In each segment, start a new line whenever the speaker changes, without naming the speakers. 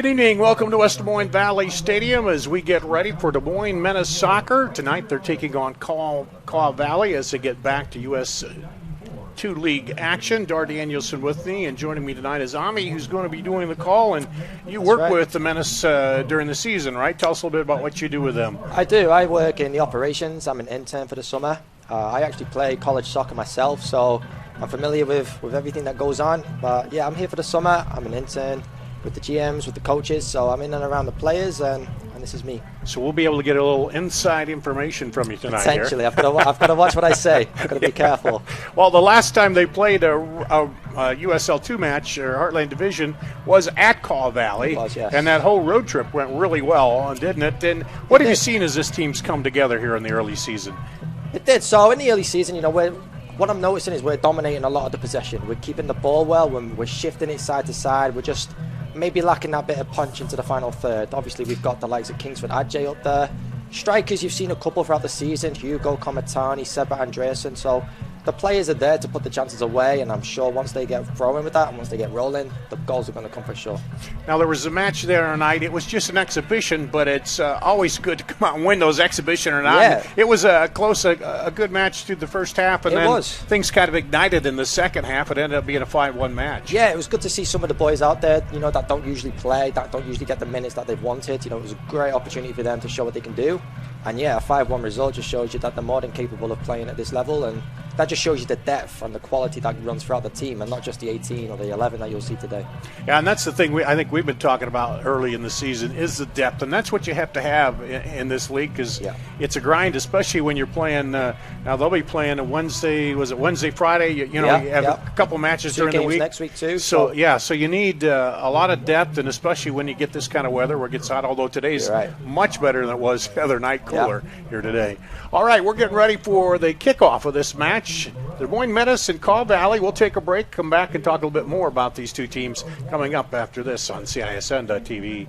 Good evening. Welcome to West Des Moines Valley Stadium as we get ready for Des Moines Menace soccer. Tonight they're taking on Kickoff Valley as they get back to USL League action. Dar Danielson with me, and joining me tonight is Ami, who's going to be doing the call. And you work with the Menace during the season, right? Tell us a little bit about what you do with them.
I do. I work in the operations. I'm an intern for the summer. I actually play college soccer myself, so I'm familiar with everything that goes on. But yeah, I'm here for the summer. I'm an intern with the GMs, with the coaches, so I'm in and around the players, and this is me.
So we'll be able to get a little inside information from you tonight.
Essentially, I've got to watch what I say. I've got to be careful.
Well, the last time they played a USL 2 match, or Heartland Division, was at Kickoff Valley.
It was, yes.
And that whole road trip went really well, didn't it? And what have you seen as this team's come together here in the early season?
It did. So in the early season, what I'm noticing is we're dominating a lot of the possession. We're keeping the ball well. We're shifting it side to side. We're just maybe lacking that bit of punch into the final third. Obviously, we've got the likes of Kingsford Adjay up there. Strikers, you've seen a couple throughout the season. Hugo Komatani, Seba Andreasen. So the players are there to put the chances away, and I'm sure once they get throwing with that and once they get rolling, the goals are going to come for sure.
Now, there was a match there tonight. It was just an exhibition, but it's always good to come out and win those exhibition or not.
Yeah.
It was a good match through the first half, and then things kind of ignited in the second half. It ended up being a 5-1 match.
Yeah, it was good to see some of the boys out there, that don't usually play, that don't usually get the minutes that they've wanted. It was a great opportunity for them to show what they can do. And yeah, a 5-1 result just shows you that they're more than capable of playing at this level, and that just shows you the depth and the quality that runs throughout the team, and not just the 18 or the 11 that you'll see today.
Yeah, and that's the thing I think we've been talking about early in the season is the depth, and that's what you have to have in this league, because it's a grind, especially when you're playing. Now they'll be playing a Wednesday. Was it Wednesday, Friday? You have a couple matches during the week.
Next week too.
So you need a lot of depth, and especially when you get this kind of weather where it gets hot. Although today's much better than it was the other night, cooler here today. All right, we're getting ready for the kickoff of this match. The Moines Menace and Kaw Valley. We'll take a break, come back, and talk a little bit more about these two teams coming up after this on CISN.TV.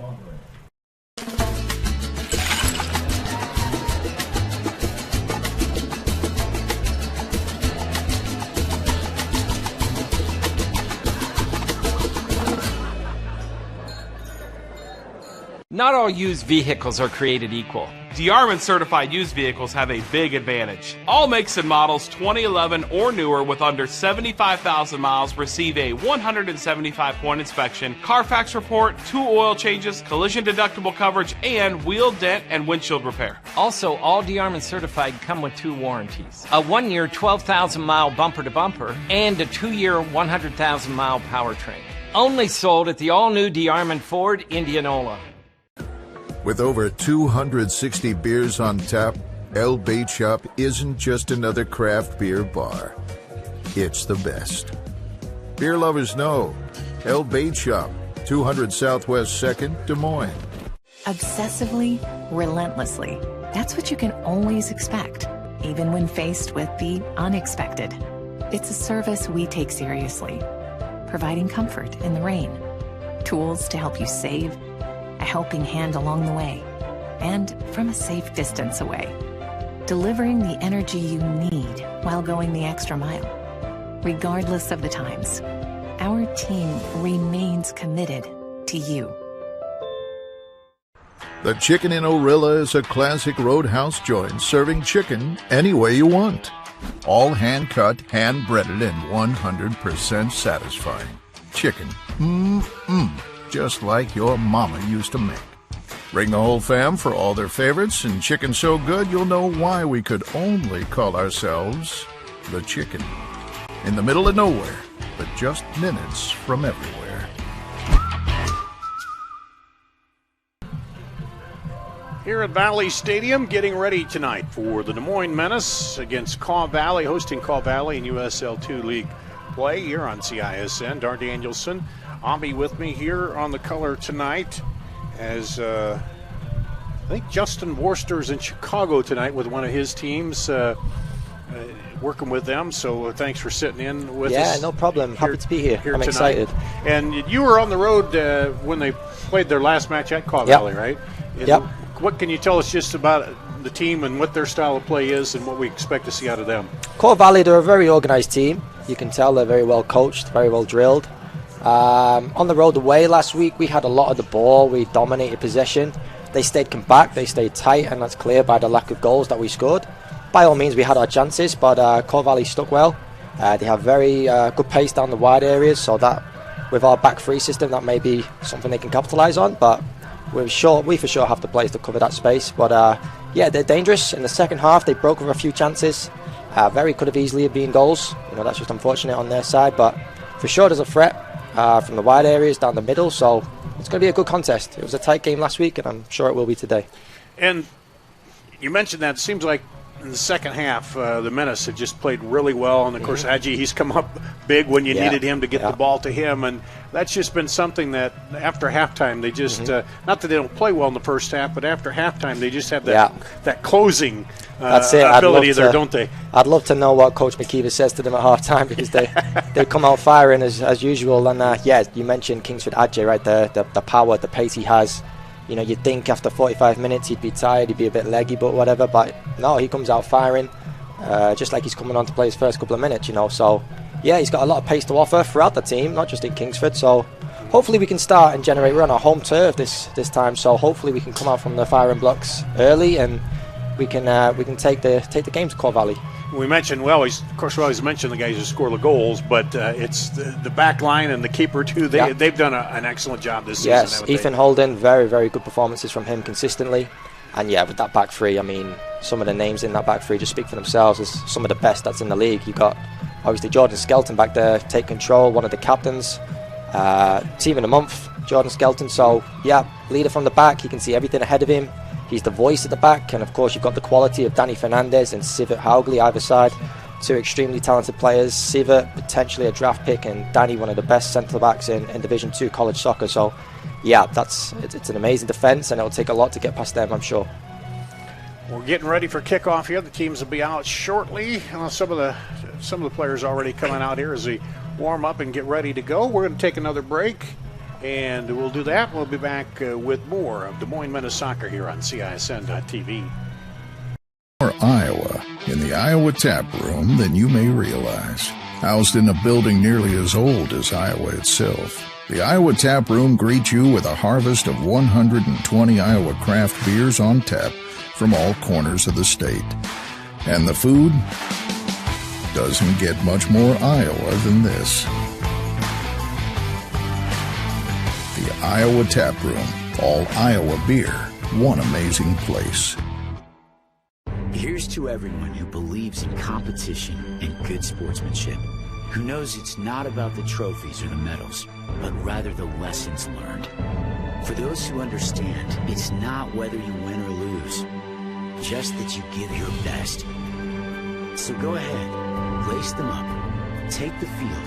Not all used vehicles are created equal.
DeArmond certified used vehicles have a big advantage. All makes and models 2011 or newer with under 75,000 miles receive a 175-point inspection, Carfax report, 2 oil changes, collision deductible coverage, and wheel dent and windshield repair.
Also, all DeArmond certified come with 2 warranties. A 1-year 12,000-mile bumper-to-bumper and a 2-year 100,000-mile powertrain. Only sold at the all-new DeArmond Ford Indianola.
With over 260 beers on tap, El Bait Shop isn't just another craft beer bar. It's the best. Beer lovers know. El Bait Shop, 200 Southwest 2nd, Des Moines.
Obsessively, relentlessly. That's what you can always expect, even when faced with the unexpected. It's a service we take seriously, providing comfort in the rain, tools to help you save, a helping hand along the way, and from a safe distance away. Delivering the energy you need while going the extra mile. Regardless of the times, our team remains committed to you.
The Chicken in Orilla is a classic roadhouse joint serving chicken any way you want. All hand-cut, hand-breaded, and 100% satisfying. Chicken, just like your mama used to make. Bring the whole fam for all their favorites, and chicken so good you'll know why we could only call ourselves the Chicken. In the middle of nowhere, but just minutes from everywhere.
Here at Valley Stadium, getting ready tonight for the Des Moines Menace against Kaw Valley, hosting Kaw Valley in USL 2 League play here on CISN. Dar Danielson, Avi with me here on the color tonight, as I think Justin Worcester's in Chicago tonight with one of his teams, working with them. So thanks for sitting in with us.
Yeah, no problem. Happy to be here. I'm
tonight.
Excited.
And you were on the road when they played their last match at Kaw Valley, right?
Yep.
What can you tell us just about the team and what their style of play is and what we expect to see out of them?
Kaw Valley, they're a very organized team. You can tell they're very well coached, very well drilled. On the road away last week, we had a lot of the ball. We dominated possession. They stayed compact, they stayed tight, and that's clear by the lack of goals that we scored. By all means, we had our chances, but Kaw Valley stuck well. They have very good pace down the wide areas, so that with our back three system, that may be something they can capitalise on. But we for sure have the players to cover that space. But yeah, they're dangerous. In the second half, they broke with a few chances. Very could have easily been goals. That's just unfortunate on their side. But for sure, there's a threat from the wide areas down the middle. So it's going to be a good contest. It was a tight game last week, and I'm sure it will be today.
And you mentioned that it seems like in the second half, the Menace had just played really well. And, of course, Hadji, he's come up big when you needed him to get the ball to him. And that's just been something that after halftime they just not that they don't play well in the first half, but after halftime they just have that closing ability there, don't they?
I'd love to know what Coach McKeever says to them at halftime, because they come out firing as usual. And, you mentioned Kingsford Hadji right there, the power, the pace he has. You know, you'd think after 45 minutes he'd be tired, he'd be a bit leggy, but whatever. But no, he comes out firing, just like he's coming on to play his first couple of minutes, you know. So, yeah, he's got a lot of pace to offer throughout the team, not just in Kingsford. So, hopefully we can start and generate. We're on our home turf this time, so hopefully we can come out from the firing blocks early and we can take the game to Core Valley.
We mentioned, we always mention the guys who score the goals, but it's the back line and the keeper too. They've done an excellent job this season.
Yes, Ethan Holden, very, very good performances from him consistently. And with that back three, I mean, some of the names in that back three just speak for themselves as some of the best that's in the league. You've got obviously Jordan Skelton back there, take control, one of the captains. Team of the month, Jordan Skelton. So leader from the back, he can see everything ahead of him. He's the voice at the back, and of course you've got the quality of Danny Fernandez and Sivert Haugley either side. Two extremely talented players. Sivert, potentially a draft pick, and Danny, one of the best centre backs in Division 2 college soccer. So it's an amazing defence, and it'll take a lot to get past them, I'm sure.
We're getting ready for kickoff here. The teams will be out shortly. Some of the players already coming out here as they warm up and get ready to go. We're going to take another break, and we'll do that. We'll be back with more of Des Moines Menace Soccer here on CISN.TV.
More Iowa in the Iowa Tap Room than you may realize. Housed in a building nearly as old as Iowa itself, the Iowa Tap Room greets you with a harvest of 120 Iowa craft beers on tap from all corners of the state. And the food doesn't get much more Iowa than this. The Iowa Tap Room, all Iowa beer, one amazing place.
Here's to everyone who believes in competition and good sportsmanship, who knows it's not about the trophies or the medals, but rather the lessons learned. For those who understand, it's not whether you win or lose, just that you give your best. So go ahead, lace them up, take the field,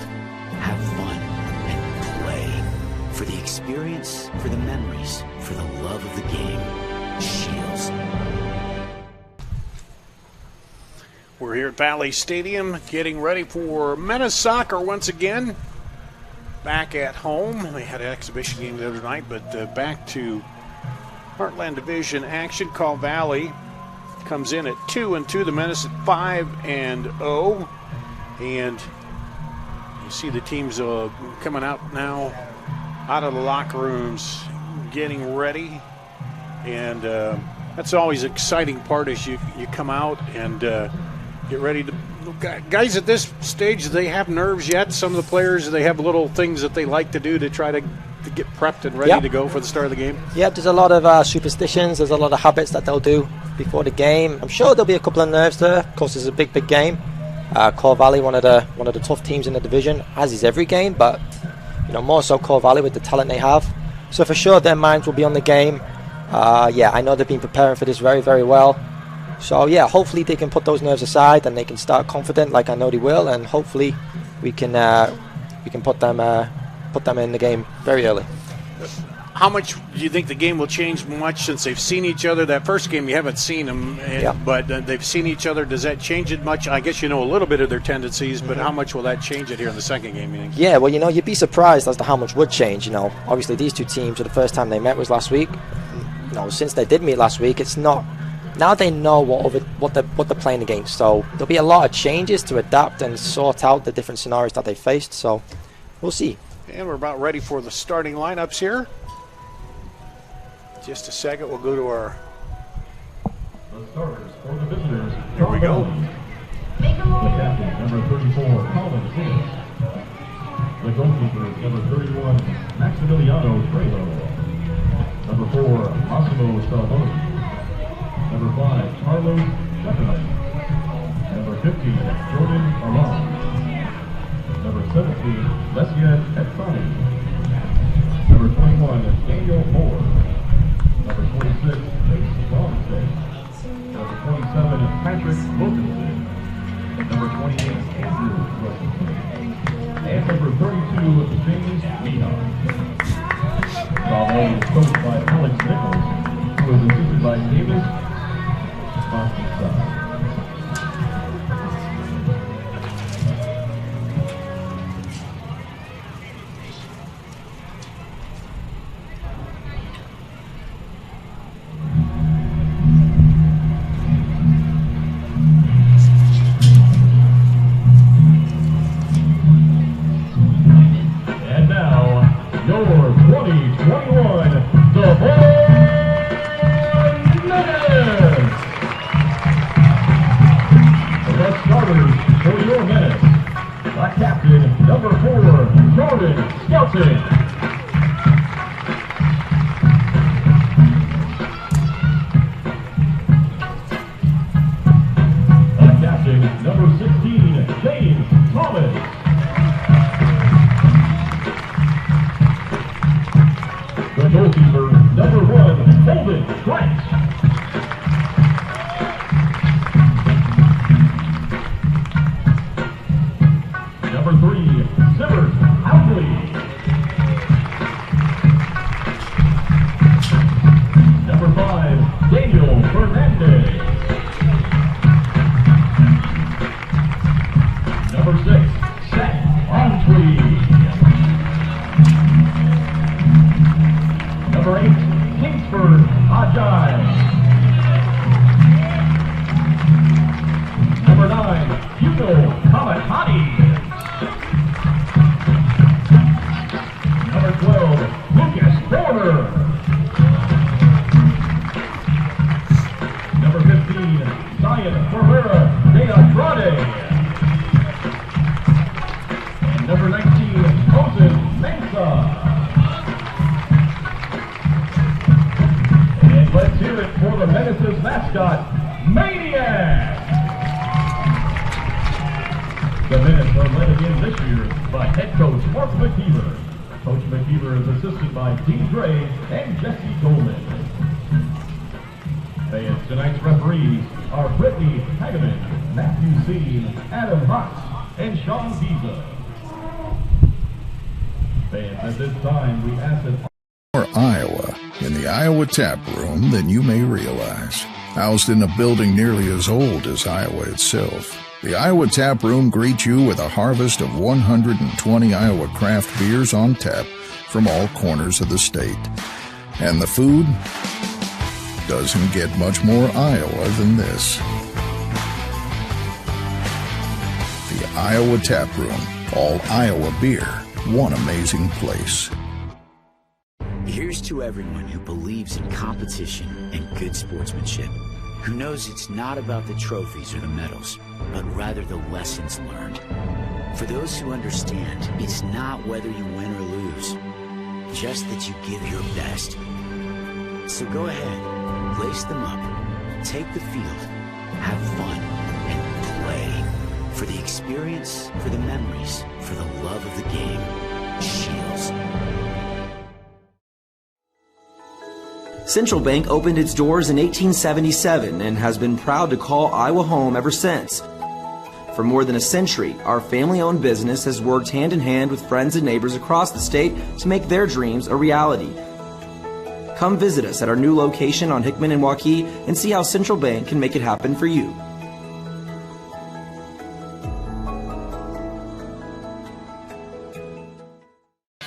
have fun, and play. For the experience, for the memories, for the love of the game. Shields.
We're here at Valley Stadium getting ready for Menace Soccer once again. Back at home. They had an exhibition game the other night, but back to Heartland Division action. Call Valley comes in at 2-2. The Menace at 5-0. And you see the teams coming out now out of the locker rooms, getting ready. And that's always an exciting part as you come out and get ready to. Guys at this stage, they have nerves yet. Some of the players, they have little things that they like to do to try to get prepped and ready to go for the start of the game. Yeah,
there's a lot of superstitions. There's a lot of habits that they'll do before the game. I'm sure there'll be a couple of nerves there. Of course, it's a big game. Core Valley, one of the tough teams in the division, as is every game, but more so Core Valley with the talent they have. So for sure, their minds will be on the game. I know they've been preparing for this very, very well. So hopefully they can put those nerves aside and they can start confident, like I know they will, and hopefully we can put them in the game very early.
How much do you think the game will change much since they've seen each other? That first game you haven't seen them, but they've seen each other. Does that change it much? I guess you know a little bit of their tendencies, but how much will that change it here in the second game, you think?
Yeah, well, you'd be surprised as to how much would change. Obviously these two teams, the first time they met was last week. Since they did meet last week, it's not. Now they know what they're playing against. So there'll be a lot of changes to adapt and sort out the different scenarios that they faced. So we'll see.
And we're about ready for the starting lineups here. Just a second, we'll go to our.
The starters for the visitors.
Here we go.
The captain, number 34, Colin Simmons. The goalkeeper, number 31, Maximiliano Trejo. Number 4, Massimo Salvoni. Number 5, Carlos Shepard. Number 15, Jordan Armand. Number 17, Lesia Etsani. Number 21, Daniel Moore. Number 26, Chase Longstead. Number 27, Patrick 28, Andrew Wilson. And number 32, James Menace. Bravo is coached by Alex Nichols, who is assisted by Davis Costa. The Menace are led again this year by head coach Mark McKeever. Coach McKeever is assisted by Dean Gray and Jesse Goldman. And tonight's referees are Brittany Hageman, Matthew Zeen, Adam Hotz, and Sean Giza. Fans, at this time we ask that
Or Iowa in the Iowa Tap Room than you may realize. Housed in a building nearly as old as Iowa itself, the Iowa Tap Room greets you with a harvest of 120 Iowa craft beers on tap from all corners of the state. And the food doesn't get much more Iowa than this. The Iowa Tap Room, all Iowa beer, one amazing place.
Here's to everyone who believes in competition and good sportsmanship, who knows it's not about the trophies or the medals, but rather the lessons learned. For those who understand, it's not whether you win or lose, just that you give your best. So go ahead, lace them up, take the field, have fun, and play. For the experience, for the memories, for the love of the game. Shields.
Central Bank opened its doors in 1877 and has been proud to call Iowa home ever since. For more than a century, our family-owned business has worked hand-in-hand with friends and neighbors across the state to make their dreams a reality. Come visit us at our new location on Hickman and Waukee and see how Central Bank can make it happen for you.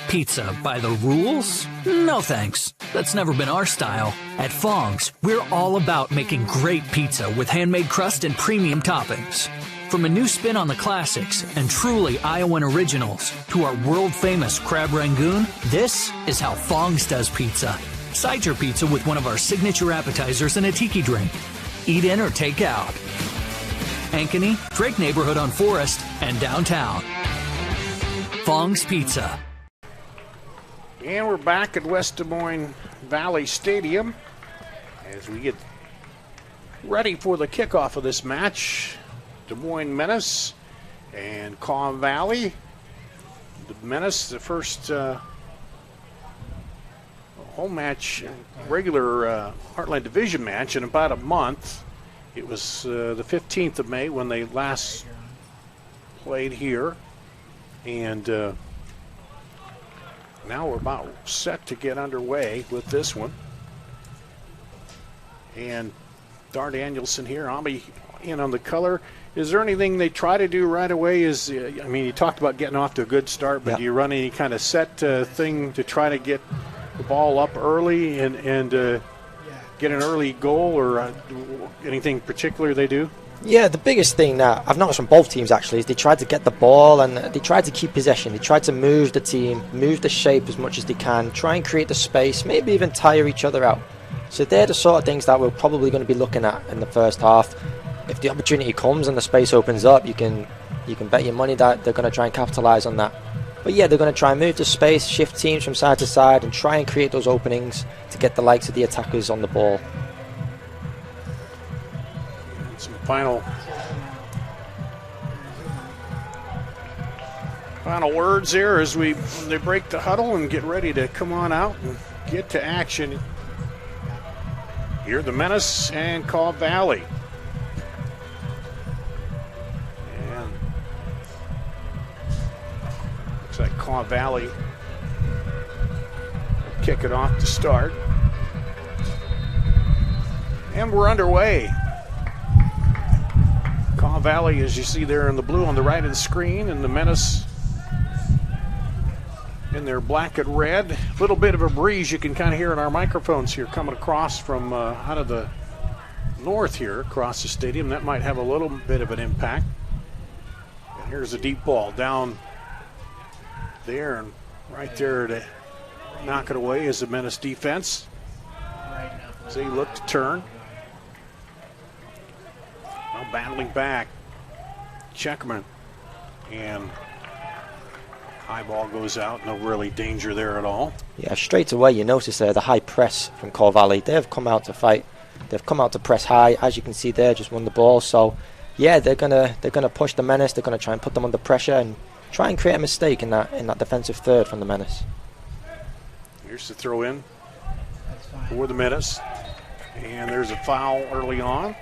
Pizza by the rules? No thanks. That's never been our style. At Fong's, we're all about making great pizza with handmade crust and premium toppings. From a new spin on the classics and truly Iowan originals to our world-famous crab rangoon, this is how Fong's does pizza. Side your pizza with one of our signature appetizers and a tiki drink. Eat in or take out. Ankeny, Drake neighborhood on Forest, and downtown. Fong's Pizza.
And we're back at West Des Moines Valley Stadium as we get ready for the kickoff of this match. Des Moines Menace and Kaw Valley. The Menace, the first home match, regular Heartland Division match in about a month. It was the 15th of May when they last played here. And now we're about set to get underway with this one. And Dar Danielson here. I'll be in on the color. Is there anything they try to do right away? You talked about getting off to a good start, but do you run any kind of set thing to try to get the ball up early and get an early goal, or anything particular they do?
Yeah, the biggest thing that I've noticed from both teams actually is they tried to get the ball and they tried to keep possession. They tried to move the team, move the shape as much as they can, try and create the space, maybe even tire each other out. So they're the sort of things that we're probably going to be looking at in the first half. If the opportunity comes and the space opens up, you can bet your money that they're going to try and capitalize on that. But yeah, they're going to try and move the space, shift teams from side to side, and try and create those openings to get the likes of the attackers on the ball.
And some final words here as they break the huddle and get ready to come on out and get to action. Here, the Menace and Kaw Valley. And looks like Kaw Valley will kick it off to start. And we're underway. Kaw Valley, as you see there in the blue on the right of the screen, and the Menace in their black and red. A little bit of a breeze you can kind of hear in our microphones here coming across from out of the north here across the stadium. That might have a little bit of an impact. And here's a deep ball down there, and right there to knock it away is the Menace defense. As they look to turn. Now battling back. Checkman. And high ball goes out, no really danger there at all.
Yeah, straight away you notice there the high press from Kaw Valley. They've come out to fight. They've come out to press high. As you can see there, just won the ball. So yeah, they're gonna push the Menace. They're gonna try and put them under pressure and try and create a mistake in that defensive third from the Menace.
Here's the throw in for the Menace, and there's a foul early on.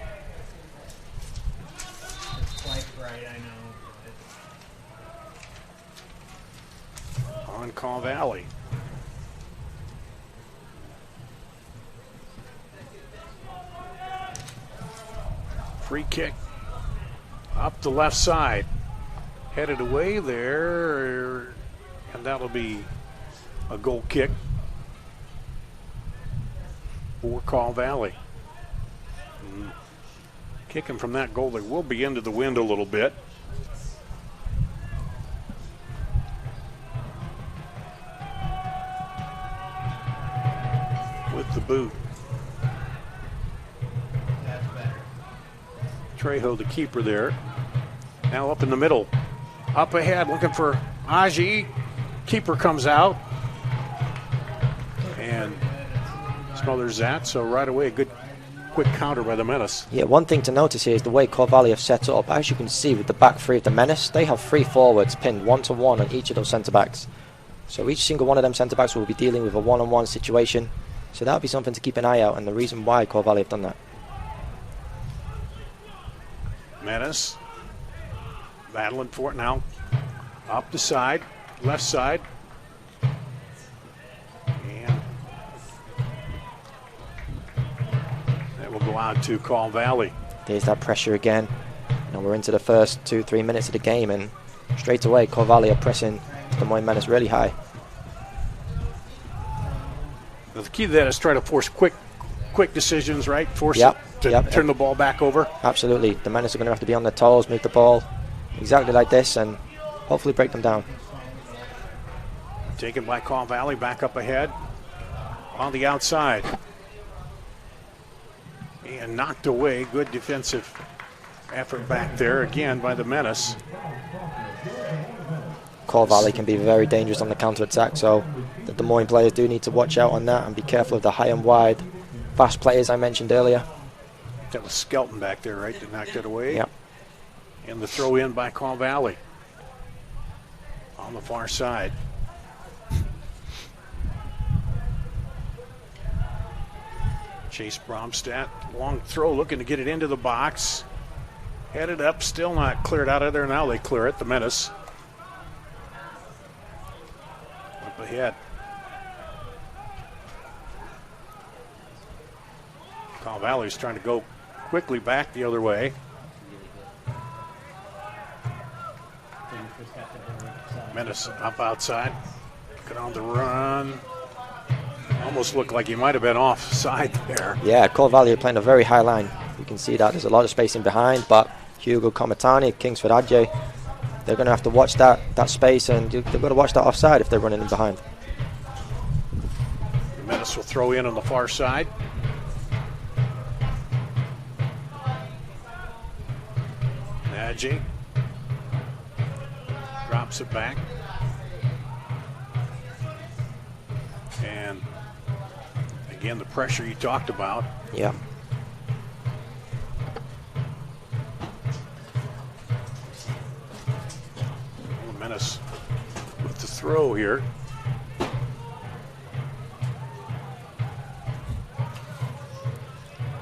On Kaw Valley. Free kick up the left side. Headed away there, and that'll be a goal kick for Kaw Valley. Kicking from that goal, they will be into the wind a little bit. With the boot. Trejo, the keeper there. Now up in the middle. Up ahead, looking for Aji. Keeper comes out. And smothers that. So right away, a good quick counter by the Menace.
Yeah, one thing to notice here is the way Kaw Valley have set up. As you can see with the back three of the Menace, they have three forwards pinned 1-to-1 on each of those centre-backs. So each single one of them centre-backs will be dealing with a one-on-one situation. So that'll be something to keep an eye out, and the reason why Kaw Valley have done that.
Menace battling for it now. Up the side, left side. And that will go out to Kaw Valley.
There's that pressure again. And we're into the first 2-3 minutes of the game, and straight away Kaw Valley are pressing the Moines Menace really high.
The key to that is try to force quick decisions, right? Force it to turn the ball back over.
Absolutely. The Menace are going to have to be on their toes, move the ball exactly like this, and hopefully break them down.
Taken by Kaw Valley, back up ahead on the outside. And knocked away. Good defensive effort back there again by the Menace.
Kaw Valley can be very dangerous on the counter-attack, so the Des Moines players do need to watch out on that and be careful of the high and wide fast players I mentioned earlier.
That was Skelton back there, right, that knocked it away?
Yep.
And the throw in by Kaw Valley on the far side. Chase Bromstadt, long throw, looking to get it into the box. Headed up, still not cleared out of there. Now they clear it, the Menace. Up ahead. Cal Valley's trying to go quickly back the other way. Menace up outside. Get on the run. Almost looked like he might have been offside there.
Yeah, Cal Valley are playing a very high line. You can see that there's a lot of spacing behind, but Hugo Comitani, Kingsford Adjay, they're going to have to watch that space, and they've got to watch that offside if they're running in behind.
The Menace will throw in on the far side. Adjay drops it back. And again, the pressure you talked about.
Yeah.
Menace with the throw here.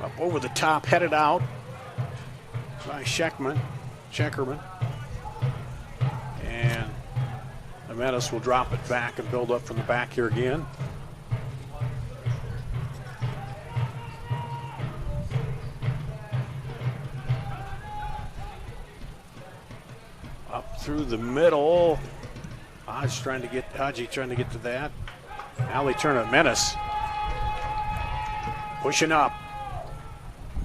Up over the top, headed out by Checkerman. And the Menace will drop it back and build up from the back here again. Up through the middle. Hodge trying to get to that. Now they turn it. Menace pushing up.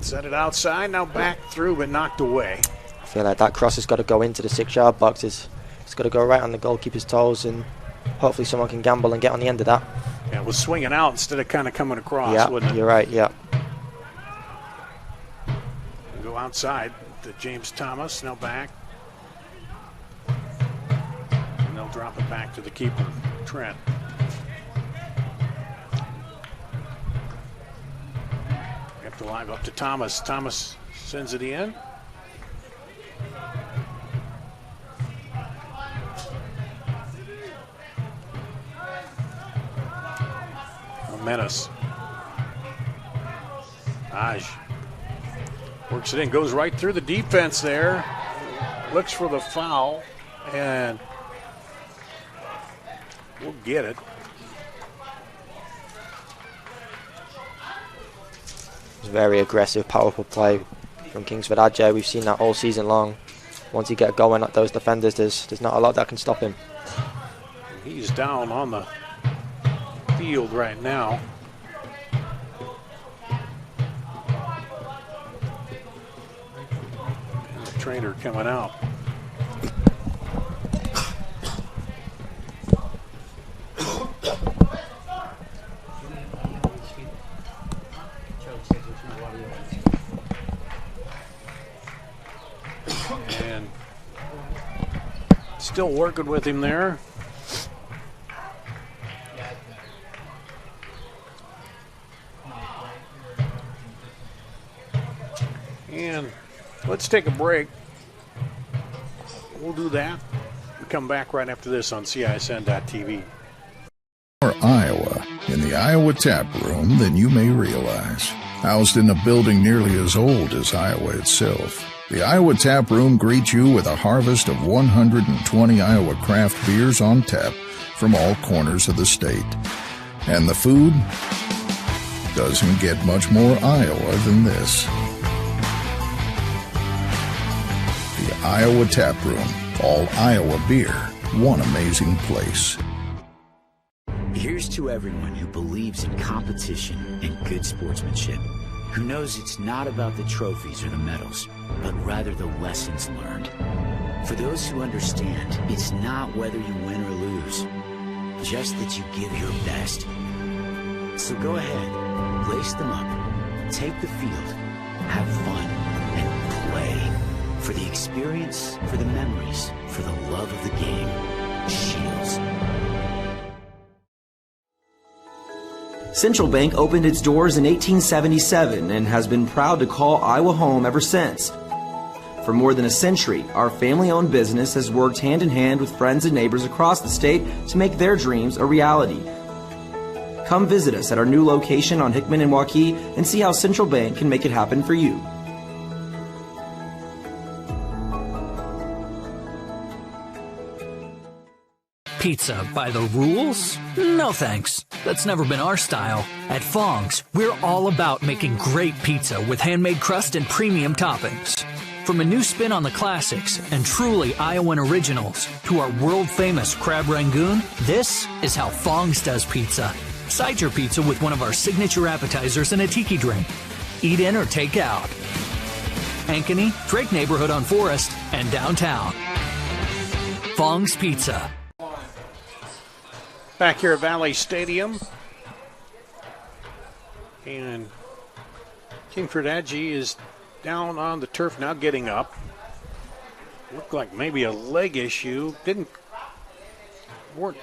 Set it outside. Now back through, but knocked away.
I feel like that cross has got to go into the 6-yard box. It's got to go right on the goalkeeper's toes, and hopefully someone can gamble and get on the end of that.
Yeah, it was swinging out instead of kind of coming across,
yeah,
wouldn't it?
You're right, yeah.
Go outside to James Thomas. Now back. And they'll drop it back to the keeper, Trent. Up the line, up to Thomas. Thomas sends it in. Menace. Aj works it in, goes right through the defense there. Looks for the foul, and we'll get it.
It's very aggressive, powerful play from Kingsford Adjay. We've seen that all season long. Once he gets going at those defenders, there's not a lot that can stop him.
He's down on the field right now. And the trainer coming out. And still working with him there. And let's take a break. We'll do that. We'll come back right after this on CISN.TV.
More Iowa in the Iowa Tap Room than you may realize. Housed in a building nearly as old as Iowa itself, the Iowa Tap Room greets you with a harvest of 120 Iowa craft beers on tap from all corners of the state. And the food doesn't get much more Iowa than this. The Iowa Tap Room, all Iowa beer, one amazing place.
Here's to everyone who believes in competition and good sportsmanship, who knows it's not about the trophies or the medals, but rather the lessons learned. For those who understand, it's not whether you win or lose, just that you give your best. So go ahead, lace them up, take the field, have fun, and play. For the experience, for the memories, for the love of the game. Shields.
Central Bank opened its doors in 1877 and has been proud to call Iowa home ever since. For more than a century, our family-owned business has worked hand-in-hand with friends and neighbors across the state to make their dreams a reality. Come visit us at our new location on Hickman and Waukee and see how Central Bank can make it happen for you.
Pizza by the rules? No thanks. That's never been our style. At Fong's, we're all about making great pizza with handmade crust and premium toppings. From a new spin on the classics and truly Iowan originals to our world-famous crab rangoon, this is how Fong's does pizza. Side your pizza with one of our signature appetizers and a tiki drink. Eat in or take out. Ankeny, Drake neighborhood on Forest, and downtown. Fong's Pizza.
Back here at Valley Stadium. And Kingford Aggie is down on the turf now, getting up. Looked like maybe a leg issue. Weren't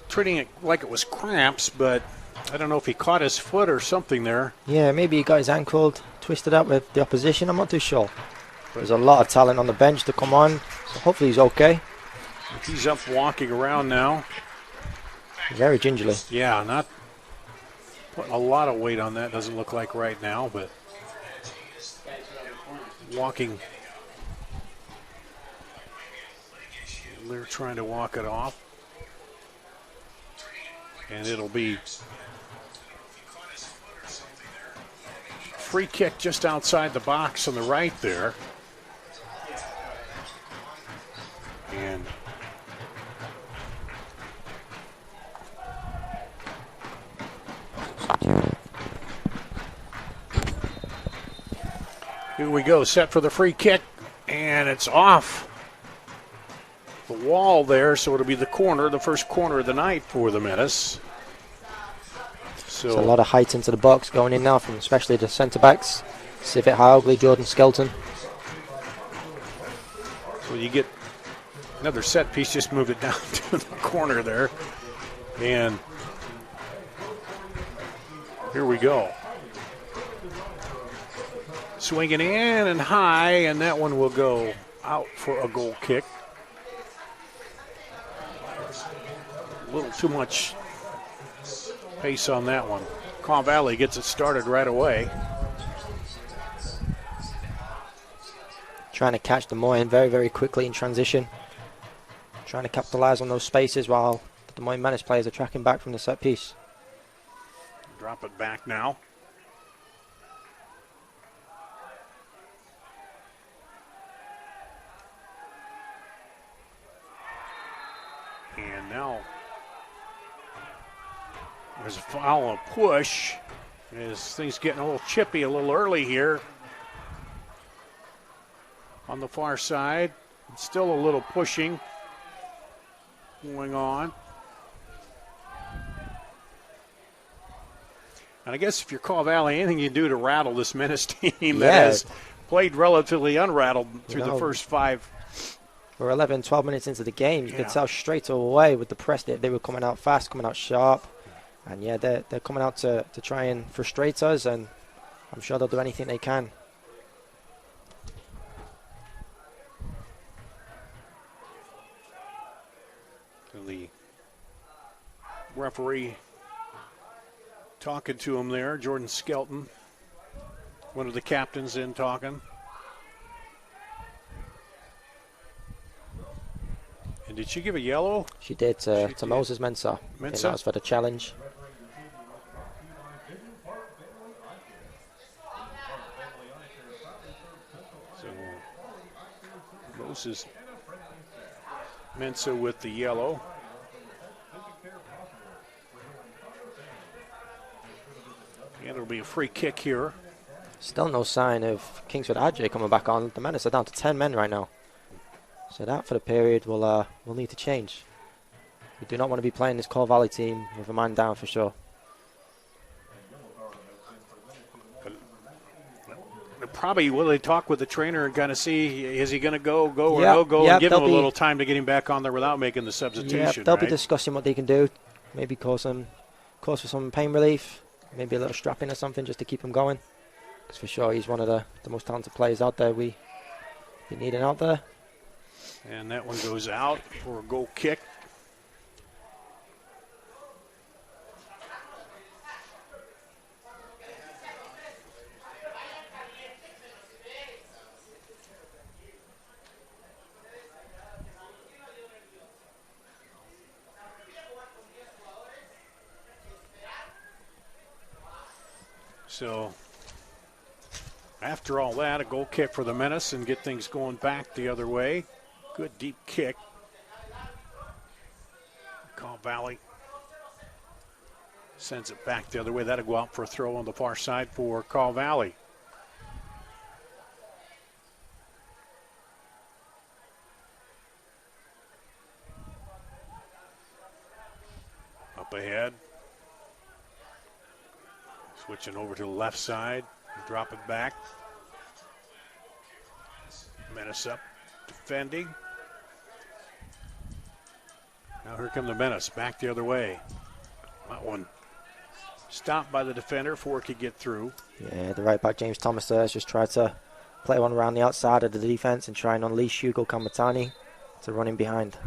treating it like it was cramps, but I don't know if he caught his foot or something there.
Yeah, maybe he got his ankle twisted up with the opposition. I'm not too sure. There's a lot of talent on the bench to come on, so hopefully he's okay.
He's up walking around now.
Very gingerly.
Yeah, not putting a lot of weight on that, doesn't look like right now, but walking. They're trying to walk it off. And it'll be free kick just outside the box on the right there. And here we go, set for the free kick, and it's off the wall there, so it'll be the corner, the first corner of the night for the Menace. So
there's a lot of height into the box going in now, from especially the centre-backs. Civet Howgley, Jordan Skelton.
So you get another set piece, just move it down to the corner there. And here we go. Swinging in and high, and that one will go out for a goal kick. A little too much pace on that one. Kaw Valley gets it started right away.
Trying to catch the Moines very, very quickly in transition. Trying to capitalize on those spaces while the Des Moines Menace players are tracking back from the set piece.
Drop it back now. And now there's a foul, a push. As things getting a little chippy a little early here on the far side. Still a little pushing going on. And I guess if you're Kaw Valley, anything you do to rattle this Menace team that has played relatively unrattled through the first 5.
We're 11, 12 minutes into the game. You could tell straight away with the press that they were coming out fast, coming out sharp. And yeah, they're coming out to try and frustrate us, and I'm sure they'll do anything they can.
The referee talking to him there, Jordan Skelton, one of the captains in talking. And did she give a yellow?
She did to Moses Mensah.
Mensah?
That was for the challenge.
So Moses Mensah with the yellow. And it'll be a free kick here.
Still no sign of Kingsford Adjay coming back on. The Menace are down to 10 men right now. So that for the period will need to change. We do not want to be playing this Kaw Valley team with a man down for sure.
Probably will they talk with the trainer and kind of see, is he going to go or no go, and give him a little time to get him back on there without making the substitution.
Yeah, they'll be discussing what they can do. Maybe cause for some pain relief, maybe a little strapping or something just to keep him going. Because for sure he's one of the most talented players out there we need out there.
And that one goes out for a goal kick. So after all that, a goal kick for the Menace and get things going back the other way. Good deep kick. Call Valley sends it back the other way. That'll go out for a throw on the far side for Call Valley. Up ahead. Switching over to the left side. Drop it back. Menace up. Defending. Now here come the Menace. Back the other way. That one stopped by the defender before it could get through.
Yeah, the right back, James Thomas, there has just tried to play one around the outside of the defense and try and unleash Hugo Kamatani to run in behind.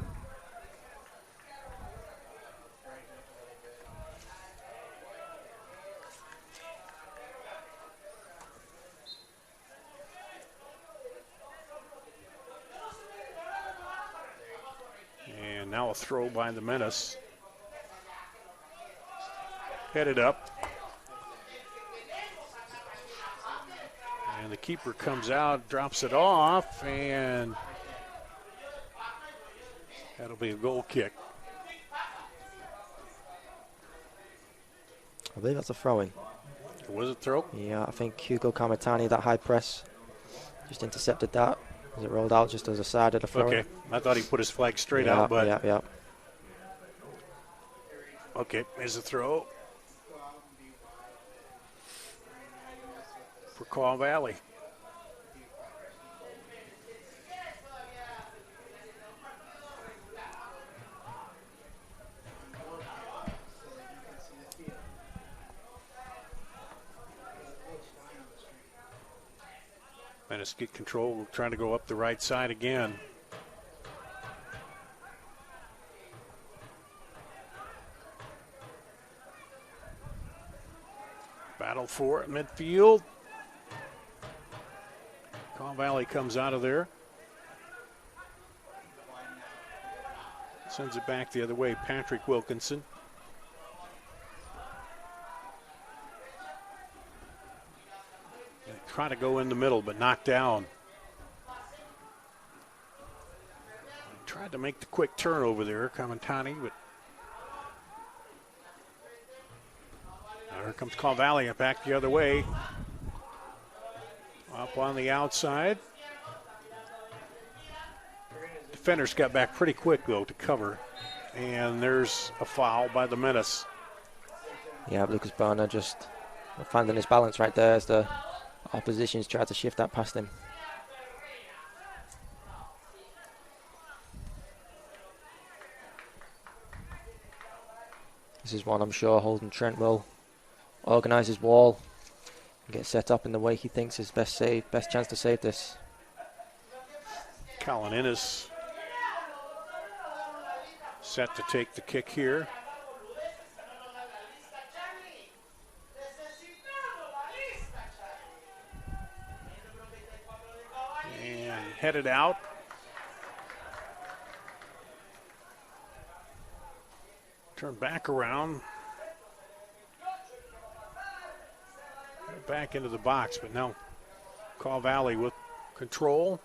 And now a throw by the Menace. Headed up. And the keeper comes out, drops it off, and that'll be a goal kick.
I believe that's a throw-in.
Was it throw?
Yeah, I think Hugo Kamatani, that high press, just intercepted that as it rolled out just as a side of the throw.
Okay, I thought he put his flag straight out, but
yeah.
Okay, here's a throw for Call Valley. Menace get control, trying to go up the right side again. Battle for it, midfield. Call Valley comes out of there. Sends it back the other way, Patrick Wilkinson. Try to go in the middle, but knocked down. Tried to make the quick turn over there, Kamatani, but now here comes Call Valley back the other way. Up on the outside. Defenders got back pretty quick, though, to cover. And there's a foul by the Menace.
Yeah, Lucas Barner just finding his balance right there as the opposition's tried to shift that past him. This is one I'm sure Holden Trent will organise his wall and get set up in the way he thinks is best chance to save this.
Colin Innes set to take the kick here. And headed out. Turn back around. Back into the box, but now Call Valley with control.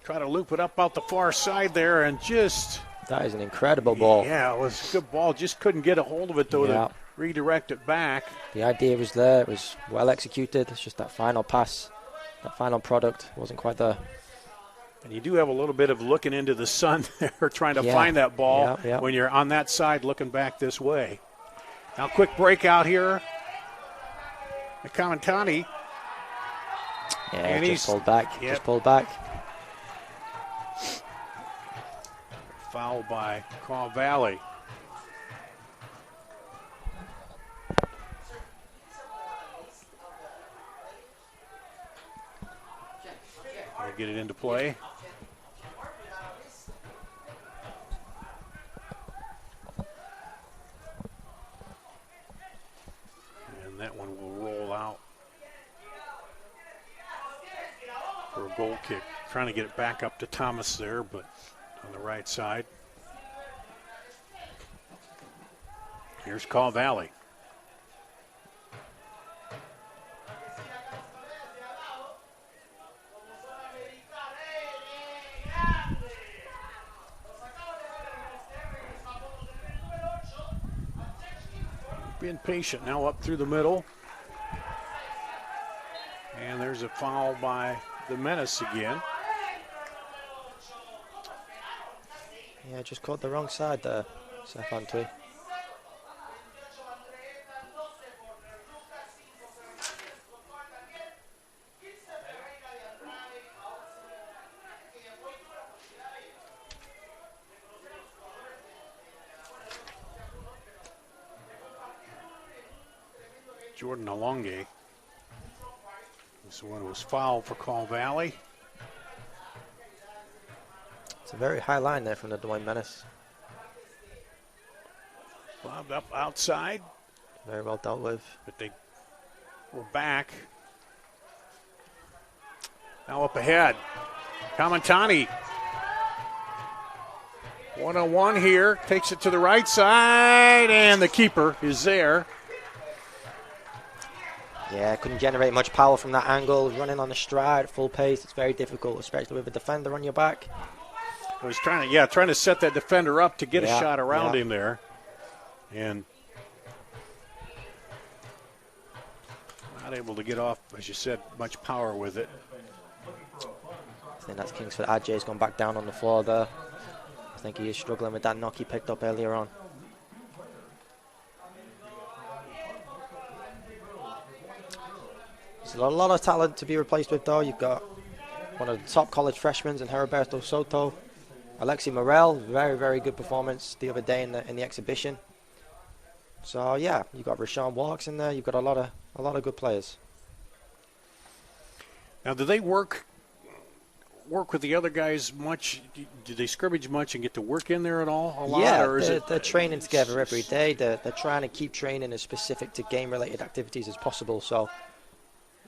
Try to loop it up out the far side there and just...
That is an incredible ball.
Yeah, it was a good ball. Just couldn't get a hold of it, though, to redirect it back.
The idea was there. It was well executed. It's just that final pass, that final product wasn't quite there.
And you do have a little bit of looking into the sun there, trying to find that ball when you're on that side looking back this way. Now, quick breakout here. Kamatani.
Yeah,
and
just pulled back. Just pulled back.
Foul by Call Valley. Get it into play. And that one will roll out for a goal kick. Trying to get it back up to Thomas there, but on the right side. Here's Call Valley. being patient now up through the middle. And there's a foul by the Menace again.
Yeah, just caught the wrong side there, Seth Antwi.
Jordan Alonge was the one who was fouled for Call Valley.
It's a very high line there from the Des Moines Menace.
Bobbed up outside.
Very well dealt with.
But they were back. Now up ahead. Kamatani. One-on-one here. Takes it to the right side. And the keeper is there.
Yeah, couldn't generate much power from that angle. Running on the stride at full pace, it's very difficult, especially with a defender on your back.
I was trying to set that defender up to get a shot around him there. And not able to get off, as you said, much power with it.
I think that's Kingsford. Ajay's gone back down on the floor there. I think he is struggling with that knock he picked up earlier on. There's a lot of talent to be replaced with, though. You've got one of the top college freshmen in Heriberto Soto. Alexi Morel, very, very good performance the other day in the exhibition. So yeah, you've got Rashawn Walks in there. You've got a lot of good players.
Now, do they work with the other guys much? Do they scrimmage much and get to work in there at all? A lot,
yeah,
or is
they're training together every day. They're trying to keep training as specific to game-related activities as possible. So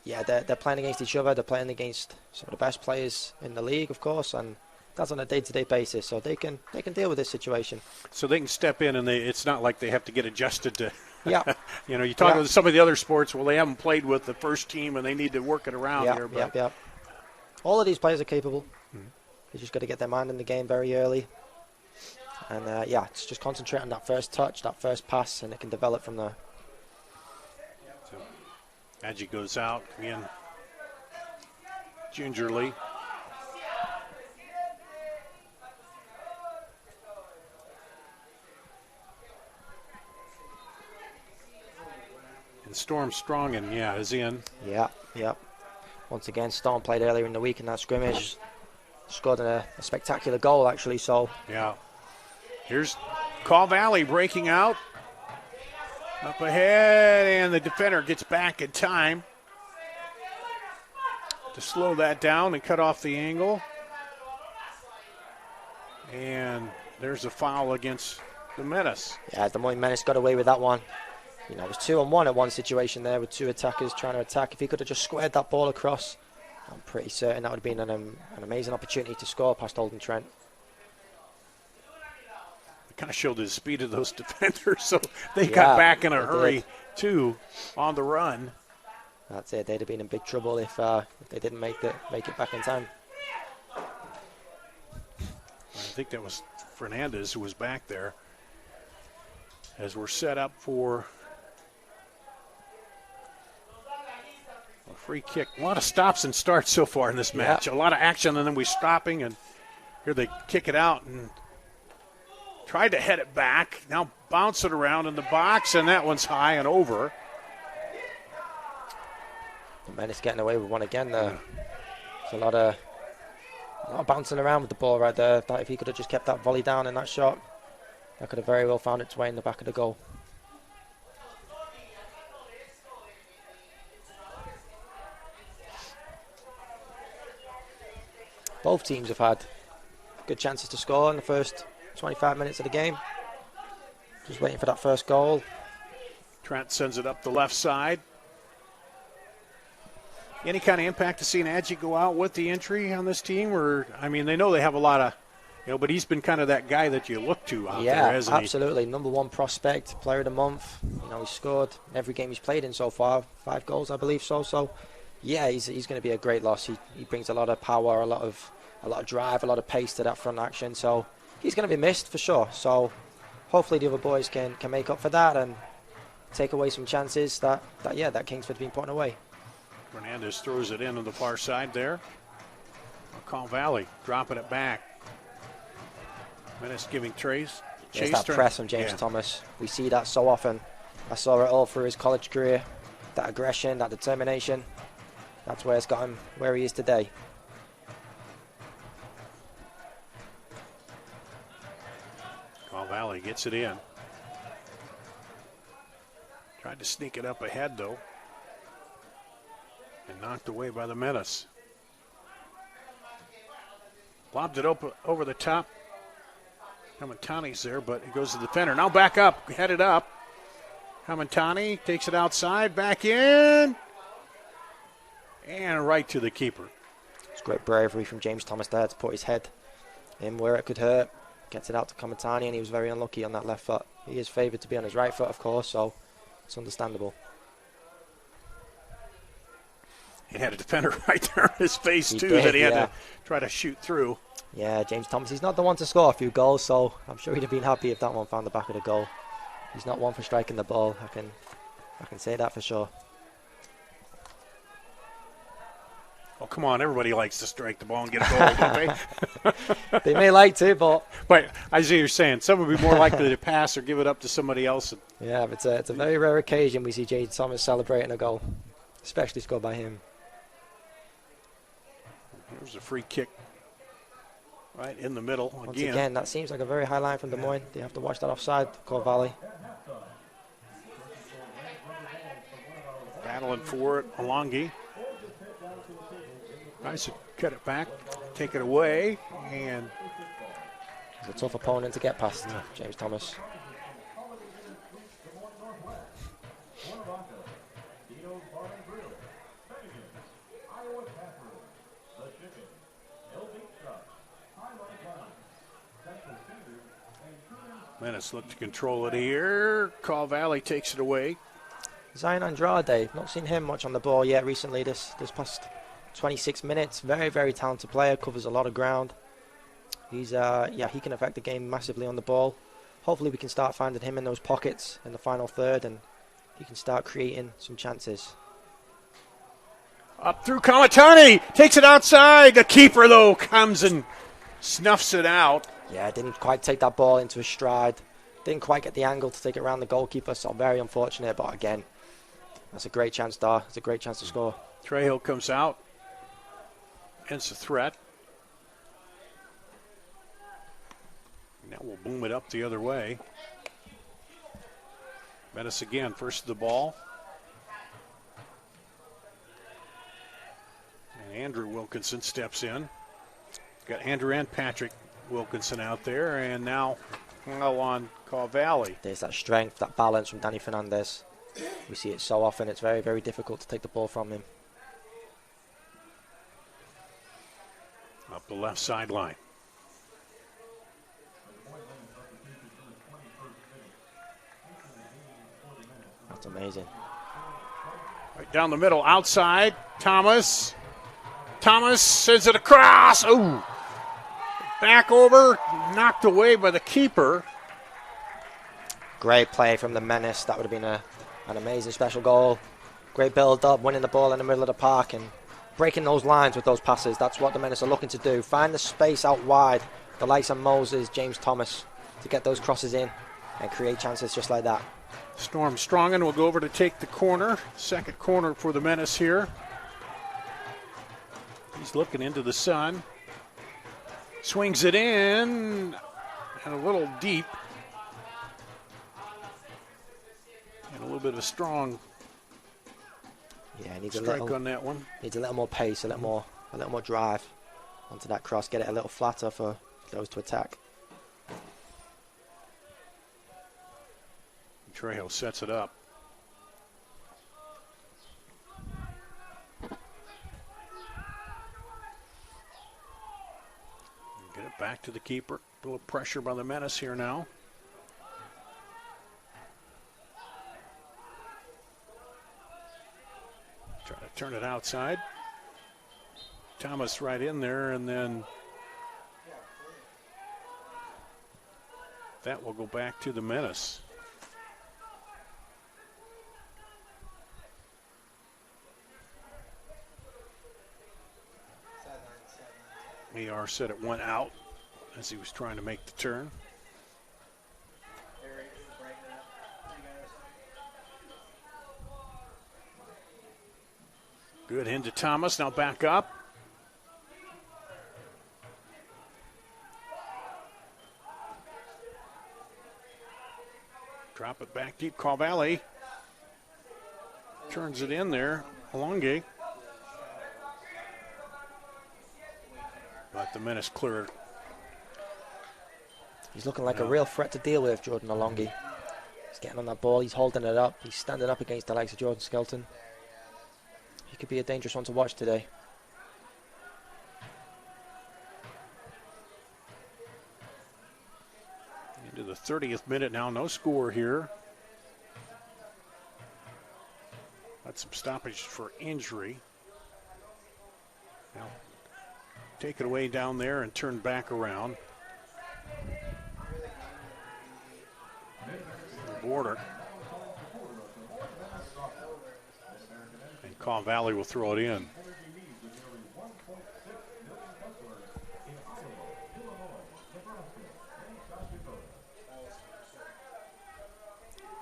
yeah, they're playing against each other. They're playing against some of the best players in the league, of course, and that's on a day-to-day basis. So they can deal with this situation.
So they can step in, and it's not like they have to get adjusted to.
Yeah.
You talk about some of the other sports. Well, they haven't played with the first team, and they need to work it around here. But
Yeah. All of these players are capable. They just got to get their mind in the game very early. And it's just concentrate on that first touch, that first pass, and it can develop from there.
Adji goes out again gingerly. And Storm Strong is in.
Yeah. Once again, Storm played earlier in the week in that scrimmage. Scored a spectacular goal, actually. So
yeah. Here's Call Valley breaking out. Up ahead, and the defender gets back in time to slow that down and cut off the angle. And there's a foul against the Menace.
Yeah, the Moines Menace got away with that one. It was 2-on-1 at one situation there with two attackers trying to attack. If he could have just squared that ball across, I'm pretty certain that would have been an amazing opportunity to score past Holden Trent.
Kind of showed the speed of those defenders, so they got back in a hurry too on the run.
That's it. They'd have been in big trouble if they didn't make it back in time.
I think that was Fernandez who was back there as we're set up for a free kick. A lot of stops and starts so far in this match. A lot of action, and then we stopping, and here they kick it out and tried to head it back. Now bounce it around in the box, and that one's high and over.
The Menace getting away with one again there. There's a lot of bouncing around with the ball right there. If he could have just kept that volley down in that shot, that could have very well found its way in the back of the goal. Both teams have had good chances to score in the first 25 minutes of the game. Just waiting for that first goal.
Trent sends it up the left side. Any kind of impact to seeing Adji go out with the entry on this team? Or, I mean, they know they have a lot of, but he's been kind of that guy that you look to out there, hasn't he?
Yeah, absolutely. Number one prospect, player of the month. He scored in every game he's played in so far. 5 goals, I believe so. So, yeah, he's going to be a great loss. He brings a lot of power, a lot of drive, a lot of pace to that front action. So, he's going to be missed for sure. So, hopefully the other boys can make up for that. And take away some chances that Kingsford's been putting away.
Fernandez throws it in on the far side there. Call Valley dropping it back. Menace giving chase.
It's that press from James Thomas. We see that so often. I saw it all through his college career. That aggression, that determination. That's where it's got him where he is today.
Call Valley gets it in. Tried to sneak it up ahead though. And knocked away by the Menace. Lobbed it over the top. Hamantani's there, but it goes to the defender. Now back up, headed up. Hamantani takes it outside, back in. And right to the keeper.
It's great bravery from James Thomas there to put his head in where it could hurt. Gets it out to Kamatani, and he was very unlucky on that left foot. He is favoured to be on his right foot, of course, so it's understandable.
He had a defender right there in his face, too,
did,
that he had to try to shoot through.
Yeah, James Thomas, he's not the one to score a few goals, so I'm sure he'd have been happy if that one found the back of the goal. He's not one for striking the ball, I can say that for sure.
Oh, come on, everybody likes to strike the ball and get a goal, don't they?
They may like to, but
I see what you're saying. Some would be more likely to pass or give it up to somebody else.
Yeah, but it's a very rare occasion we see James Thomas celebrating a goal, especially scored by him.
There's a free kick right in the middle.
Once again, that seems like a very high line from Des Moines. They have to watch that offside, Cole Valley.
Battling for it, Alongi. Tries to cut it back, take it away, and
it's a tough opponent to get past, James Thomas.
Menace look to control it here. Call Valley takes it away.
Zion Andrade, not seen him much on the ball yet recently this past 26 minutes. Very, very talented player, covers a lot of ground. He's he can affect the game massively on the ball. Hopefully we can start finding him in those pockets in the final third and he can start creating some chances.
Up through Kamatani, takes it outside. The keeper, though, comes and snuffs it out.
Yeah, didn't quite take that ball into his stride. Didn't quite get the angle to take it around the goalkeeper, so very unfortunate. But again, that's a great chance there. It's a great chance to score.
Trejo comes out. Ends the threat. Now we'll boom it up the other way. Menace again, first to the ball. And Andrew Wilkinson steps in. Got Andrew and Patrick Wilkinson out there, and now on Call Valley.
There's that strength, that balance from Danny Fernandez. We see it so often. It's very, very difficult to take the ball from him.
Up the left sideline.
That's amazing.
Right down the middle, outside. Thomas sends it across. Ooh. Back over, knocked away by the keeper.
Great play from the Menace. That would have been an amazing special goal. Great build-up, winning the ball in the middle of the park and breaking those lines with those passes. That's what the Menace are looking to do. Find the space out wide, the likes of Moses, James Thomas, to get those crosses in and create chances just like that.
Storm Strongen will go over to take the corner. Second corner for the Menace here. He's looking into the sun. Swings it in, and a little deep. And a little bit of a strong
needs
strike on that one.
Needs a little more pace, a little more drive onto that cross. Get it a little flatter for those to attack.
Trejo sets it up. Get it back to the keeper. A little pressure by the Menace here now. Try to turn it outside. Thomas right in there, and then that will go back to the Menace. AR said it went out as he was trying to make the turn. Good into Thomas, now back up. Drop it back deep, Call Valley. Turns it in there, Alonge. But the Menace cleared.
He's looking like a real threat to deal with, Jordan Alonge. He's getting on that ball, he's holding it up, he's standing up against the likes of Jordan Skelton. He could be a dangerous one to watch today.
Into the 30th minute now, no score here. Got some stoppage for injury. Now, take it away down there and turn back around. The border. And Caw Valley will throw it in.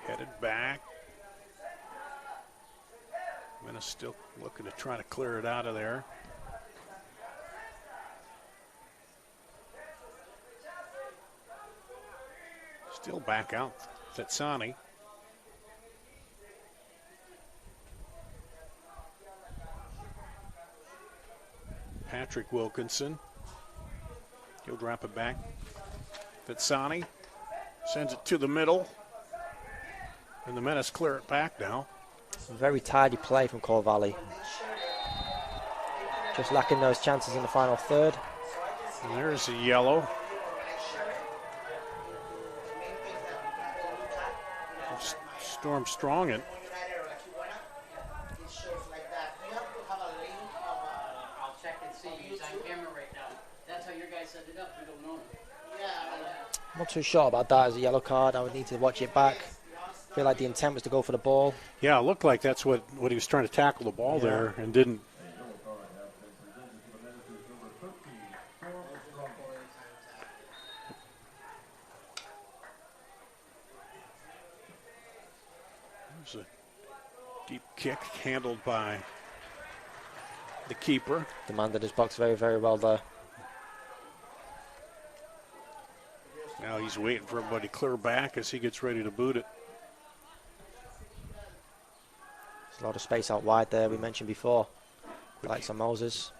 Headed back. Menace still looking to try to clear it out of there. Still back out, Fetsani. Patrick Wilkinson. He'll drop it back. Fetsani sends it to the middle. And the Menace clear it back now.
Very tidy play from Caw Valley. Just lacking those chances in the final third.
And there's a yellow. Storm strong it.
I'll check and see. He's on camera right now. That's how your guys set it up. We don't know.
I'm not too sure about that as a yellow card. I would need to watch it back. I feel like the intent was to go for the ball.
Yeah, it looked like that's what he was trying to tackle the ball there and didn't. There's a deep kick handled by the keeper.
Demanded his box very, very well there.
Now he's waiting for everybody to clear back as he gets ready to boot it.
There's a lot of space out wide there, we mentioned before. Like some Moses.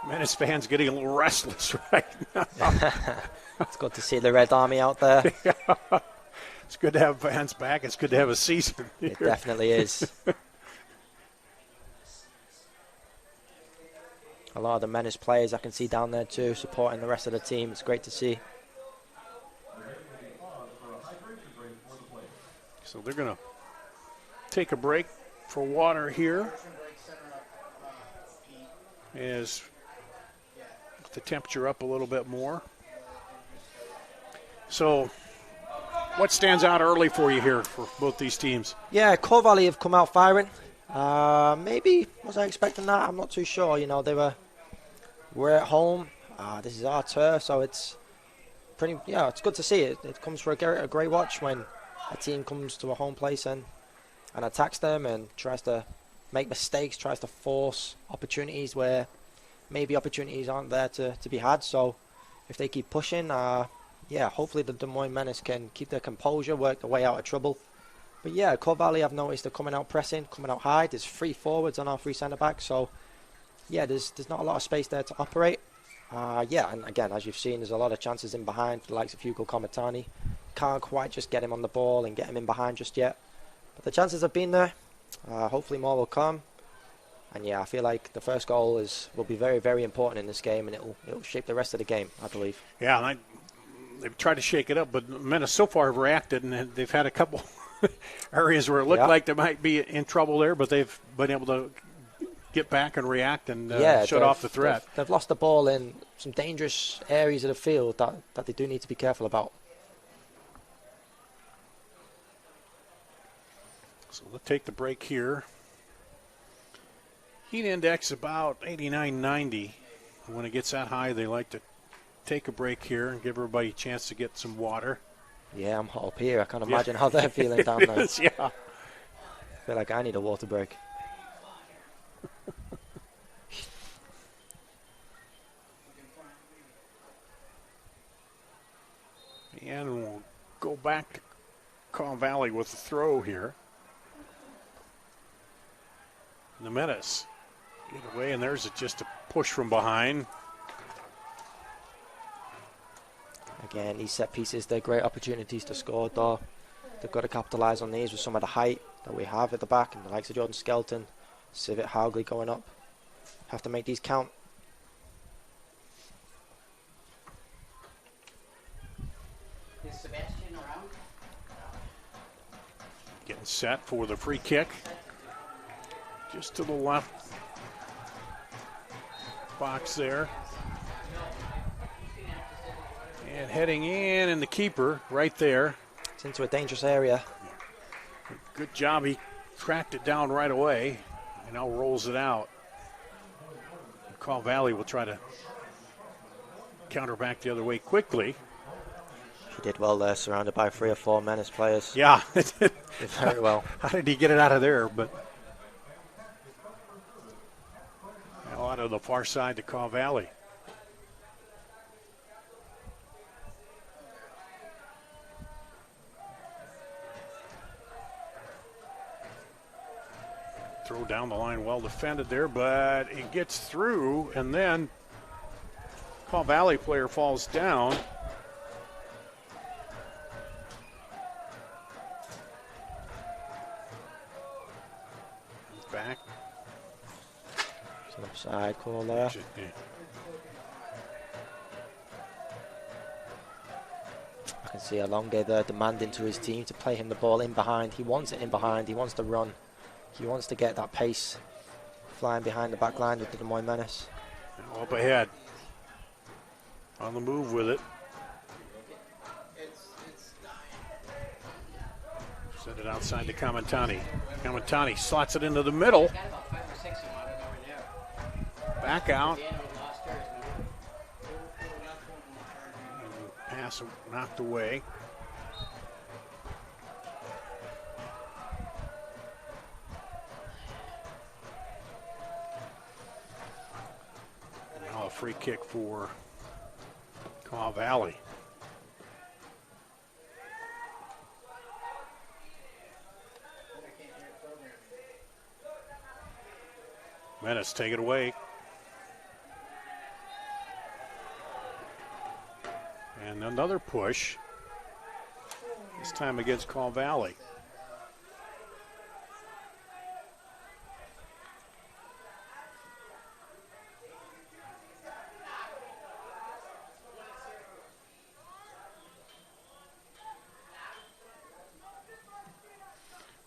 Menace fans getting a little restless right now.
It's good to see the Red Army out there.
Yeah. It's good to have fans back. It's good to have a season.
It definitely is. A lot of the Menace players I can see down there too, supporting the rest of the team. It's great to see.
So they're going to take a break for water here. As the temperature up a little bit more. So what stands out early for you here for both these teams?
Yeah, Caw Valley have come out firing. Maybe was I expecting that? I'm not too sure. You know, we're at home. This is our turf, so it's pretty. Yeah, it's good to see it. It comes for a great watch when a team comes to a home place and attacks them and tries to make mistakes, tries to force opportunities where maybe opportunities aren't there to be had. So if they keep pushing, yeah, hopefully the Des Moines Menace can keep their composure, work their way out of trouble. But yeah, Caw Valley, I've noticed they're coming out pressing, coming out high. There's 3 forwards on our 3 centre-backs. So yeah, there's not a lot of space there to operate. Yeah, and again, as you've seen, there's a lot of chances in behind for the likes of Hugo Comitani. Can't quite just get him on the ball and get him in behind just yet. But the chances have been there. Hopefully more will come. And yeah, I feel like the first goal will be very, very important in this game, and it'll shape the rest of the game, I believe.
Yeah, and they've tried to shake it up, but Menace so far have reacted, and they've had a couple areas where it looked like they might be in trouble there, but they've been able to get back and react and
yeah,
shut off the threat.
They've lost the ball in some dangerous areas of the field that they do need to be careful about.
So let's take the break here. Heat index about 89, 90. When it gets that high, they like to take a break here and give everybody a chance to get some water.
Yeah, I'm hot up here. I can't imagine how they're feeling down there.
Yeah.
I feel like I need a water break.
And we'll go back to Caw Valley with the throw here. The Menace get away, and there's just a push from behind.
Again, these set pieces, they're great opportunities to score, though. They've got to capitalise on these with some of the height that we have at the back, and the likes of Jordan Skelton, Civet Haugley going up. Have to make these count.
Is Sebastian around?
Getting set for the free kick. Just to the left box there. And heading in, and the keeper right there.
It's into a dangerous area.
Good job. He tracked it down right away and now rolls it out. Caw Valley will try to counter back the other way quickly.
He did well there, surrounded by 3 or 4 Menace players.
Yeah.
Did very well.
How did he get it out of there? But now out of the far side to Caw Valley. Throw down the line, well defended there, but it gets through, and then Caw Valley player falls down. Back.
It's an offside call there.
Yeah.
I can see Alonge there demanding to his team to play him the ball in behind. He wants it in behind. He wants to run. He wants to get that pace flying behind the back line with the Des Moines Menace.
Now up ahead. On the move with it. Send it outside to Kamatani. Kamatani slots it into the middle. Back out. Pass knocked away. Now a free kick for Caw Valley. Menace take it away. And another push. This time against Caw Valley.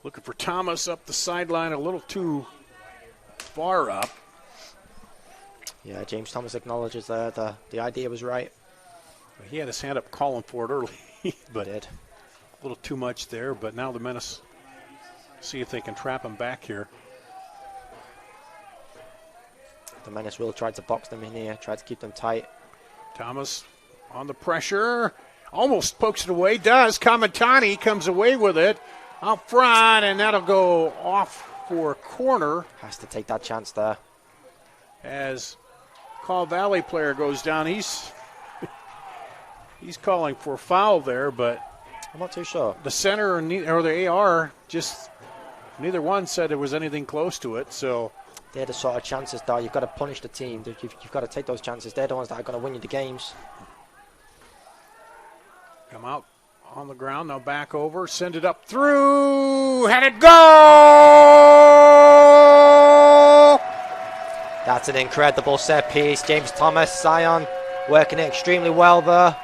Looking for Thomas up the sideline, a little too far up.
Yeah, James Thomas acknowledges there the idea was right.
He had his hand up calling for it early, but
did.
A little too much there. But now the Menace see if they can trap him back here.
The Menace will try to box them in here, try to keep them tight.
Thomas on the pressure, almost pokes it away. Does Kamatani comes away with it out front, and that'll go off for a corner.
Has to take that chance there.
As Caw Valley player goes down, he's calling for a foul there, but
I'm not too sure.
The center or the AR, just neither one said there was anything close to it. So
they're the sort of chances, though. You've got to punish the team. You've got to take those chances. They're the ones that are going to win you the games.
Come out on the ground, now back over, send it up through, had it go!
That's an incredible set piece. James Thomas, Zion, working it extremely well there.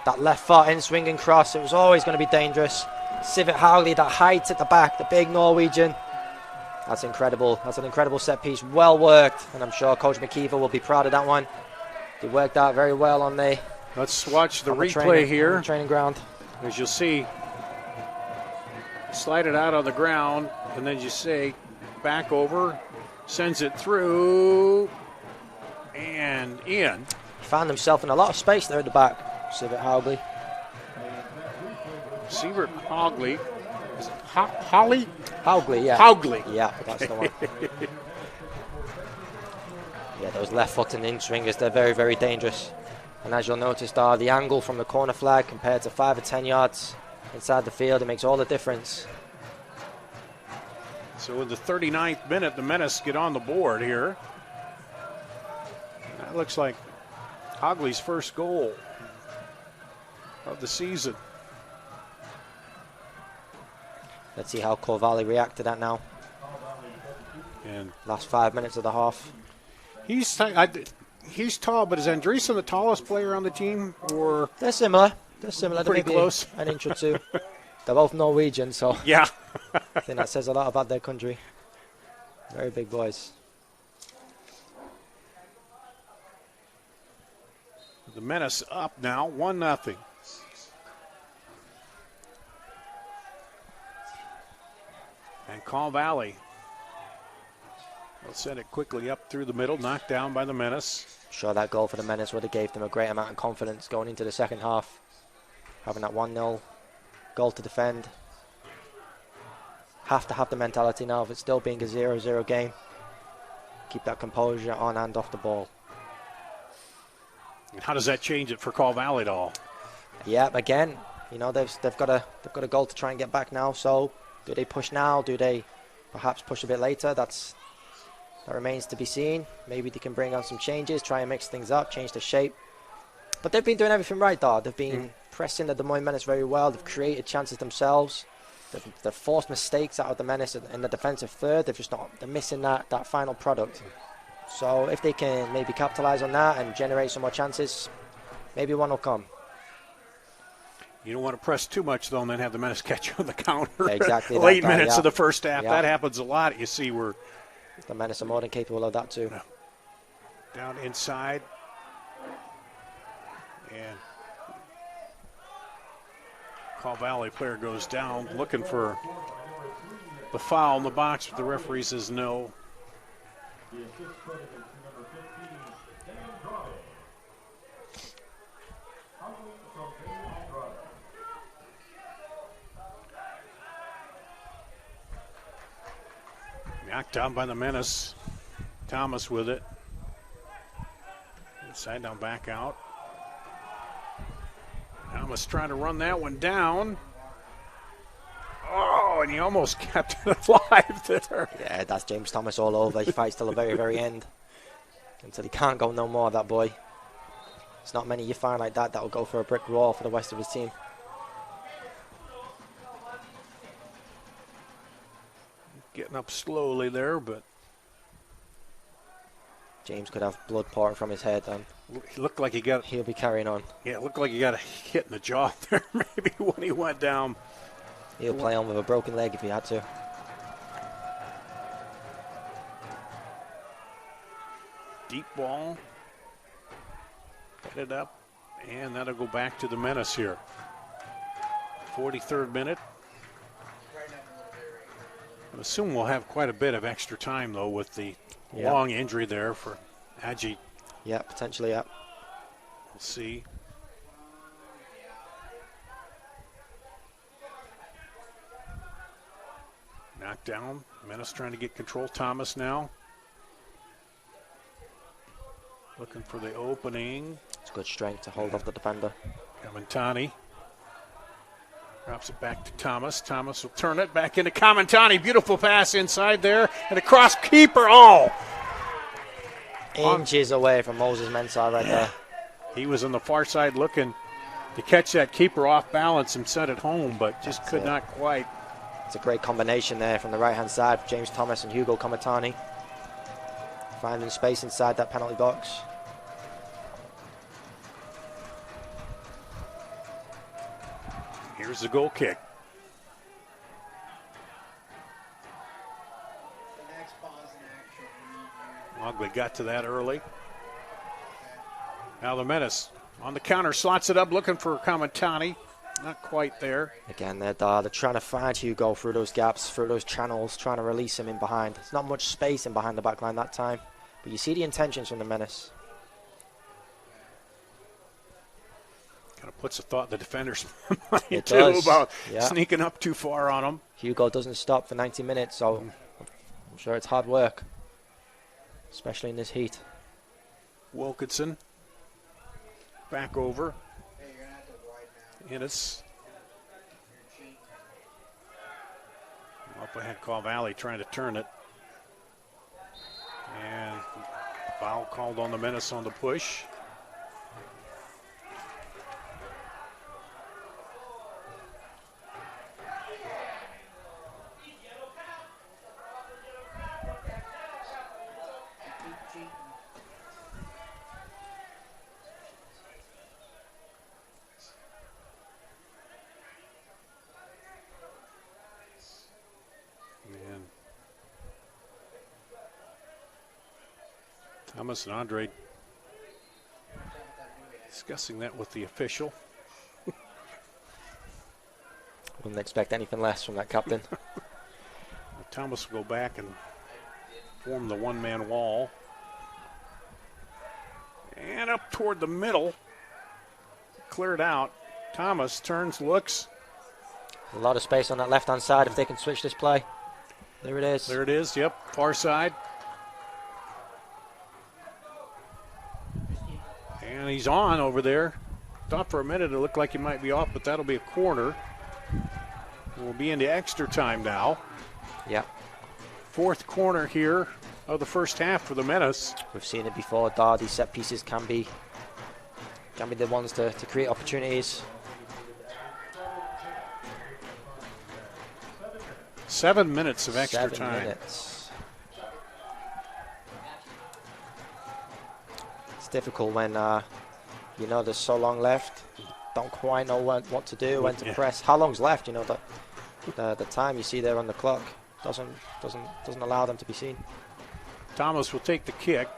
That left foot in swinging cross, it was always going to be dangerous. Civet Howley, that height at the back, the big Norwegian. That's incredible. That's an incredible set piece. Well worked. And I'm sure Coach McKeever will be proud of that one. He worked out very well on the
Let's watch the replay here.
On the training ground.
As you'll see, slide it out on the ground, and then you say back over, sends it through, and in.
Found himself in a lot of space there at the back. Sievert Haugli.
Sievert Haugli. Is it Holly?
Haugli, yeah.
Haugli.
Yeah, that's the one. Yeah, those left foot and in-swingers, they're very, very dangerous. And as you'll notice, the angle from the corner flag compared to 5 or 10 yards inside the field, it makes all the difference.
So in the 39th minute, the Menace get on the board here. That looks like Haugli's first goal of the season.
Let's see how Corvalli react to that now.
And
last 5 minutes of the half.
He's tall, but is Andreessen the tallest player on the team? Or
they're similar. They're similar.
Pretty close.
An inch or two. They're both Norwegian, so
yeah.
I think that says a lot about their country. Very big boys.
The Menace up now, 1-0. And Call Valley will send it quickly up through the middle, knocked down by the Menace.
Sure, that goal for the Menace would have gave them a great amount of confidence going into the second half. Having that 1-0 goal to defend. Have to have the mentality now of it still being a 0-0 game. Keep that composure on and off the ball.
And how does that change it for Call Valley at all?
Yeah, again, you know, they've got a goal to try and get back now. So do they push now? Do they perhaps push a bit later? That remains to be seen. Maybe they can bring on some changes, try and mix things up, change the shape. But they've been doing everything right, though. They've been pressing the Des Moines Menace very well. They've created chances themselves. They've forced mistakes out of the Menace in the defensive third. They're missing that final product. So if they can maybe capitalize on that and generate some more chances, maybe one will come.
You don't want to press too much, though, and then have the Menace catch you on the counter.
Exactly.
Late minutes of the first half. Yeah. That happens a lot. You see where
the Menace are more than capable of that, too.
Down inside. And Call Valley player goes down looking for the foul in the box, but the referee says no. Knocked down by the Menace. Thomas with it. Inside down, back out. Thomas trying to run that one down. Oh, and he almost kept it alive there.
Yeah, that's James Thomas all over. He fights till the very, very end. Until he can't go no more, that boy. It's not many you find like that will go for a brick wall for the rest of his team.
Getting up slowly there, but
James could have blood pouring from his head, and
he looked like
he'll be carrying on.
Yeah, it looked like he got a hit in the jaw there, maybe when he went down.
He'll play on with a broken leg if he had to.
Deep ball. Headed up, and that'll go back to the Menace here. 43rd minute. I assume we'll have quite a bit of extra time, though, with the long injury there for Ajit.
Yeah, potentially, yeah.
We'll see. Knocked down. Menace trying to get control. Thomas now. Looking for the opening.
It's good strength to hold off the defender.
Kamantani. Drops it back to Thomas. Thomas will turn it back into Kamantani. Beautiful pass inside there. And across keeper. Oh!
Inches away from Moses Mensah right there.
He was on the far side looking to catch that keeper off balance and send it home, but just could not quite.
It's a great combination there from the right-hand side. James Thomas and Hugo Kamantani. Finding space inside that penalty box.
Here's the goal kick. Hogley got to that early. Now the Menace on the counter, slots it up, looking for Kamatani. Not quite there.
Again, they're trying to find Hugo through those gaps, through those channels, trying to release him in behind. There's not much space in behind the back line that time, but you see the intentions from the Menace.
Kind of puts a thought in the defender's mind
It
too
does.
about
Yeah.
sneaking up too far on him.
Hugo doesn't stop for 90 minutes, so I'm sure it's hard work, especially in this heat.
Wilkinson back over. Menace. Up ahead, Call Valley trying to turn it. And foul called on the Menace on the push. Thomas and Andre discussing that with the official.
Wouldn't expect anything less from that captain.
Thomas will go back and form the one-man wall. And up toward the middle. Cleared out. Thomas turns, looks.
A lot of space on that left-hand side if they can switch this play. There it is.
There it is, yep, far side. And he's on over there. Thought for a minute it looked like he might be off, but that'll be a corner. We'll be into extra time now.
Yeah.
Fourth corner here of the first half for the Menace.
We've seen it before, these set pieces can be the ones to create opportunities.
7 minutes of extra
7
time.
minutes. It's difficult when you know there's so long left. Don't quite know what to do, when to press. How long's left? You know the time you see there on the clock doesn't allow them to be seen.
Thomas will take the kick.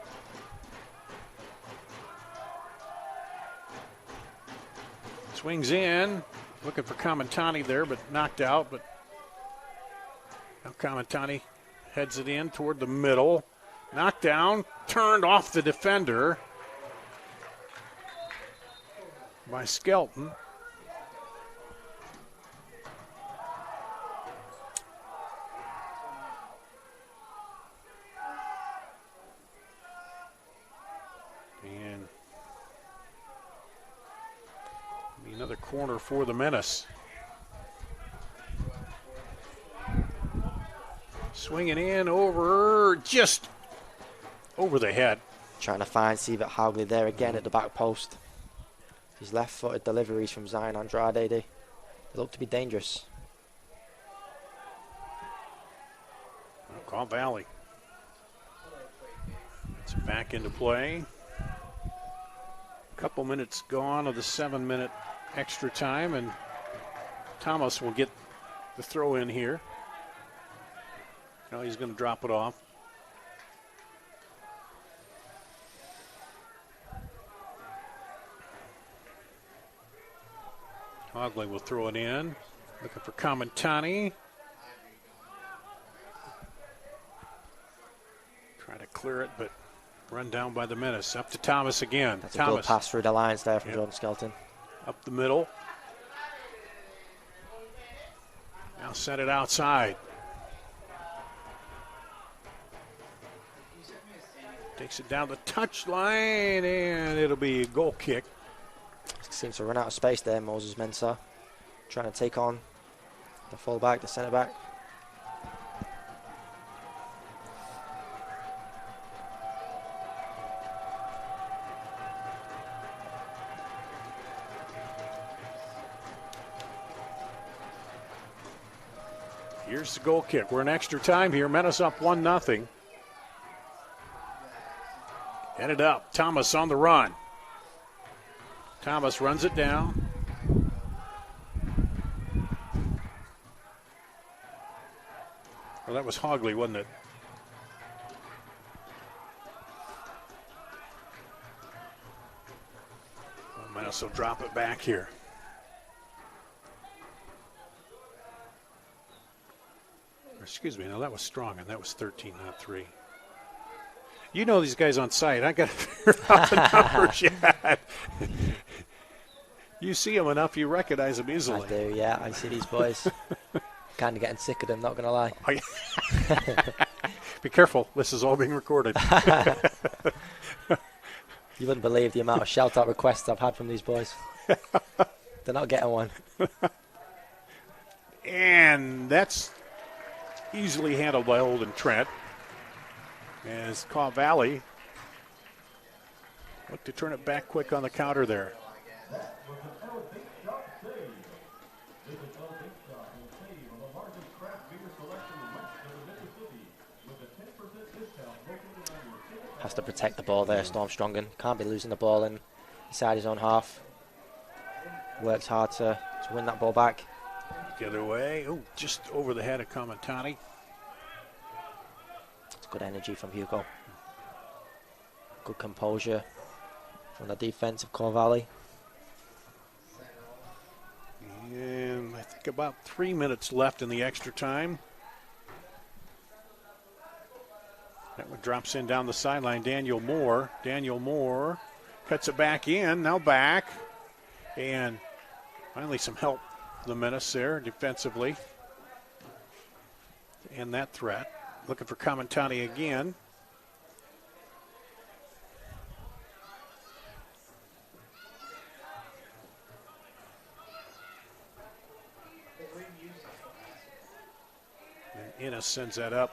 Swings in, looking for Kamatani there, but knocked out. But now Kamatani heads it in toward the middle. Knocked down, turned off the defender by Skelton. And another corner for the Menace. Swinging in over, just over the head.
Trying to find Sievert Haugli there again at the back post. These left-footed deliveries from Zion Andrade, they look to be dangerous.
Call Valley. It's back into play. Couple minutes gone of the 7-minute extra time, and Thomas will get the throw in here. Now he's going to drop it off. Hogley will throw it in. Looking for Kamatani. Try to clear it, but run down by the Menace. Up to Thomas again.
That's
Thomas.
a good pass through the lines there from Jordan Skelton.
Up the middle. Now send it outside. Takes it down the touchline, and it'll be a goal kick.
Seems to run out of space there, Moses Mensah. Trying to take on the fullback, the centre back.
Here's the goal kick. We're in extra time here. Menace up 1-0. Headed up. Thomas on the run. Thomas runs it down. Well, that was Hogley, wasn't it? Menace will drop it back here. Excuse me, no, that was strong, and that was 13, not 3. You know these guys on site. I got to figure out the numbers yet. You see them enough, you recognize them easily.
I do, yeah. I see these boys. Kind of getting sick of them, not going to lie.
Be careful. This is all being recorded.
You wouldn't believe the amount of shout-out requests I've had from these boys. They're not getting one.
And that's easily handled by Holden Trent. As Caw Valley look to turn it back quick on the counter there.
Has to protect the ball there, Stormstrongen. Can't be losing the ball inside his own half. Works hard to win that ball back.
The other way. Oh, just over the head of Kamatani.
It's good energy from Hugo. Good composure from the defense of Caw Valley.
And I think about 3 minutes left in the extra time. That one drops in down the sideline. Daniel Moore. Daniel Moore cuts it back in. Now back. And finally some help for the Menace there defensively. And that threat. Looking for Kamatani again. And Menace sends that up.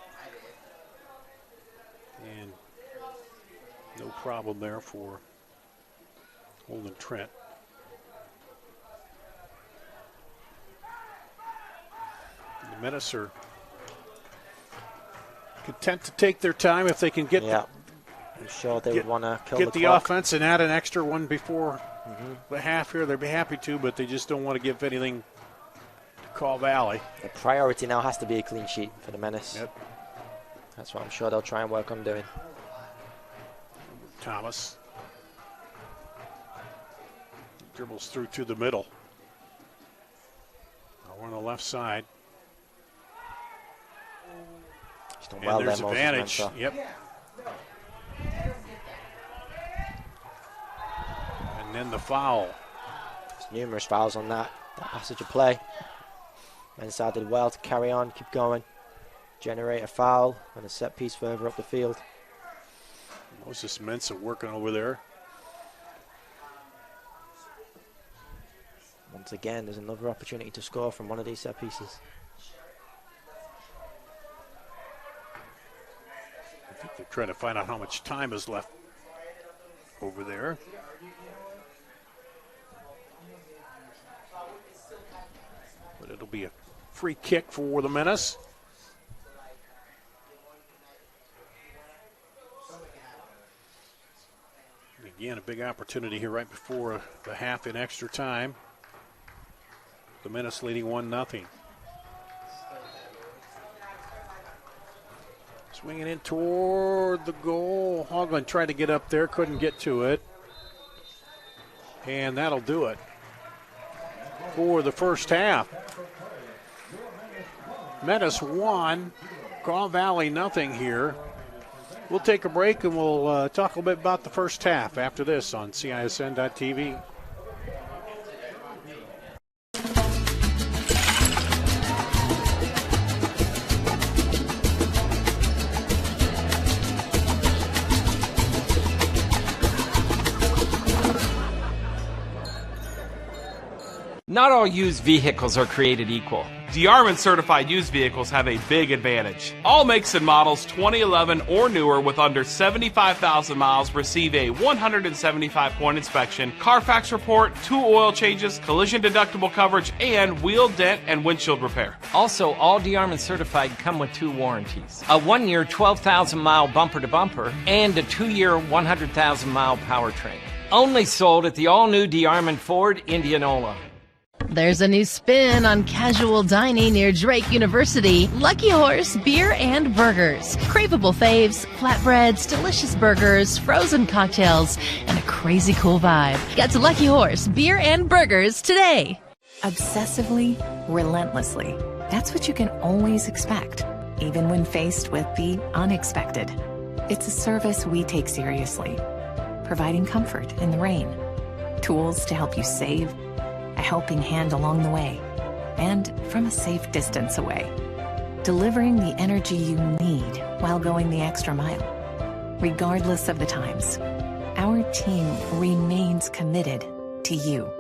And no problem there for Holden Trent. And the Menace are content to take their time if they can get
I'm sure they would want to kill
get
the
the
clock.
offense and add an extra one before the half here. They'd be happy to, but they just don't want to give anything to Caw Valley.
The priority now has to be a clean sheet for the Menace.
Yep.
That's what I'm sure they'll try and work on doing.
Thomas dribbles through to the middle. We're on the left side.
He's done
And
well
there's
there, Moses
advantage.
Mensah.
Yep. And then the foul.
There's numerous fouls on that passage of play. Mensah did well to carry on, keep going, generate a foul and a set piece further up the field.
Moses Mensah working over there.
Once again, there's another opportunity to score from one of these set pieces.
I think they're trying to find out how much time is left over there. But it'll be a free kick for the Menace. Again, a big opportunity here right before the half in extra time. The Menace leading 1-0. Swinging in toward the goal. Hoagland tried to get up there, couldn't get to it. And that'll do it for the first half. Menace 1, Caw Valley nothing here. We'll take a break and we'll talk a little bit about the first half after this on CISN.TV.
Not all used vehicles are created equal.
DeArmond certified used vehicles have a big advantage. All makes and models 2011 or newer with under 75,000 miles receive a 175-point inspection, Carfax report, 2 oil changes, collision deductible coverage, and wheel dent and windshield repair.
Also, all DeArmond certified come with 2 warranties. A 1-year 12,000-mile bumper-to-bumper and a 2-year 100,000-mile powertrain. Only sold at the all-new DeArmond Ford Indianola.
There's a new spin on casual dining near Drake University. Lucky Horse Beer and Burgers. Craveable faves, flatbreads, delicious burgers, frozen cocktails, and a crazy cool vibe. Get to Lucky Horse Beer and Burgers today.
Obsessively, relentlessly. That's what you can always expect, even when faced with the unexpected. It's a service we take seriously, providing comfort in the rain, tools to help you save, a helping hand along the way, and from a safe distance away. Delivering the energy you need while going the extra mile. Regardless of the times, our team remains committed to you.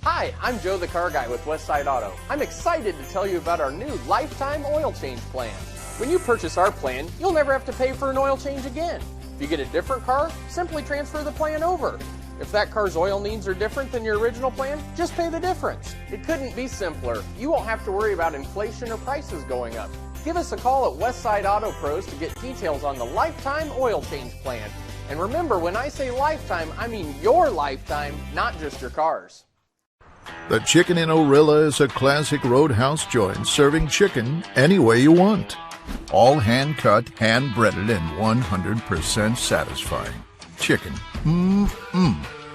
Hi, I'm Joe the Car Guy with Westside Auto. I'm excited to tell you about our new lifetime oil change plan. When you purchase our plan, you'll never have to pay for an oil change again. If you get a different car, simply transfer the plan over. If that car's oil needs are different than your original plan, just pay the difference. It couldn't be simpler. You won't have to worry about inflation or prices going up. Give us a call at Westside Auto Pros to get details on the lifetime oil change plan. And remember, when I say lifetime, I mean your lifetime, not just your car's.
The Chicken in Orilla is a classic roadhouse joint serving chicken any way you want. All hand-cut, hand-breaded, and 100% satisfying. Chicken,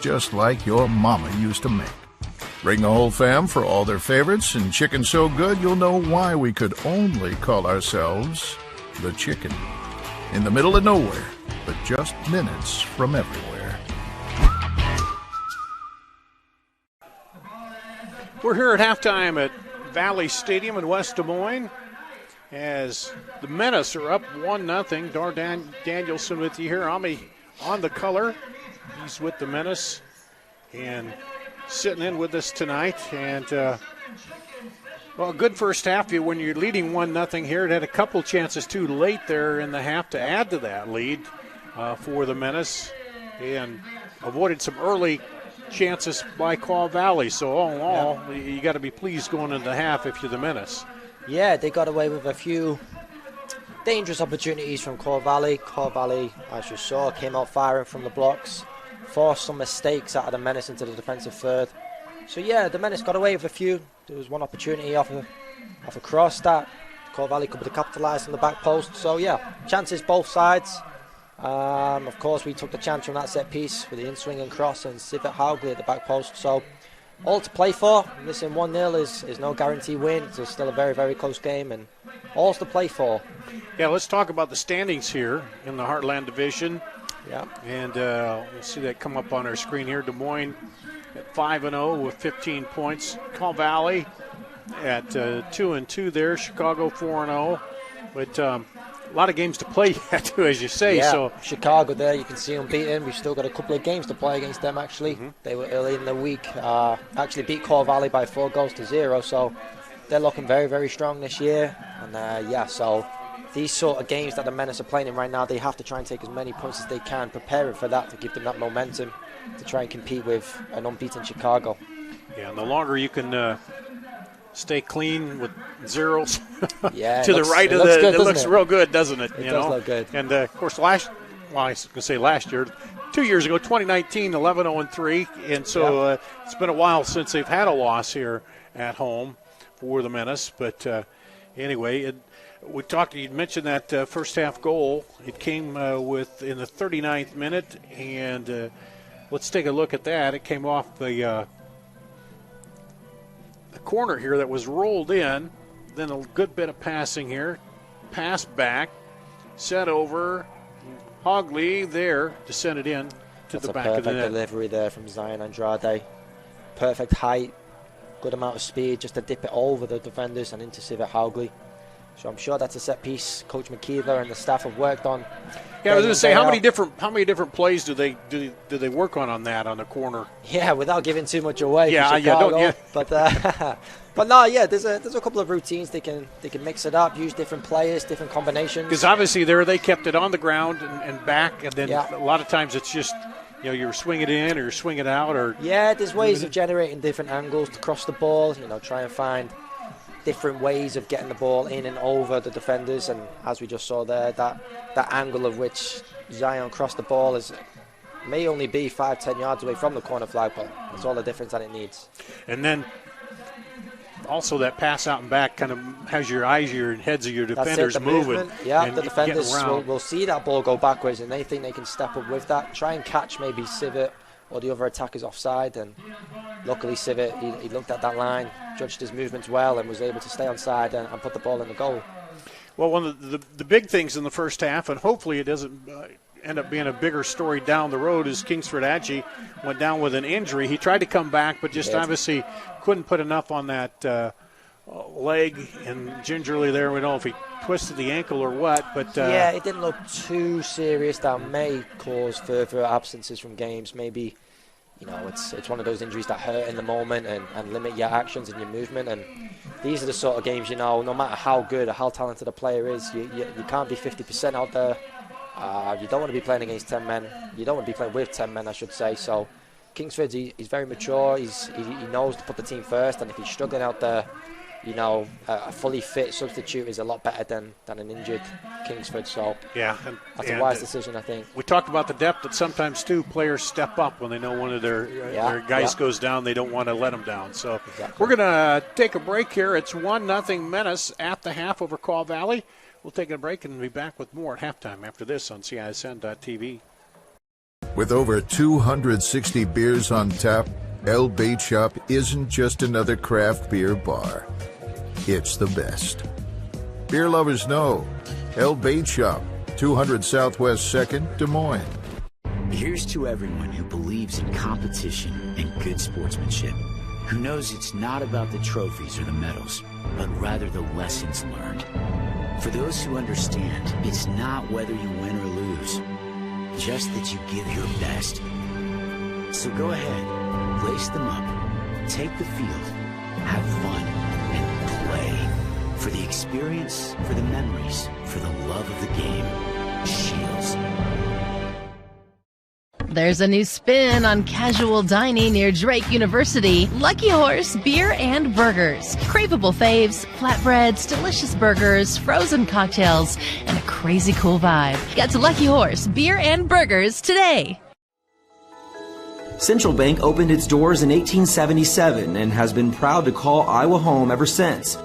just like your mama used to make. Bring the whole fam for all their favorites, and chicken so good you'll know why we could only call ourselves the Chicken. In the middle of nowhere, but just minutes from everywhere.
We're here at halftime at Valley Stadium in West Des Moines as the Menace are up 1-0. Dardan Danielson with you here. Ami on the color. He's with the Menace and sitting in with us tonight. And, well, a good first half. When you're leading 1-0 here, it had a couple chances too late there in the half to add to that lead for the Menace and avoided some early chances by Kaw Valley. So all in all, you got to be pleased going into the half if you're the Menace.
Yeah, they got away with a few dangerous opportunities from Kaw Valley. Kaw Valley, as you saw, came out firing from the blocks, forced some mistakes out of the Menace into the defensive third. So yeah, the Menace got away with a few. There was one opportunity off a cross that Kaw Valley could have capitalised on the back post. So yeah, chances both sides. Of course, we took the chance from that set piece with the in-swing and cross and Sivert Haugli at the back post. So all to play for. Listen, 1-0 is no guarantee win. It's still a very, very close game, and all's to play for.
Yeah, let's talk about the standings here in the Heartland Division.
Yeah.
And we'll see that come up on our screen here. Des Moines at 5-0 with 15 points. Kaw Valley at 2-2 there. Chicago 4-0. But a lot of games to play yet, too, as you say.
Yeah,
so
Chicago there, you can see unbeaten. We've still got a couple of games to play against them, actually. They were early in the week. Actually beat Kaw Valley by 4-0, so they're looking very, very strong this year. And, yeah, so these sort of games that the Menace are playing in right now, they have to try and take as many points as they can, preparing for that to give them that momentum to try and compete with an unbeaten Chicago.
Yeah, and the longer you can stay clean with zeros
yeah,
to the right of the, it looks real good, doesn't it?
It does look good.
And of course, I was going to say last year, 2 years ago, 2019, 11-0-3, and so it's been a while since they've had a loss here at home for the Menace. But anyway, you mentioned that first half goal. It came with in the 39th minute, and let's take a look at that. It came off the corner here that was rolled in, then a good bit of passing here, pass back, set over, Haugli there to send it in to the back of the net.
Perfect delivery there from Zion Andrade. Perfect height, good amount of speed just to dip it over the defenders and into Sivert Haugli. So I'm sure that's a set piece Coach McKeever and the staff have worked on.
Yeah, I was going to say, how many different plays do they work on that on the corner?
Yeah, without giving too much away.
Yeah,
Chicago,
yeah.
But no, yeah, there's a couple of routines they can mix it up, use different players, different combinations.
Because obviously they kept it on the ground and back, and then a lot of times it's just you're swinging it in or you're swinging it out, or
there's ways of generating different angles to cross the ball. Try and find different ways of getting the ball in and over the defenders, and as we just saw there, that angle of which Zion crossed the ball is may only be 5-10 yards away from the corner flag, but it's all the difference that it needs.
And then also that pass out and back kind of has your eyes, your heads of your defenders moving.
Yeah,
and
the defenders
getting
will see that ball go backwards, and they think they can step up with that, try and catch maybe Civet or the other attackers offside. And luckily Civet, he looked at that line, judged his movements well, and was able to stay onside and put the ball in the goal.
Well, one of the big things in the first half, and hopefully it doesn't end up being a bigger story down the road, is Kingsford Agee went down with an injury. He tried to come back, but just obviously couldn't put enough on that leg. And gingerly there, we don't know if he twisted the ankle or what. But
yeah, it didn't look too serious. That may cause further absences from games. Maybe, it's one of those injuries that hurt in the moment and limit your actions and your movement. And these are the sort of games, no matter how good or how talented a player is, you can't be 50% out there. You don't want to be playing against 10 men. You don't want to be playing with 10 men, I should say. So Kingsford, he's very mature. He knows to put the team first. And if he's struggling out there, a fully fit substitute is a lot better than an injured Kingsford. So
yeah,
that's a wise decision, I think.
We talked about the depth, that sometimes too players step up when they know one of their guys goes down. They don't want to let them down. So we're going to take a break here. It's 1-0 Menace at the half over Kaw Valley. We'll take a break and be back with more at halftime after this on CISN.TV.
With over 260 beers on tap, El Bait Shop isn't just another craft beer bar. It's the best. Beer lovers know. El Bait Shop, 200 Southwest 2nd, Des Moines.
Here's to everyone who believes in competition and good sportsmanship, who knows it's not about the trophies or the medals, but rather the lessons learned. For those who understand, it's not whether you win or lose, just that you give your best. So go ahead, lace them up, take the field, have fun, and play. For the experience, for the memories, for the love of the game. Shields.
There's a new spin on casual dining near Drake University. Lucky Horse Beer and Burgers. Craveable faves, flatbreads, delicious burgers, frozen cocktails, and a crazy cool vibe. Get to Lucky Horse Beer and Burgers today.
Central Bank opened its doors in 1877 and has been proud to call Iowa home ever since.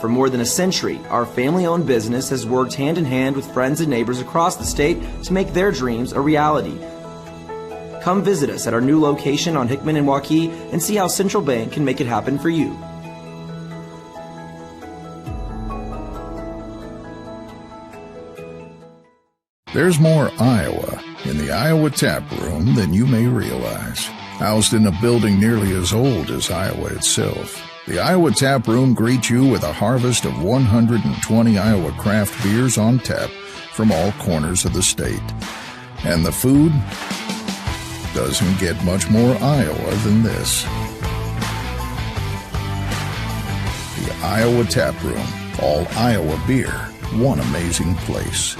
For more than a century, our family-owned business has worked hand-in-hand with friends and neighbors across the state to make their dreams a reality. Come visit us at our new location on Hickman and Waukee and see how Central Bank can make it happen for you.
There's more Iowa in the Iowa Tap Room than you may realize. Housed in a building nearly as old as Iowa itself, the Iowa Tap Room greets you with a harvest of 120 Iowa craft beers on tap from all corners of the state. And the food doesn't get much more Iowa than this. The Iowa Tap Room, all Iowa beer, one amazing place.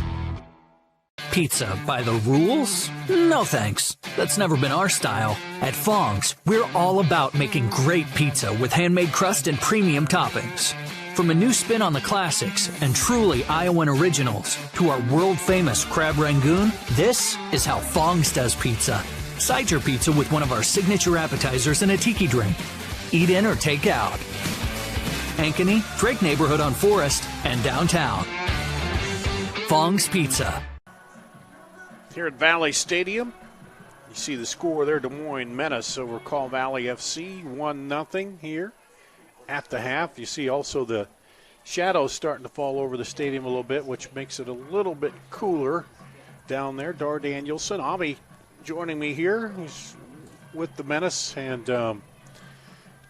Pizza by the rules? No thanks. That's never been our style. At Fong's, we're all about making great pizza with handmade crust and premium toppings. From a new spin on the classics and truly Iowan originals to our world-famous crab rangoon, this is how Fong's does pizza. Side your pizza with one of our signature appetizers and a tiki drink. Eat in or take out. Ankeny, Drake neighborhood on Forest, and downtown. Fong's Pizza.
Here at Valley Stadium, you see the score there, Des Moines Menace over Kaw Valley FC, 1-0 here at the half. You see also the shadows starting to fall over the stadium a little bit, which makes it a little bit cooler down there. Dar Danielson, Avi joining me here. He's with the Menace and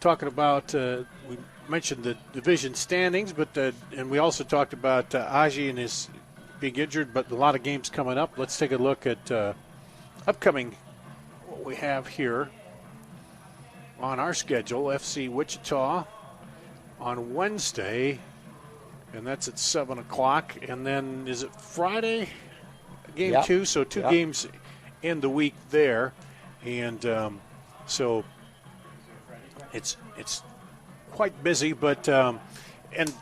talking about, we mentioned the division standings, but and we also talked about Agee and his being injured, but a lot of games coming up. Let's take a look at upcoming what we have here on our schedule. FC Wichita on Wednesday, and that's at 7 o'clock. And then is it Friday? Game 2, so two games in the week there. And so it's quite busy, but and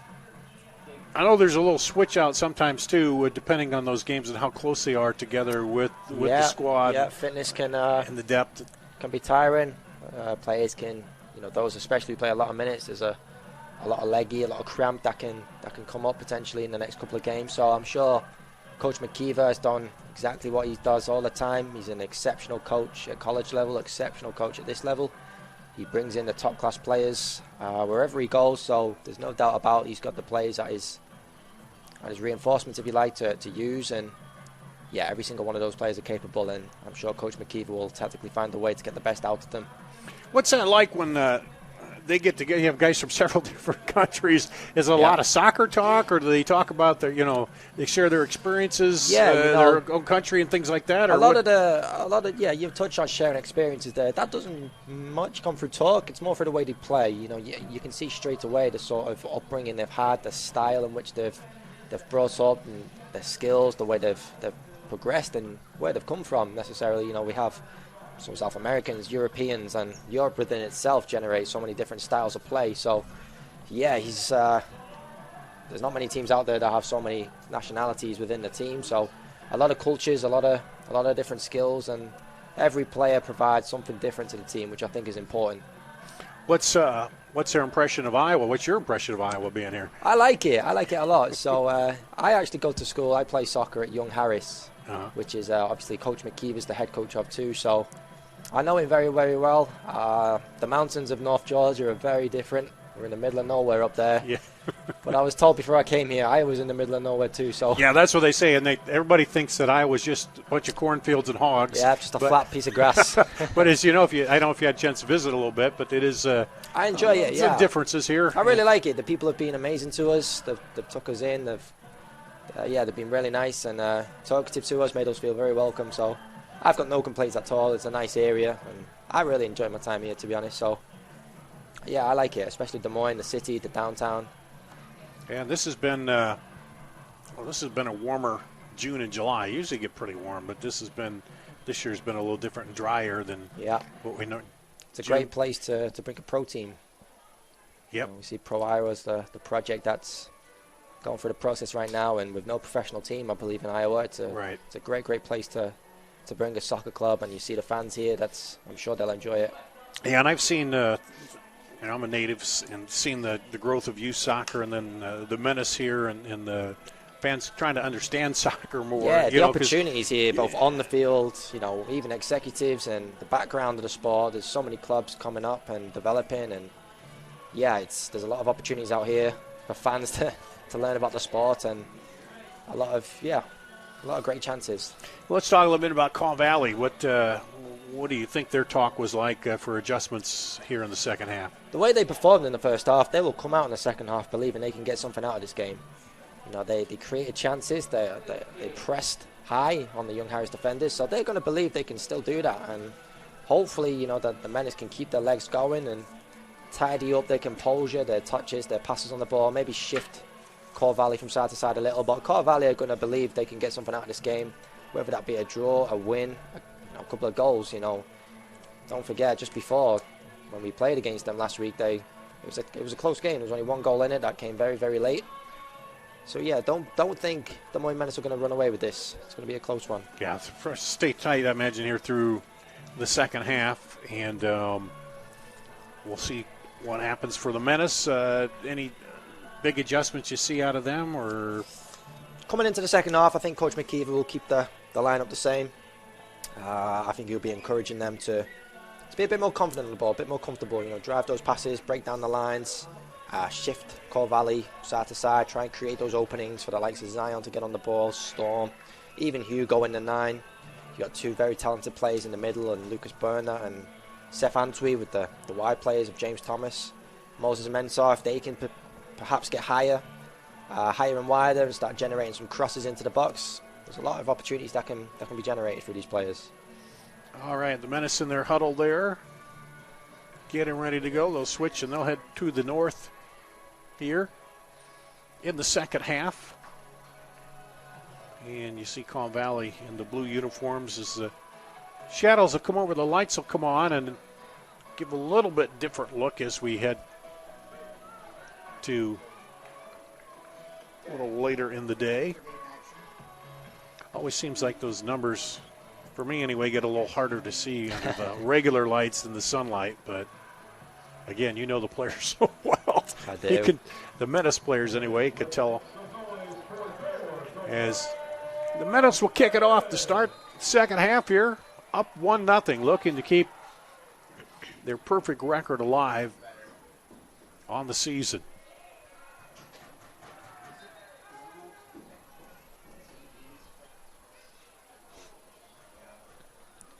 I know there's a little switch out sometimes too, depending on those games and how close they are together with the squad.
Yeah, fitness can
and the depth
can be tiring. Players can, those especially play a lot of minutes. There's a lot of leggy, a lot of cramp that can come up potentially in the next couple of games. So I'm sure Coach McKeever has done exactly what he does all the time. He's an exceptional coach at college level, exceptional coach at this level. He brings in the top class players wherever he goes. So there's no doubt about he's got the players at his reinforcements, if you like, to use. And yeah, every single one of those players are capable, and I'm sure Coach McKeever will tactically find a way to get the best out of them.
What's that like when they get together? You have guys from several different countries. Is it a lot of soccer talk, or do they talk about their, they share their experiences, their own country and things like that? Or
you've touched on sharing experiences there. That doesn't much come through talk. It's more for the way they play. You can see straight away the sort of upbringing they've had, the style in which they've brought up, and their skills, the way they've progressed, and where they've come from. Necessarily, we have some South Americans, Europeans, and Europe within itself generates so many different styles of play. So, yeah, there's not many teams out there that have so many nationalities within the team. So, a lot of cultures, a lot of different skills, and every player provides something different to the team, which I think is important.
What's their impression of Iowa? What's your impression of Iowa being here?
I like it a lot. So, I actually go to school. I play soccer at Young Harris, which is obviously Coach McKeever's the head coach of too. So I know him very, very well. The mountains of North Georgia are very different. We're in the middle of nowhere up there.
Yeah.
But I was told before I came here, I was in the middle of nowhere too. So
yeah, that's what they say, and everybody thinks that Iowa's just a bunch of cornfields and hogs.
Yeah, just a flat piece of grass.
But as you know, I don't know if you had a chance to visit a little bit, but it is.
I enjoy it. Yeah,
some differences here.
I really like it. The people have been amazing to us. They've took us in. They've been really nice and talkative to us, made us feel very welcome. So I've got no complaints at all. It's a nice area, and I really enjoy my time here, to be honest. So yeah, I like it, especially Des Moines, the city, the downtown.
Yeah, this has been a warmer June and July. Usually get pretty warm, but this year's been a little different and drier than what we know.
It's a great place to bring a pro team.
Yep.
We see Pro Iowa as the project that's going through the process right now, and with no professional team, I believe, in Iowa, it's a great place to bring a soccer club, and you see the fans here. I'm sure they'll enjoy it.
Yeah, and I've seen, I'm a native, and seen the growth of youth soccer, and then the Menace here, and the fans trying to understand soccer more.
Yeah, the opportunities here, both on the field, even executives and the background of the sport. There's so many clubs coming up and developing, and there's a lot of opportunities out here for fans to learn about the sport, and a lot of great chances.
Well, let's talk a little bit about Kaw Valley. What do you think their talk was like for adjustments here in the second half?
The way they performed in the first half, they will come out in the second half believing they can get something out of this game. They created chances. They pressed high on the Young Harris defenders, so they're going to believe they can still do that. And hopefully, that the Menace can keep their legs going and tidy up their composure, their touches, their passes on the ball, maybe shift Kaw Valley from side to side a little. But Kaw Valley are going to believe they can get something out of this game, whether that be a draw, a win, a couple of goals. Don't forget, just before when we played against them last week, it was a close game. There was only one goal in it that came very, very late. So yeah, don't think the Moines Menace are going to run away with this. It's going to be a close one.
Yeah, stay tight, I imagine, here through the second half, and we'll see what happens for the Menace. Any big adjustments you see out of them, or
coming into the second half? I think Coach McKeever will keep the lineup the same. I think he'll be encouraging them to be a bit more confident on the ball, a bit more comfortable. Drive those passes, break down the lines. Shift Kaw Valley side to side, try and create those openings for the likes of Zion to get on the ball, Storm, even Hugo in the 9. You got two very talented players in the middle, and Lucas Berner and Seth Antwi with the wide players of James Thomas, Moses Mensah. If they can perhaps get higher and wider and start generating some crosses into the box, there's a lot of opportunities that can be generated for these players.
All right, the Menace in their huddle there, getting ready to go. They'll switch and they'll head to the north here in the second half. And you see Kaw Valley in the blue uniforms as the shadows will come over, the lights will come on and give a little bit different look as we head to a little later in the day. Always seems like those numbers, for me anyway, get a little harder to see under the regular lights than the sunlight. But again, you know the players so well.
I do.
The Menace players anyway could tell. As the Menace will kick it off to start the second half here, up 1-0, looking to keep their perfect record alive on the season.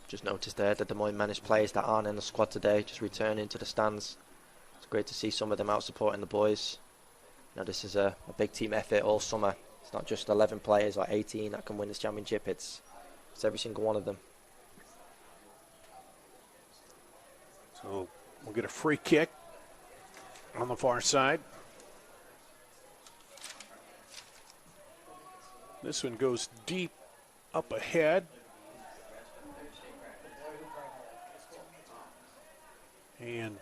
Just noticed there that the Moines Menace players that aren't in the squad today just returning to the stands. It's great to see some of them out supporting the boys. You know, this is a big team effort all summer. It's not just 11 players or 18 that can win this championship. It's every single one of them.
So we'll get a free kick on the far side. This one goes deep up ahead. And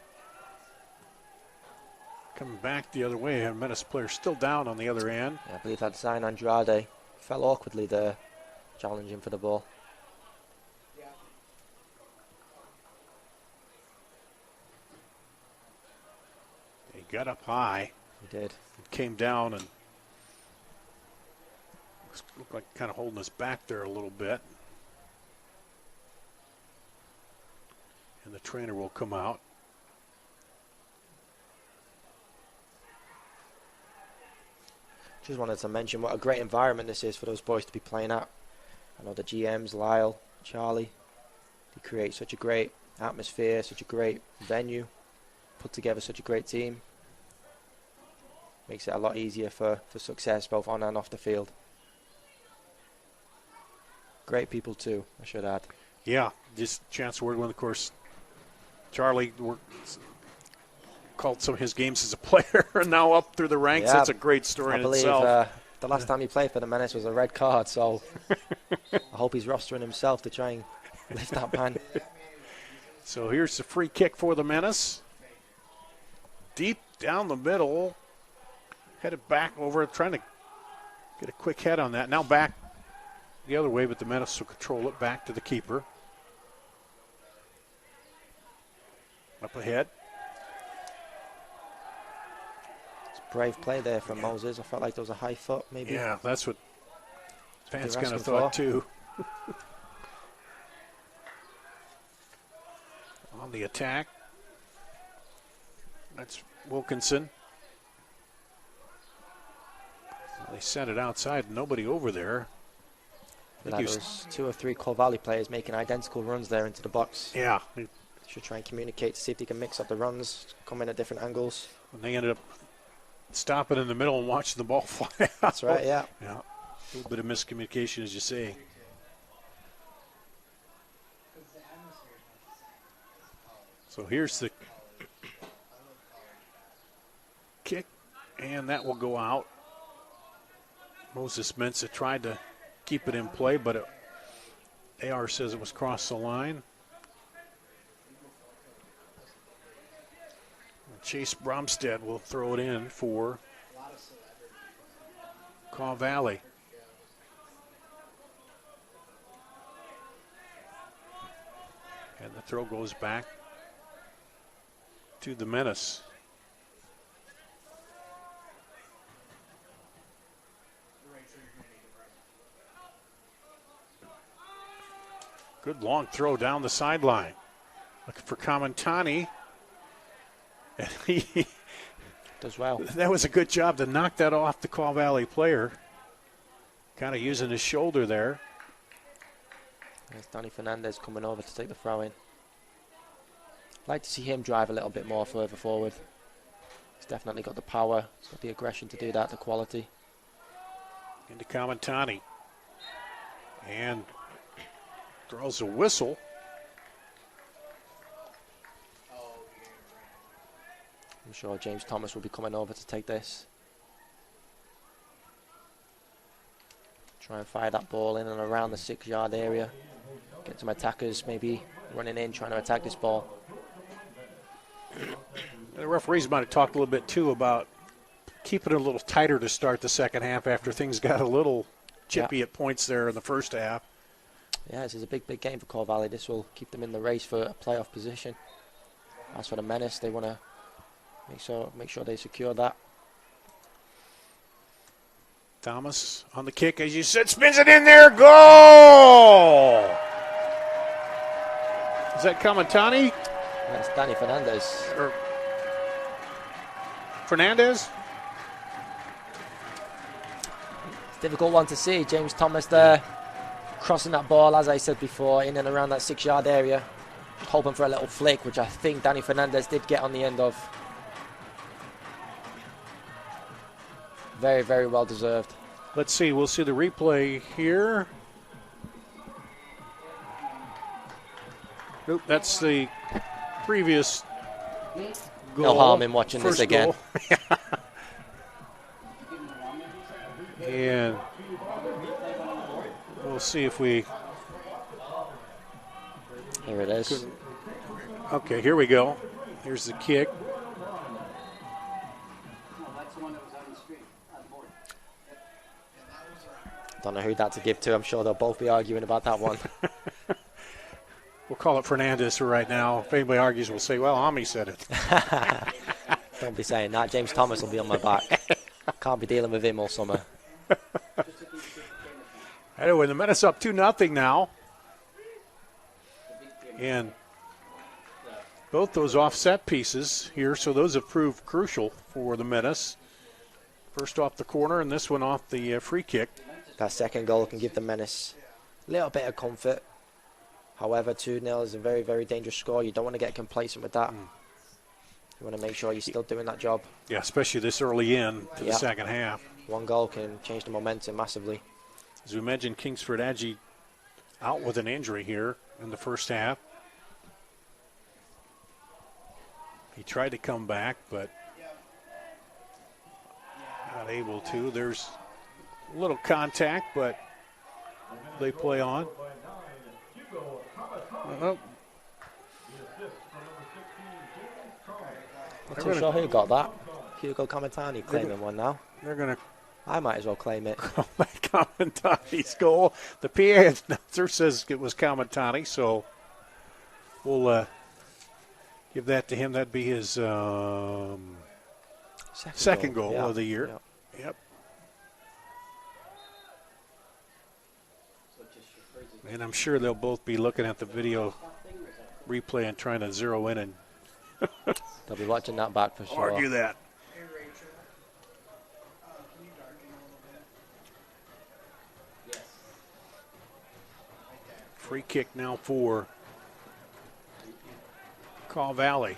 coming back the other way, a Menace player still down on the other end.
Yeah, I believe that Zion Andrade fell awkwardly there, challenging for the ball.
He got up high.
He did.
Came down and looked like kind of holding us back there a little bit. And the trainer will come out.
Just wanted to mention what a great environment this is for those boys to be playing at. I know the GMs, Lyle, Charlie, they create such a great atmosphere, such a great venue, put together such a great team. Makes it a lot easier for success both on and off the field. Great people too, I should add.
Yeah, just chance to work with, of course, Charlie called some of his games as a player and now up through the ranks. Yeah, that's a great story in itself.
I believe the last time he played for the Menace was a red card, so I hope he's rostering himself to try and lift that ban.
So here's the free kick for the Menace. Deep down the middle. Headed back over, trying to get a quick head on that. Now back the other way, but the Menace will control it back to the keeper. Up ahead.
It's a brave play there from Moses. I felt like there was a high foot, maybe.
Yeah, that's what fans kind of thought too. On the attack. That's Wilkinson. They sent it outside, nobody over there.
I think there's 2 or 3 Cole Valley players making identical runs there into the box.
Yeah.
Should try and communicate to see if they can mix up the runs, come in at different angles.
And they ended up stopping in the middle and watching the ball fly out.
That's right, yeah.
Yeah. A little bit of miscommunication, as you say. So here's the kick, and that will go out. Moses Mensah tried to keep it in play, but AR says it was crossed the line. Chase Bromstead will throw it in for Kaw Valley. And the throw goes back to the Menace. Good long throw down the sideline. Looking for Kamantani. And he
does well.
That was a good job to knock that off the Kaw Valley player. Kind of using his shoulder there.
There's Danny Fernandez coming over to take the throw in. I'd like to see him drive a little bit more further forward. He's definitely got the power. He's got the aggression to do that, the quality.
Into Kamantani. And throws a whistle.
I'm sure James Thomas will be coming over to take this. Try and fire that ball in and around the 6-yard area. Get some attackers maybe running in, trying to attack this ball.
The referees might have talked a little bit too about keep it a little tighter to start the second half after things got a little chippy at points there in the first half.
Yeah, this is a big, big game for Core Valley. This will keep them in the race for a playoff position. As for the Menace, they want to make sure they secure that.
Thomas on the kick, as you said, spins it in there. Goal! Is that Kamatani?
That's Danny Fernandez.
Or Fernandez?
It's a difficult one to see. James Thomas there, crossing that ball, as I said before, in and around that 6-yard area. Just hoping for a little flick, which I think Danny Fernandez did get on the end of. Very, very well deserved.
Let's see. We'll see the replay here. Nope, that's the previous goal.
No harm in watching
First
this again.
And we'll see if we...
Here it is.
Okay, here we go. Here's the kick.
Don't know who that to give to. I'm sure they'll both be arguing about that one.
We'll call it Fernandez for right now. If anybody argues, we'll say, well, Ami said it.
Don't be saying that. James Thomas will be on my back. Can't be dealing with him all summer.
Anyway, the Menace up 2-0 now. And both those offset pieces here, so those have proved crucial for the Menace. First off the corner and this one off the free kick.
That second goal can give the Menace a little bit of comfort. However, 2-0 is a very, very dangerous score. You don't want to get complacent with that. You want to make sure you're still doing that job.
Yeah, especially this early in to the second half.
One goal can change the momentum massively.
As we mentioned, Kingsford Aggie out with an injury here in the first half. He tried to come back, but not able to. There's a little contact, but they play on.
Not too sure who got that. Hugo Kamatani claiming one now.
They're going to.
I might as well claim it.
Kamatani's goal. The PA announcer says it was Kamatani, so we'll give that to him. That'd be his second goal of the year. Yep. And I'm sure they'll both be looking at the video replay and trying to zero in and
they'll be watching that back for sure.
Argue that. Free kick now for Kaw Valley.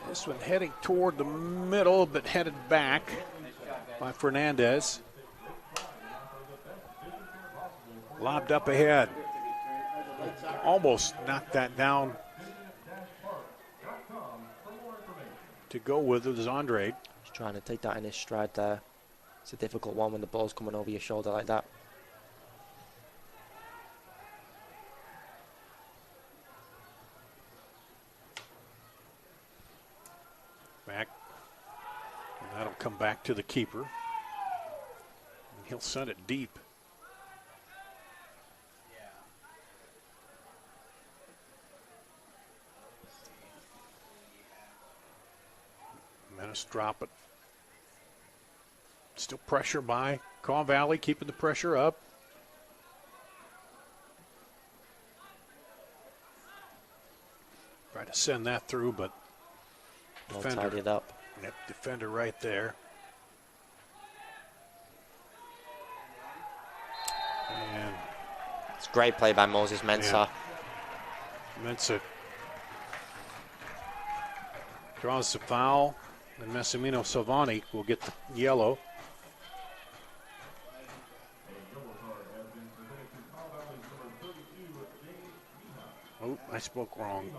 This one heading toward the middle, but headed back by Fernandez. Lobbed up ahead. Almost knocked that down. To go with it is Andre.
Just trying to take that in his stride there. It's a difficult one when the ball's coming over your shoulder like that.
Back. And that'll come back to the keeper. And he'll send it deep. Menace drop it. Still pressure by Kaw Valley, keeping the pressure up. Try to send that through, but defender
tied it up.
Yep, defender right there. And
it's great play by Moses Mensah.
Yeah. Mensah draws the foul, and Massimino Salvani will get the yellow. Oh, I spoke wrong.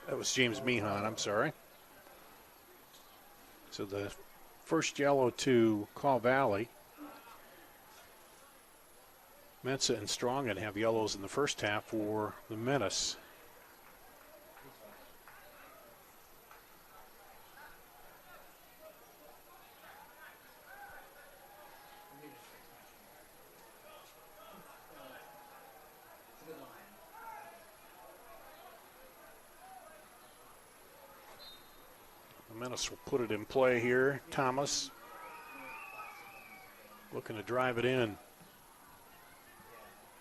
That was James Meehan, I'm sorry. So the first yellow to Kaw Valley. Mensa and Strongen have yellows in the first half for the Menace. The Menace will put it in play here. Thomas looking to drive it in.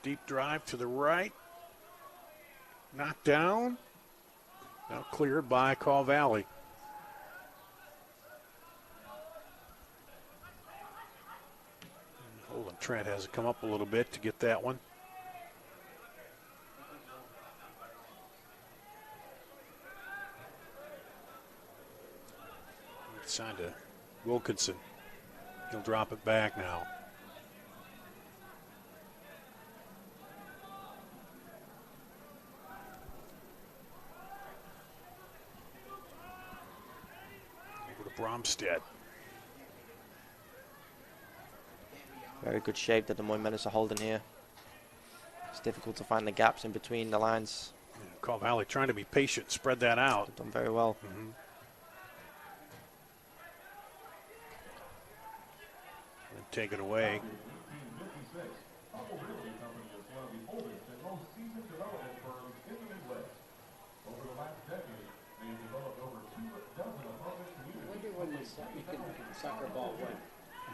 Deep drive to the right. Knocked down. Now cleared by Call Valley. Holden Trent has to come up a little bit to get that one. Signed to Wilkinson. He'll drop it back now. Over to Bromstead.
Very good shape that the Moines Menace are holding here. It's difficult to find the gaps in between the lines.
Yeah, Call Valley trying to be patient, spread that out.
They've done very well.
Mm-hmm. And take it away.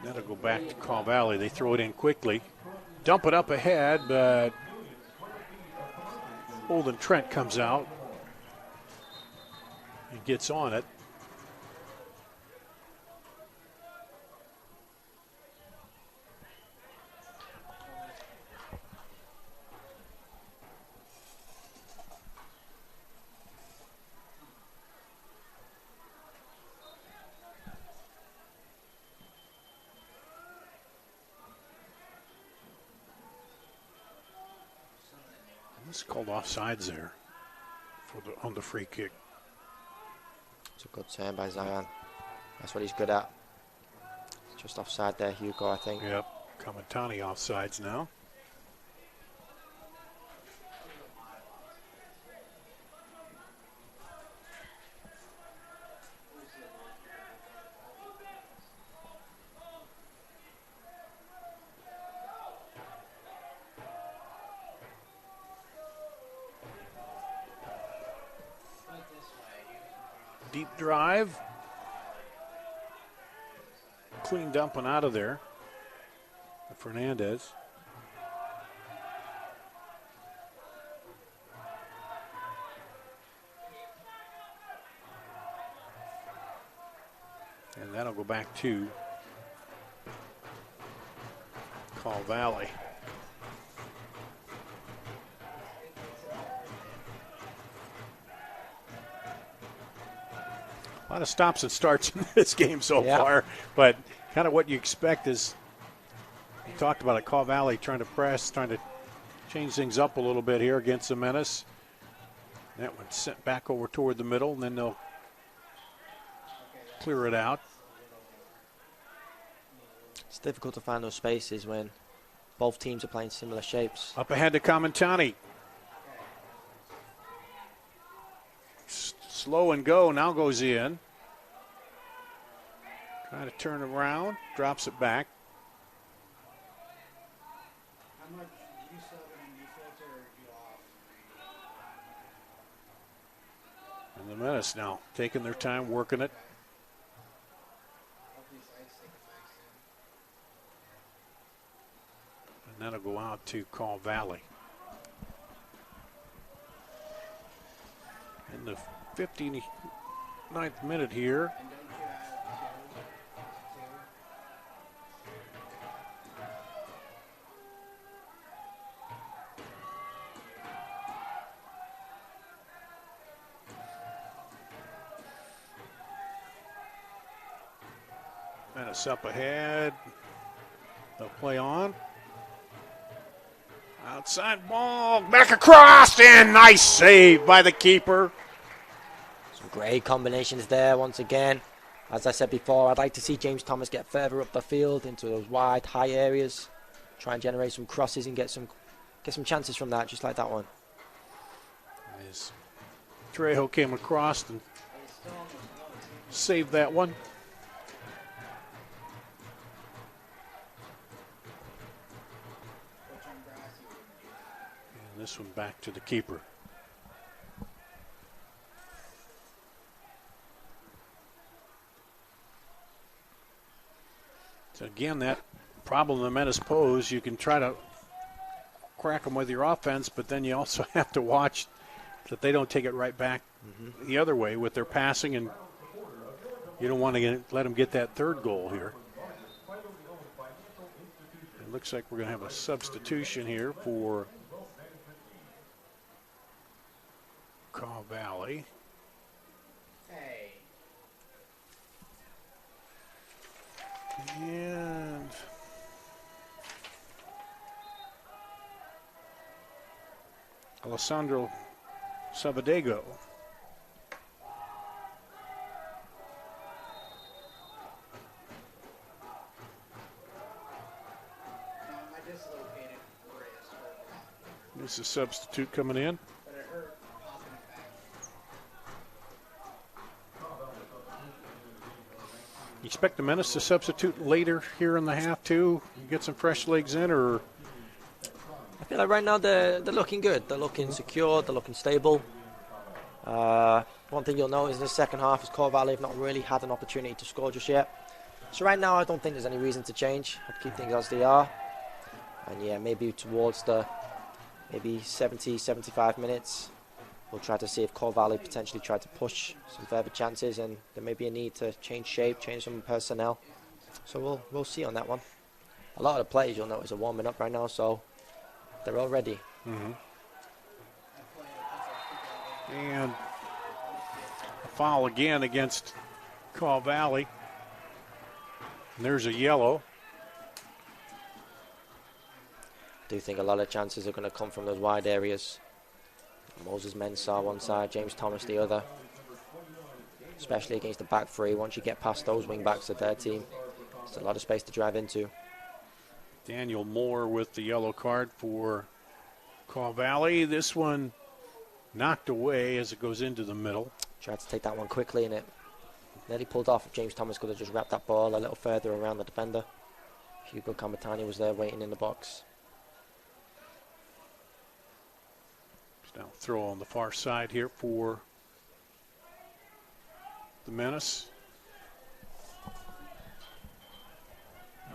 That'll go back to Call Valley. They throw it in quickly. Dump it up ahead, but Holden Trent comes out and gets on it. It's called offsides there on the free kick.
It's a good turn by Zion. That's what he's good at. Just offside there, Hugo, I think.
Yep, Kamatani offsides now. Deep drive. Clean dumping out of there. Fernandez. And that'll go back to Call Valley. A lot of stops and starts in this game so far, but kind of what you expect is, we talked about it, Call Valley trying to press, trying to change things up a little bit here against the Menace. That one sent back over toward the middle, and then they'll clear it out.
It's difficult to find those spaces when both teams are playing similar shapes.
Up ahead to Kamatani. Slow and go, now goes in. Trying to turn around, drops it back.
How much do you sub and you filter or you off?
And the Menace now taking their time, working it. And that'll go out to Call Valley. In the 59th minute here. Menace up ahead. They'll play on. Outside ball, back across, and nice save by the keeper.
Some great combinations there once again. As I said before, I'd like to see James Thomas get further up the field into those wide, high areas. try and generate some crosses and get some chances from that, just like that one.
As Trejo came across and saved that one. And this one back to the keeper. So again, that problem the Menace pose, you can try to crack them with your offense, but then you also have to watch that they don't take it right back the other way with their passing, and you don't want to let them get that third goal here. It looks like we're going to have a substitution here for Kaw Valley. And Alessandro Sabadego. This is a substitute coming in. You expect the Menace to substitute later here in the half too? Get some fresh legs in, or?
I feel like right now they're looking good. They're looking secure. They're looking stable. One thing you'll notice in the second half is Kaw Valley have not really had an opportunity to score just yet. So right now I don't think there's any reason to change. I'd keep things as they are. And yeah, maybe towards the 70, 75 minutes, we'll try to see if Kaw Valley potentially try to push some further chances, and there may be a need to change shape, change some personnel. So we'll see on that one. A lot of the players you'll notice are warming up right now, so they're all ready.
And a foul again against Kaw Valley. And there's a yellow.
I do think a lot of chances are going to come from those wide areas. Moses Mensah one side, James Thomas the other. Especially against the back three. Once you get past those wing backs of their team, there's a lot of space to drive into.
Daniel Moore with the yellow card for Kaw Valley. This one knocked away as it goes into the middle.
Tried to take that one quickly, and it nearly pulled off. If James Thomas could have just wrapped that ball a little further around the defender. Hugo Kamatani was there waiting in the box.
Now throw on the far side here for the Menace.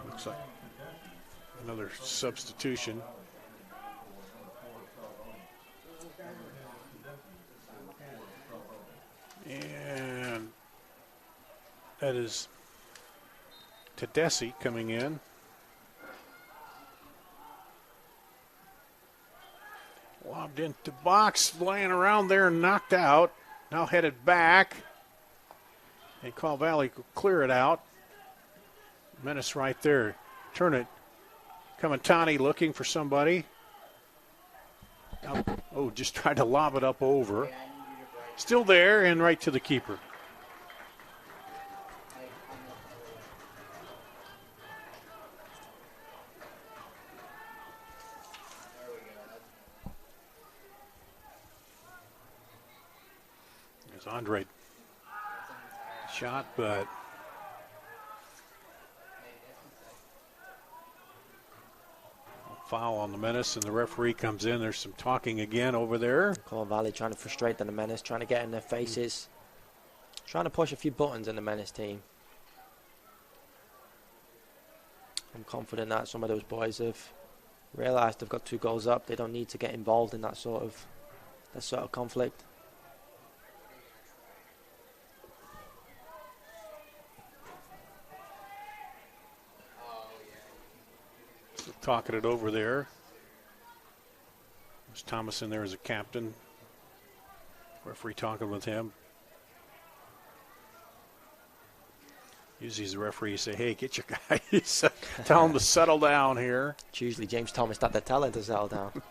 Looks like another substitution. And that is Tedeschi coming in. Lobbed into box, laying around there and knocked out. Now headed back. And Kaw Valley could clear it out. Menace right there. Turn it. Kamatani looking for somebody. Oh, just tried to lob it up over. Still there and right to the keeper. There's Andre. Shot, but foul on the Menace, and the referee comes in. There's some talking again over there.
Kaw Valley trying to frustrate the Menace, trying to get in their faces, trying to push a few buttons in the Menace team. I'm confident that some of those boys have realised they've got 2 goals up. They don't need to get involved in that sort of conflict.
Talking it over there. There's Thomas in there as a captain. Referee talking with him. Usually the referee say, hey, get your guys. Tell them to settle down here.
It's usually James Thomas that they're telling to settle down.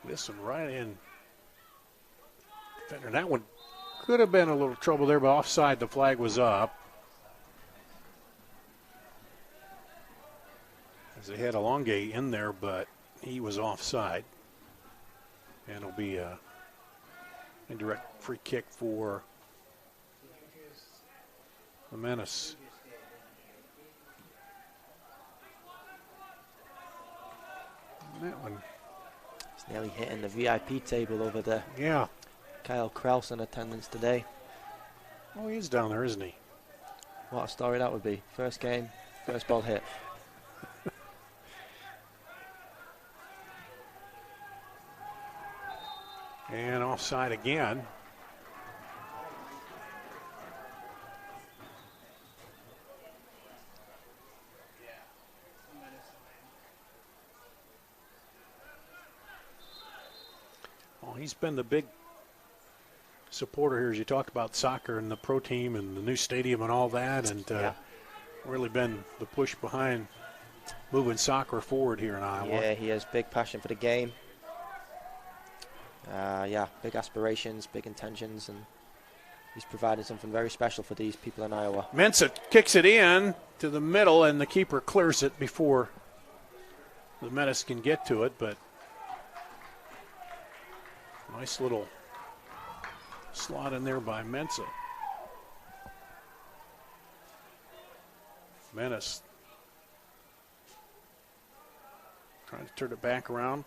This one right in. That one Could have been a little trouble there, but offside, the flag was up. As they had Elongate in there, but he was offside. And it'll be a indirect free kick for the Menace. And that one.
It's nearly hitting the VIP table over there.
Yeah.
Kyle Kraus in attendance today.
Oh, he is down there, isn't he?
What a story that would be. First game, first ball hit.
And offside again. Well, he's been the big supporter here as you talk about soccer and the pro team and the new stadium and all that, and really been the push behind moving soccer forward here in Iowa.
Yeah, he has big passion for the game. Big aspirations, big intentions, and he's provided something very special for these people in Iowa.
Mensah kicks it in to the middle, and the keeper clears it before the Menace can get to it, but nice little slot in there by Mensah. Menace trying to turn it back around.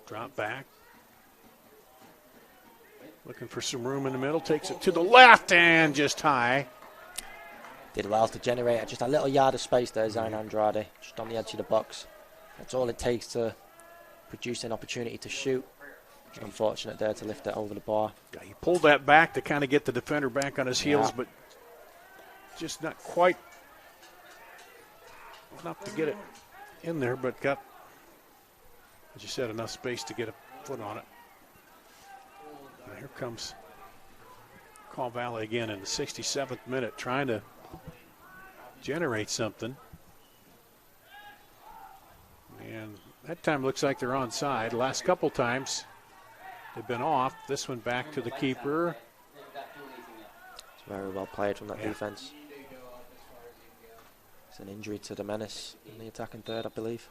Drop back. Looking for some room in the middle. Takes it to the left and just high.
Did well to generate just a little yard of space there, Zion Andrade, just on the edge of the box. That's all it takes to produce an opportunity to shoot. Unfortunate there to lift it over the bar.
Yeah, he pulled that back to kind of get the defender back on his heels, but just not quite enough to get it in there, but got, as you said, enough space to get a foot on it. And here comes Call Valley again in the 67th minute, trying to generate something. And that time looks like they're onside. Last couple times they've been off. This one back to the keeper.
It's very well played from that defense. It's an injury to the Menace in the attacking third, I believe.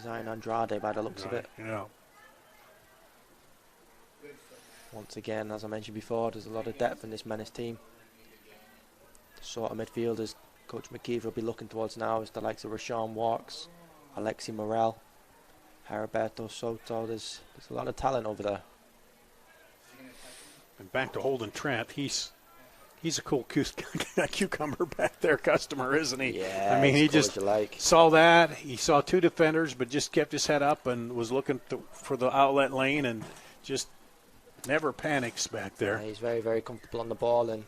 Zion Andrade by the looks of it.
Yeah.
Once again, as I mentioned before, there's a lot of depth in this Menace team. The sort of midfielders Coach McKeever will be looking towards now is the likes of Rashawn Walks, Alexi Morel, Heriberto Soto. There's a lot of talent over there.
And back to Holden Trent. He's a cool cucumber back there, customer, isn't he?
Yeah,
I mean, he just saw that. He saw two defenders, but just kept his head up and was looking for the outlet lane and just never panics back there.
Yeah, he's very, very comfortable on the ball. And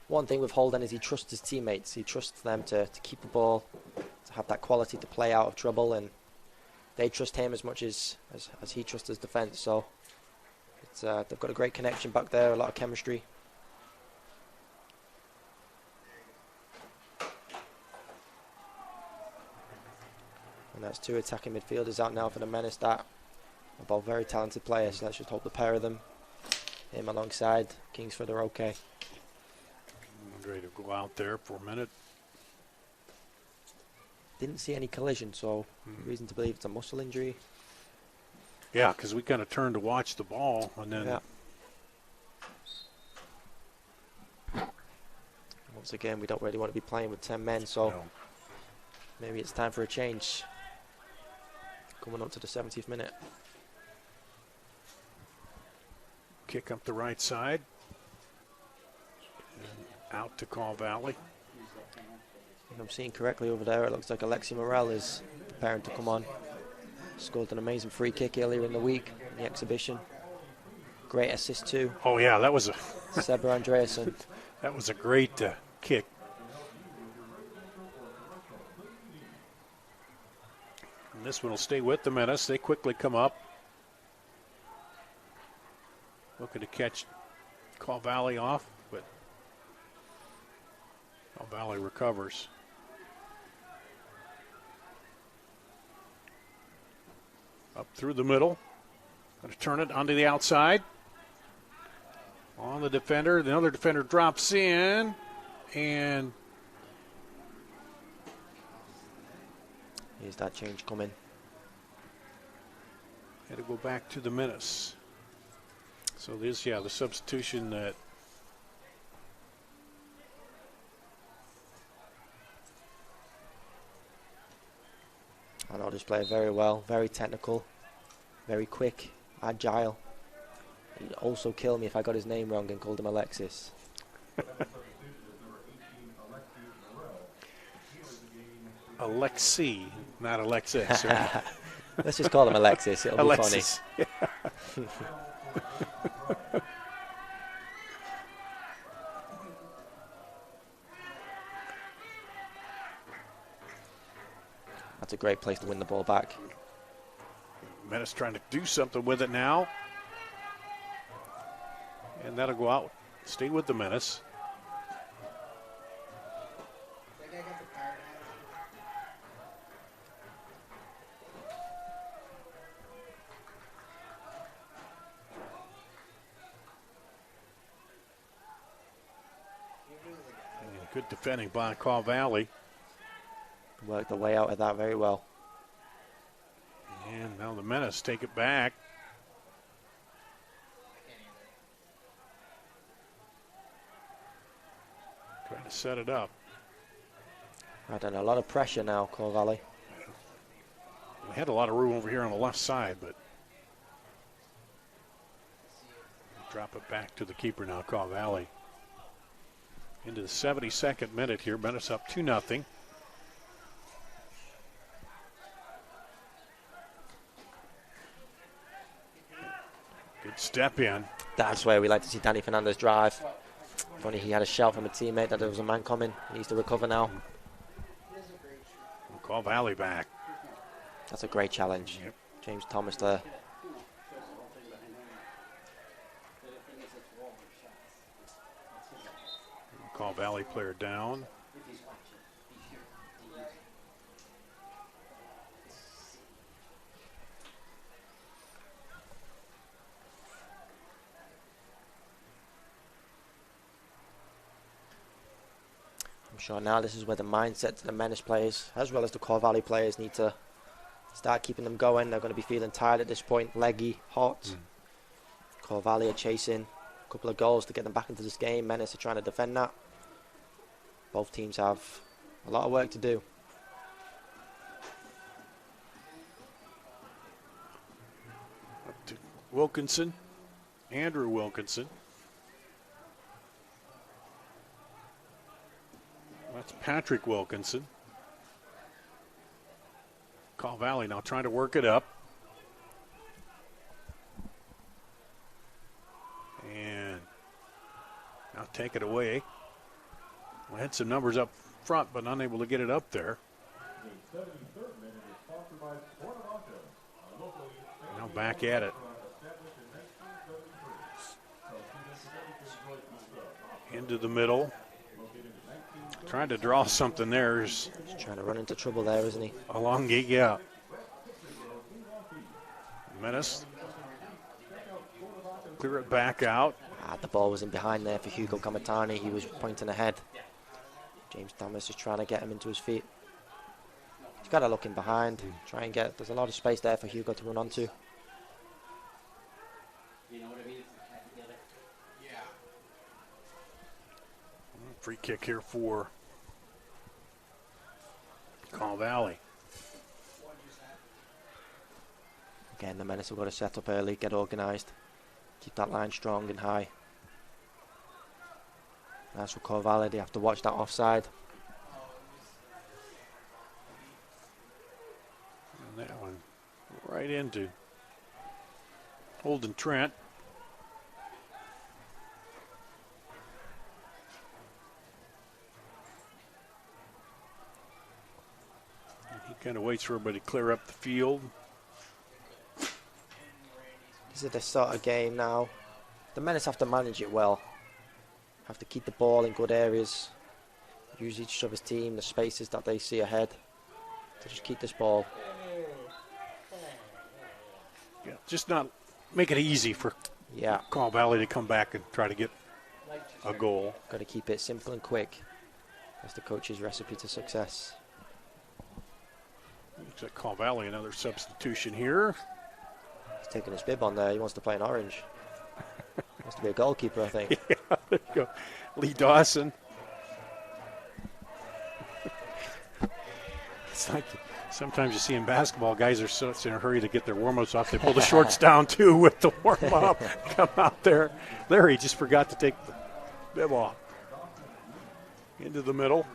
one thing with Holden is he trusts his teammates. He trusts them to keep the ball, to have that quality to play out of trouble, and they trust him as much as he trusts his defense. So it's they've got a great connection back there, a lot of chemistry. And that's two attacking midfielders out now for the Menace that are both very talented players. So let's just hope the pair of them, him alongside Kingsford, are okay.
Ready to go out there for a minute.
Didn't see any collision, so reason to believe it's a muscle injury.
Yeah, because we kind of turned to watch the ball, and then
once again, we don't really want to be playing with 10 men, so maybe it's time for a change. Coming up to the 70th minute.
Kick up the right side. And out to Call Valley.
If I'm seeing correctly over there, it looks like Alexi Morel is preparing to come on. Scored an amazing free kick earlier in the week in the exhibition. Great assist too.
Oh yeah, that was a
Seber Andreasen.
That was a great kick. And this one will stay with the Menace. They quickly come up. Looking to catch Call Valley off, but Call Valley recovers. Up through the middle. Going to turn it onto the outside. On the defender. The other defender drops in. And
here's that change coming.
had to go back to the Menace. So this, yeah, the substitution that
I know this player very well, very technical, very quick, agile. He'd also kill me if I got his name wrong and called him Alexis.
Alexi, not Alexis. Right?
Let's just call him Alexis. It'll
Alexis.
be funny. That's a great place to win the ball back.
Menace trying to do something with it now. And that'll go out. Stay with the Menace. And good defending by Caw Valley.
Worked the way out of that very well.
And now the Menace take it back. Trying to set it up.
I don't know, a lot of pressure now, Caw Valley.
We had a lot of room over here on the left side, but drop it back to the keeper now, Caw Valley. Into the 72nd minute here, Menace up 2-0. Good step in.
That's where we like to see Danny Fernandez drive. Funny he had a shout from a teammate that there was a man coming. He needs to recover now.
We'll call Valley back.
That's a great challenge.
Yep.
James Thomas there.
We'll call Valley player down.
I'm sure now this is where the mindset to the Menace players, as well as the Caw Valley players, need to start keeping them going. They're going to be feeling tired at this point, leggy, hot. Caw Valley are chasing a couple of goals to get them back into this game. Menace are trying to defend that. Both teams have a lot of work to do.
Up to Wilkinson, Andrew Wilkinson. That's Patrick Wilkinson. Caw Valley now trying to work it up. And now take it away. We had some numbers up front, but unable to get it up there. Now back at it. Into the middle. Trying to draw something there.
He's trying to run into trouble there, isn't he?
Along, yeah. Menace. Clear it back out.
The ball was in behind there for Hugo Kamatani. He was pointing ahead. James Thomas is trying to get him into his feet. He's got to look in behind. Try and get. There's a lot of space there for Hugo to run onto.
You know what I mean?
Free kick here for Caw Valley.
Again, the Menace have got to set up early, get organised, keep that line strong and high. As for Caw Valley, they have to watch that offside.
And that one right into Holden Trent. He kind of waits for everybody to clear up the field.
This is the sort of game now. The Menace have to manage it well. Have to keep the ball in good areas. Use each other's team, the spaces that they see ahead, to just keep this ball.
Yeah, just not make it easy for Kaw Valley to come back and try to get a goal.
Got to keep it simple and quick. That's the coach's recipe to success.
Looks like Kaw Valley, another substitution here.
He's taking his bib on there. He wants to play in orange. Wants to be a goalkeeper, I think.
Yeah, there you go. Lee Dawson. It's like sometimes you see in basketball, guys are so in a hurry to get their warm-ups off. They pull the shorts down, too, with the warm-up. Come out there. Larry just forgot to take the bib off. Into the middle.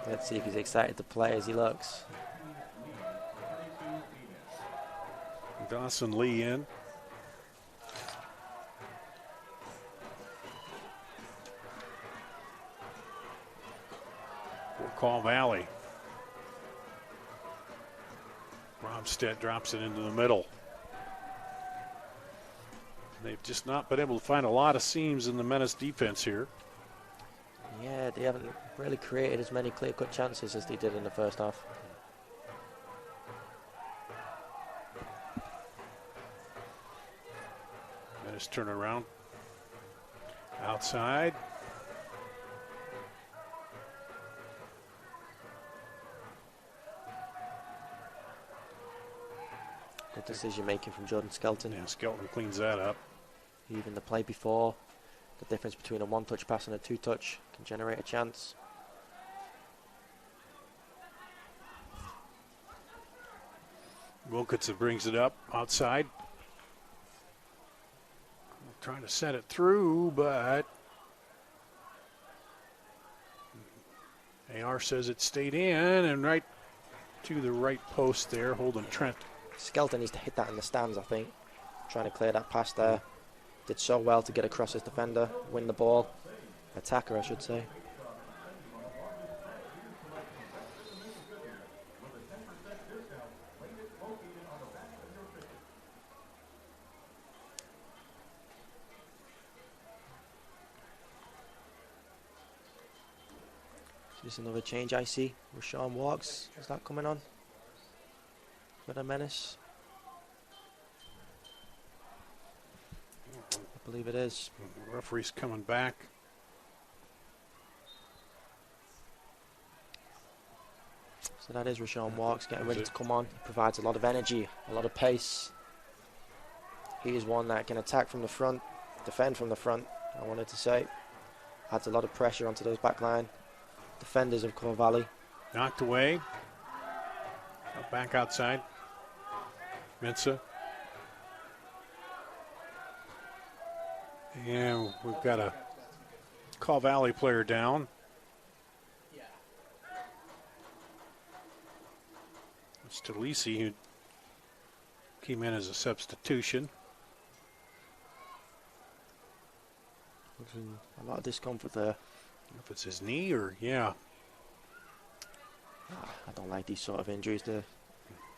Let's see if he's excited to play as he looks.
Dawson Lee in. For Kaw Valley. Bromstead drops it into the middle. They've just not been able to find a lot of seams in the Menace defense here.
Yeah, they haven't really created as many clear-cut chances as they did in the first half.
Menace turn around. Outside.
Good decision making from Jordan Skelton.
Yeah, Skelton cleans that up.
Even the play before, the difference between a one-touch pass and a two-touch can generate a chance.
Wilkinson brings it up outside. Trying to set it through, but AR says it stayed in and right to the right post there, holding Trent.
Skelton needs to hit that in the stands, I think. Trying to clear that pass there. Did so well to get across his defender, win the ball. Attacker, I should say. Just another change I see. Rashawn Walks. Is that coming on? For the Menace? I believe it is.
The referee's coming back.
So that is Rashawn Walks getting ready to come on. He provides a lot of energy, a lot of pace. He is one that can attack from the front, defend from the front, I wanted to say. Adds a lot of pressure onto those back line defenders of Kaw Valley.
Knocked away. Back outside. Mensa. And we've got a Kaw Valley player down. It's Talisi, who came in as a substitution.
A lot of discomfort there.
If it's his knee or, yeah.
I don't like these sort of injuries. They're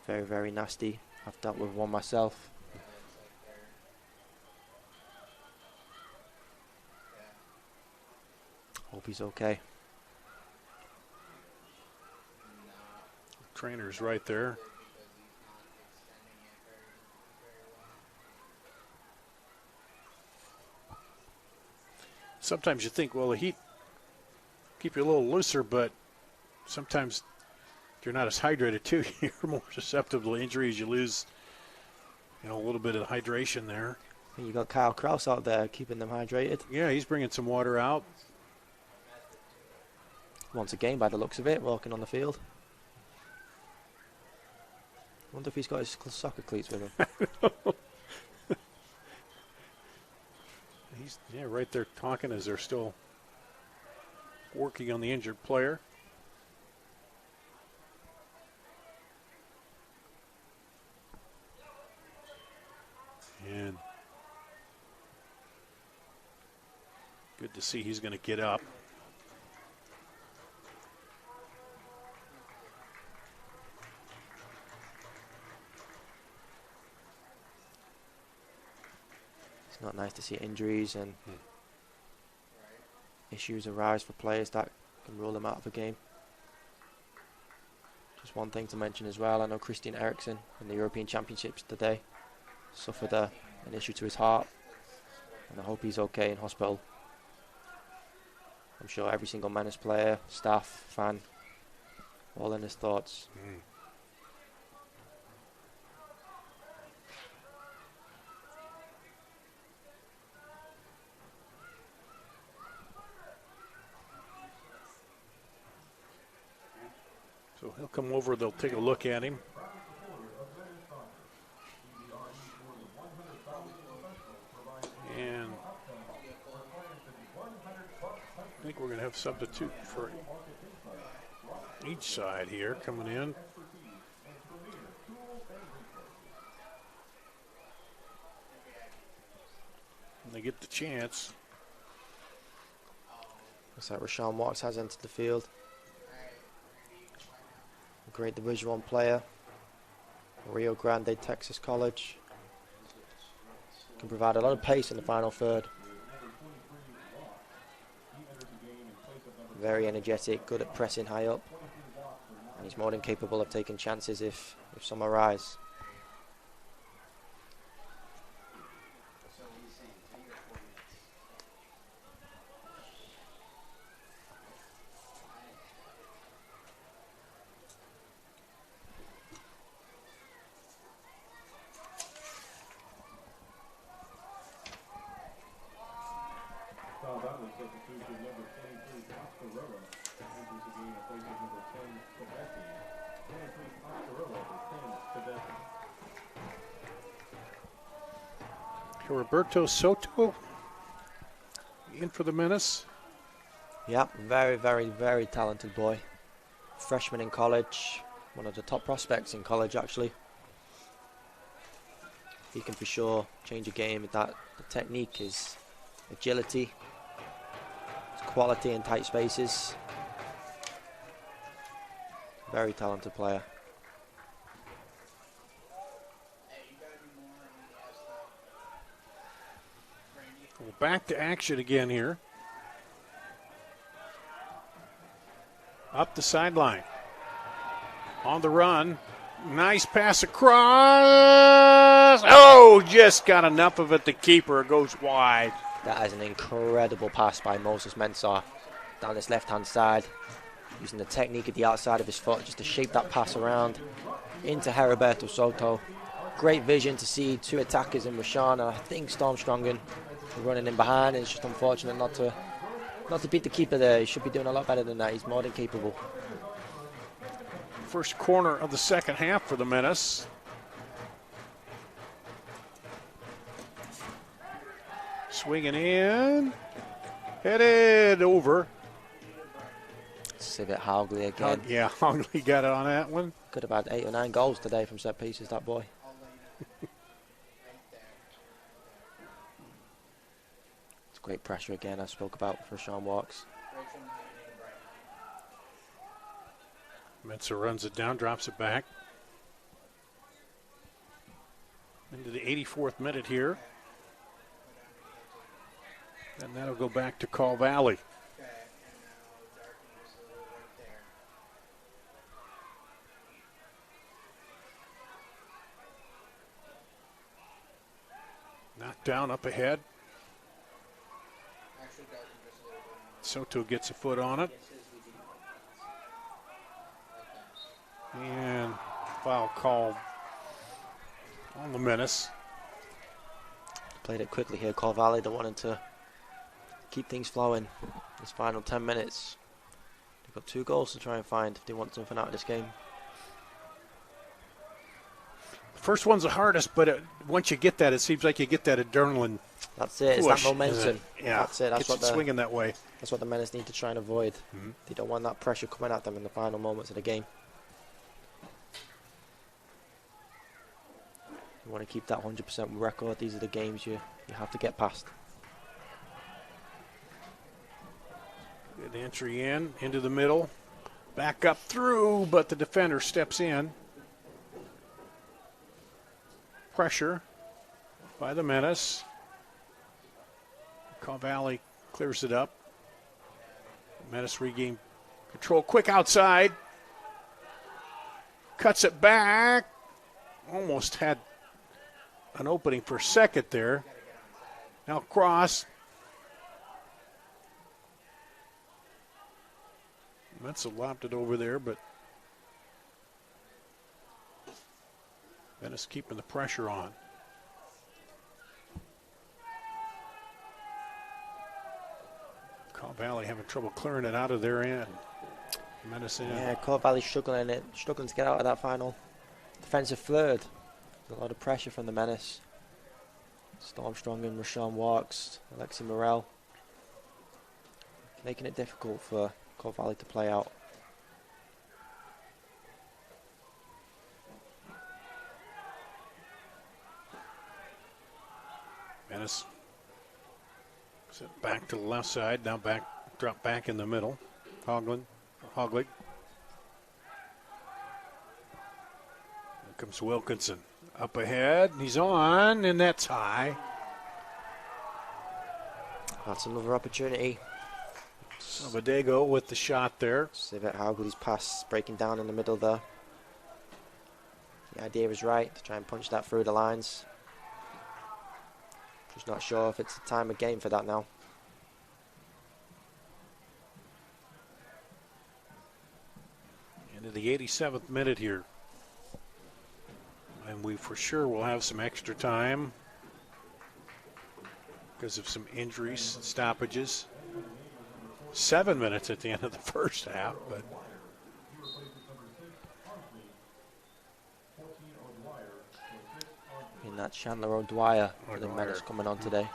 very, very nasty. I've dealt with one myself. Hope he's okay.
Trainer's right there. Sometimes you think, well, the heat keep you a little looser, but sometimes if you're not as hydrated too, you're more susceptible to injuries. You lose, a little bit of hydration there.
I think you got Kyle Kraus out there keeping them hydrated.
Yeah, he's bringing some water out.
Once again, by the looks of it, walking on the field. Wonder if he's got his soccer cleats with him.
He's right there talking as they're still working on the injured player. And good to see he's going to get up.
It's not nice to see injuries and issues arise for players that can rule them out of a game. Just one thing to mention as well, I know Christine Eriksson in the European Championships today suffered an issue to his heart, and I hope he's okay in hospital. I'm sure every single Menace player, staff, fan, all in his thoughts.
So he'll come over, they'll take a look at him. And I think we're going to have substitute for each side here coming in. And they get the chance.
Looks like Rashawn Watts has entered the field. A great Division I player. Rio Grande, Texas College. Can provide a lot of pace in the final third. Very energetic, good at pressing high up. And he's more than capable of taking chances if some arise.
Roberto Soto in for the Menace.
Yeah, very, very, very talented boy. Freshman in college, one of the top prospects in college actually. He can for sure change a game with that. The technique, his agility, his quality in tight spaces. Very talented player.
Well, back to action again here. Up the sideline. On the run. Nice pass across. Oh, just got enough of it. The keeper goes wide.
That is an incredible pass by Moses Mensah down this left-hand side. Using the technique at the outside of his foot just to shape that pass around into Heriberto Soto. Great vision to see two attackers in Rashawn, and I think Stormstrongen running in behind. It's just unfortunate not to beat the keeper there. He should be doing a lot better than that. He's more than capable.
First corner of the second half for the Menace. Swinging in. Headed over.
Civet Haugley again.
Yeah, Haugley got it on that one.
Could have had 8 or 9 goals today from set pieces, that boy. It's great pressure again, I spoke about for Sean Walks.
Mensah runs it down, drops it back. Into the 84th minute here. And that'll go back to Call Valley. Knocked down up ahead. Soto gets a foot on it. And foul called on the Menace.
Played it quickly here, Call Valley. They wanted to keep things flowing this final 10 minutes. They've got 2 goals to try and find if they want something out of this game.
First one's the hardest, but once you get that, it seems like you get that adrenaline.
That's it. It's that momentum.
Yeah,
that's it. That's what
swinging that way.
That's what the Menace need to try and avoid. They don't want that pressure coming at them in the final moments of the game. You want to keep that 100% record. These are the games you have to get past.
Good entry into the middle. Back up through, but the defender steps in. Pressure by the Menace. Call Valley clears it up. Menace regain control. Quick outside. Cuts it back. Almost had an opening for second there. Now cross. Menace lobbed it over there, but Menace keeping the pressure on. Caw Valley having trouble clearing it out of their end. Menace in.
Yeah, Caw Valley struggling to get out of that final defensive third. A lot of pressure from the Menace. Stormstrong and Rashawn Walks, Alexi Morel, making it difficult for Caw Valley to play out.
Menace set back to the left side, now drop back in the middle. Hoglig. Here comes Wilkinson. Up ahead, he's on, and that's high.
That's another opportunity.
Abadego with the shot there.
See that how good his pass breaking down in the middle there. The idea was right to try and punch that through the lines. Just not sure if it's the time of game for that now.
Into the 87th minute here. And we for sure will have some extra time because of some injuries and stoppages. 7 minutes at the end of the first half, but
and that's Chandler O'Dwyer for the Menace coming on today.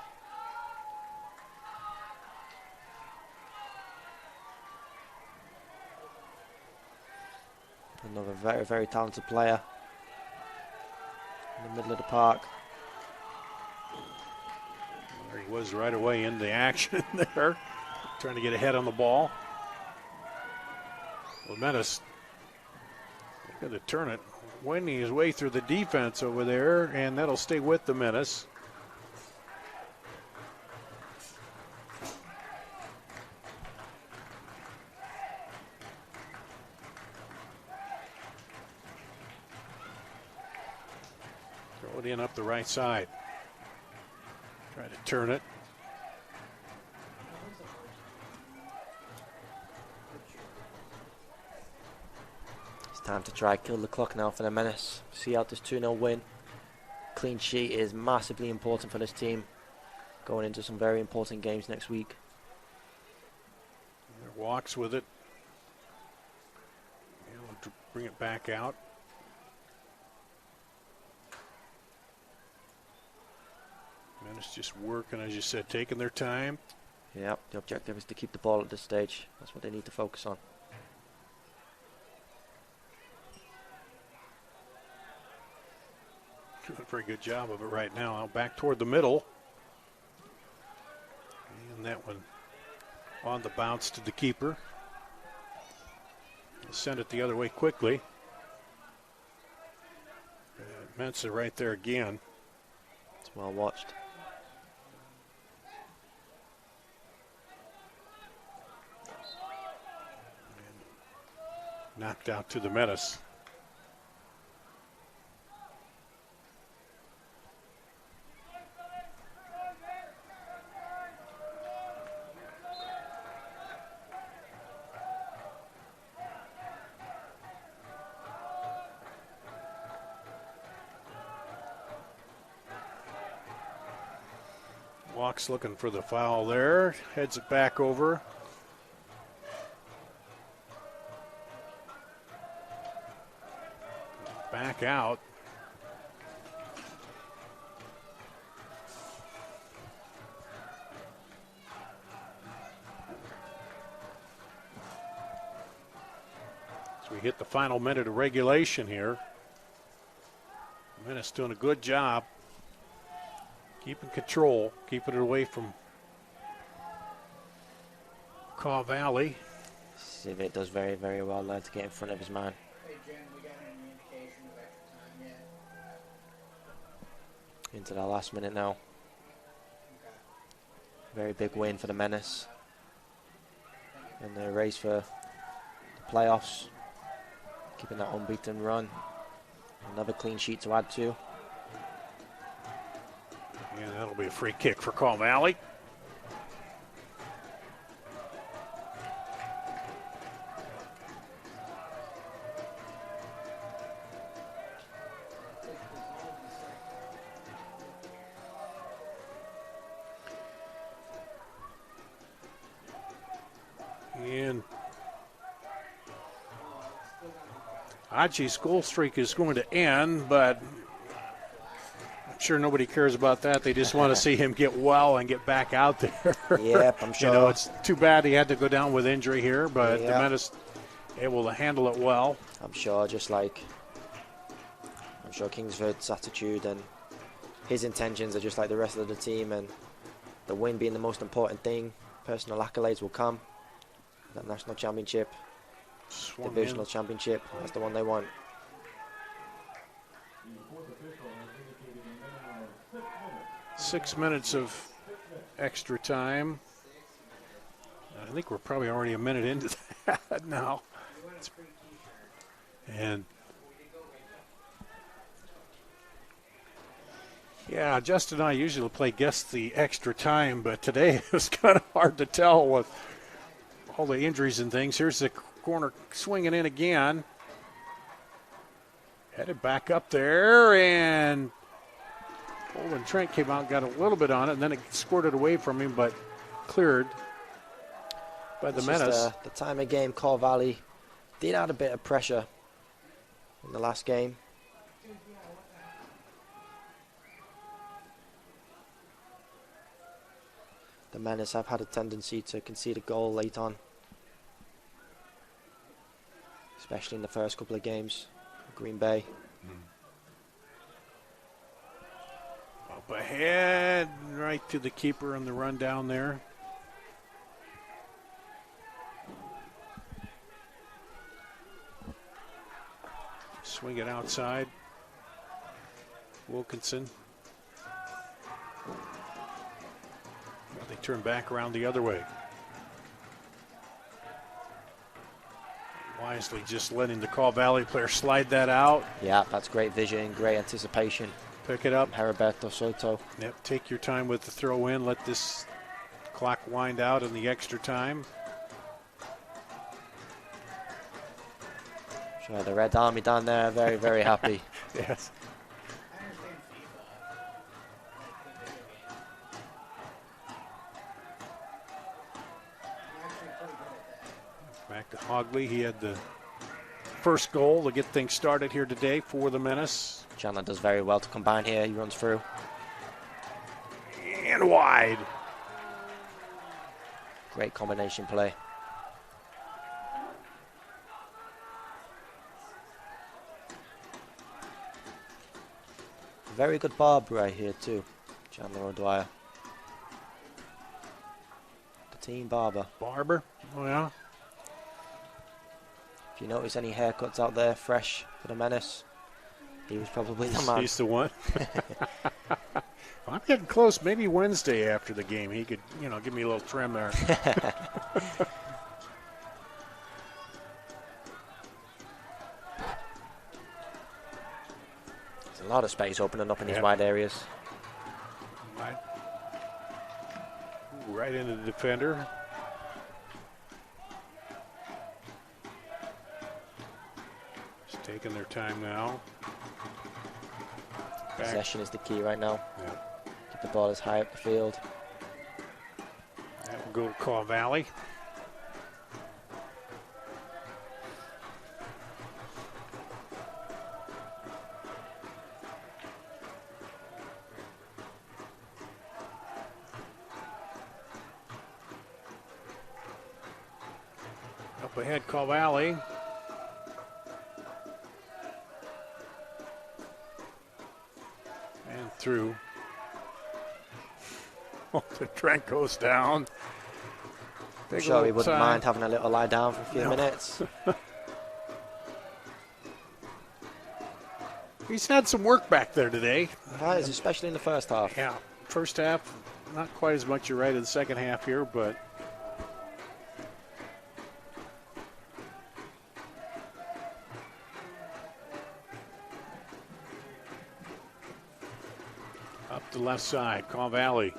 Another very, very talented player in the middle of the park.
There he was right away in the action there, trying to get ahead on the ball. Well, Menace going to turn it, winding his way through the defense over there, and that'll stay with the Menace. Throw it in up the right side. Try to turn it.
Time to try kill the clock now for the Menace. See out this 2-0 win. Clean sheet is massively important for this team going into some very important games next week.
There Walks with it. He'll bring it back out. Menace just working, as you said, taking their time.
Yep, the objective is to keep the ball at this stage. That's what they need to focus on.
Doing a very good job of it right now. Back toward the middle. And that one on the bounce to the keeper. He'll send it the other way quickly. Mensa right there again.
It's well watched.
And knocked out to the Menace. Walks looking for the foul there. Heads it back over. Back out. So we hit the final minute of regulation here. Menace doing a good job keeping control, keeping it away from Caw Valley.
Civet does very, very well there to get in front of his man.
Hey, Jen, we got any indication of extra time yet?
Into that last minute now. Very big win for the Menace. In the race for the playoffs. Keeping that unbeaten run. Another clean sheet to add to.
And that'll be a free kick for Call Valley. And Achi's goal streak is going to end, but I'm sure nobody cares about that. They just want to see him get well and get back out there.
Yep, I'm sure.
You know, it's too bad he had to go down with injury here, but
Yep.
the Menace able to handle it well.
I'm sure Kingsford's attitude and his intentions are just like the rest of the team, and the win being the most important thing. Personal accolades will come. That national championship, divisional championship, that's the one they want.
Six minutes of extra time. I think we're probably already a minute into that now. And yeah, Justin and I usually play guess the extra time, but today it was kind of hard to tell with all the injuries and things. Here's the corner swinging in again. Headed back up there, and Olin Trent came out and got a little bit on it, and then it squirted away from him, but cleared by the Menace.
The time of game, Call Valley did add a bit of pressure in the last game. The Menace have had a tendency to concede a goal late on, especially in the first couple of games. Green Bay.
Up ahead, right to the keeper on the run down there. Swing it outside. Wilkinson. They turn back around the other way. Wisely just letting the Call Valley player slide that out.
Yeah, that's great vision, great anticipation.
Pick it up.
Heriberto Soto.
Yep, take your time with the throw in. Let this clock wind out in the extra time.
Sure, the Red Army down there, very, very happy.
Yes. Back to Hogley. He had the first goal to get things started here today for the Menace.
Chandler does very well to combine here. He runs through.
And wide.
Great combination play. Very good barb right here too, Chandler O'Dwyer. The team barber.
Barber? Oh yeah.
If you notice any haircuts out there fresh for the Menace, he was probably the man.
He's the one. I'm getting close. Maybe Wednesday after the game, he could, give me a little trim there.
There's a lot of space opening up in these wide areas.
Right into the defender. Just taking their time now. Back.
Possession is the key right now.
Yep.
Get the ball as high up the field.
That will go to Call Valley. Up ahead, Call Valley. And through. Oh, the Trent goes down.
I'm sure he wouldn't mind having a little lie down for a few minutes.
He's had some work back there today.
Right, especially in the first half.
Yeah, first half, not quite as much, you're right, in the second half here, but the left side. Caw Valley.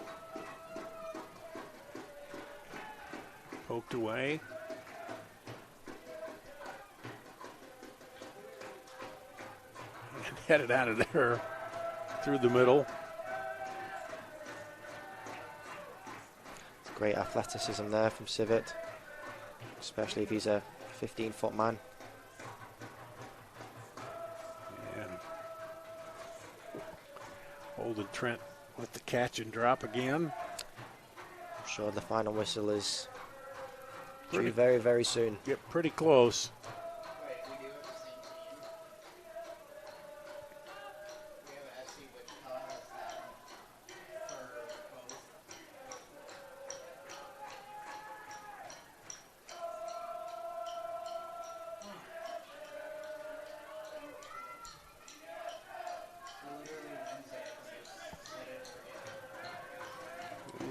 Poked away. And headed out of there through the middle.
Great athleticism there from Civet, especially if he's a 15-foot man.
And Holden Trent with the catch and drop again.
I'm sure the final whistle is due very, very soon.
Get pretty close.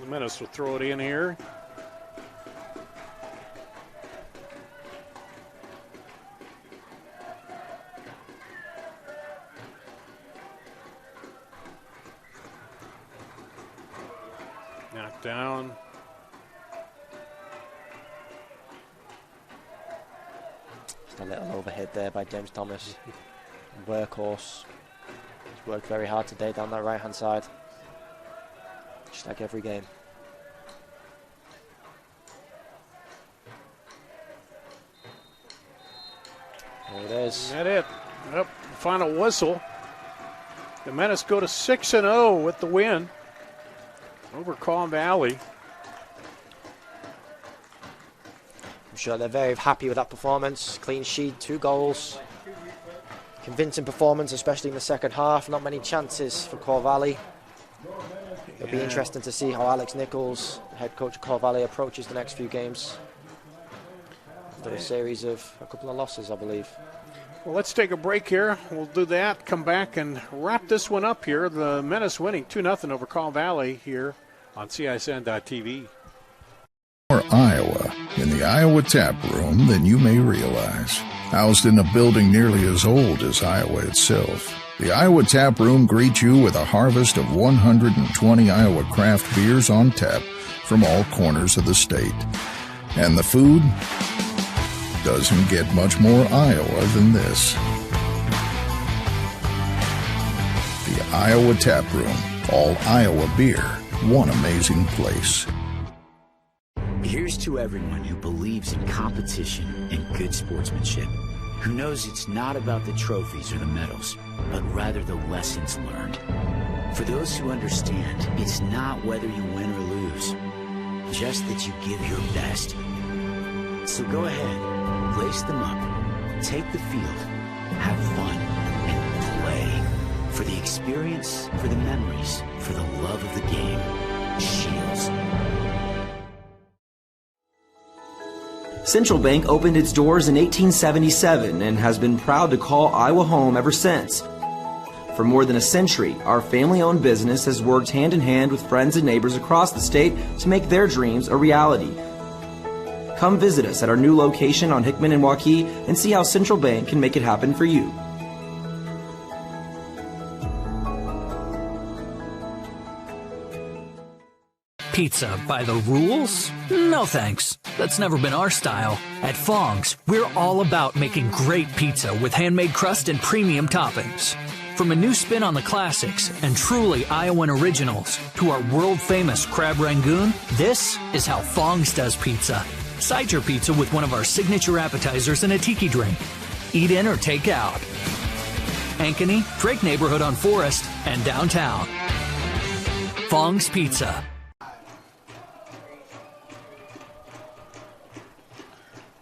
Menace will throw it in here. Knocked down.
Just a little overhead there by James Thomas. Workhorse. He's worked very hard today down that right-hand side. Just like every game. There it is.
Is that it? Yep, final whistle. The Menace go to 6-0 with the win over Caw Valley.
I'm sure they're very happy with that performance. Clean sheet, 2 goals. Convincing performance, especially in the second half. Not many chances for Caw Valley. It'll be interesting to see how Alex Nichols, head coach of Caw Valley, approaches the next few games. After a series of a couple of losses, I believe.
Well, let's take a break here. We'll do that, come back and wrap this one up here. The Menace winning 2-0 over Caw Valley here on CISN.TV.
More Iowa in the Iowa Tap Room than you may realize. Housed in a building nearly as old as Iowa itself, the Iowa Tap Room greets you with a harvest of 120 Iowa craft beers on tap from all corners of the state. And the food doesn't get much more Iowa than this. The Iowa Tap Room, all Iowa beer, one amazing place.
Here's to everyone who believes in competition and good sportsmanship, who knows it's not about the trophies or the medals, but rather the lessons learned. For those who understand, it's not whether you win or lose, just that you give your best. So go ahead, lace them up, take the field, have fun, and play. For the experience, for the memories, for the love of the game. Shields.
Central Bank opened its doors in 1877 and has been proud to call Iowa home ever since. For more than a century, our family-owned business has worked hand-in-hand with friends and neighbors across the state to make their dreams a reality. Come visit us at our new location on Hickman and Waukee and see how Central Bank can make it happen for you.
Pizza by the rules? No thanks. That's never been our style. At Fong's, we're all about making great pizza with handmade crust and premium toppings. From a new spin on the classics and truly Iowan originals to our world-famous crab rangoon, this is how Fong's does pizza. Side your pizza with one of our signature appetizers and a tiki drink. Eat in or take out. Ankeny, Drake neighborhood on Forest, and downtown. Fong's Pizza.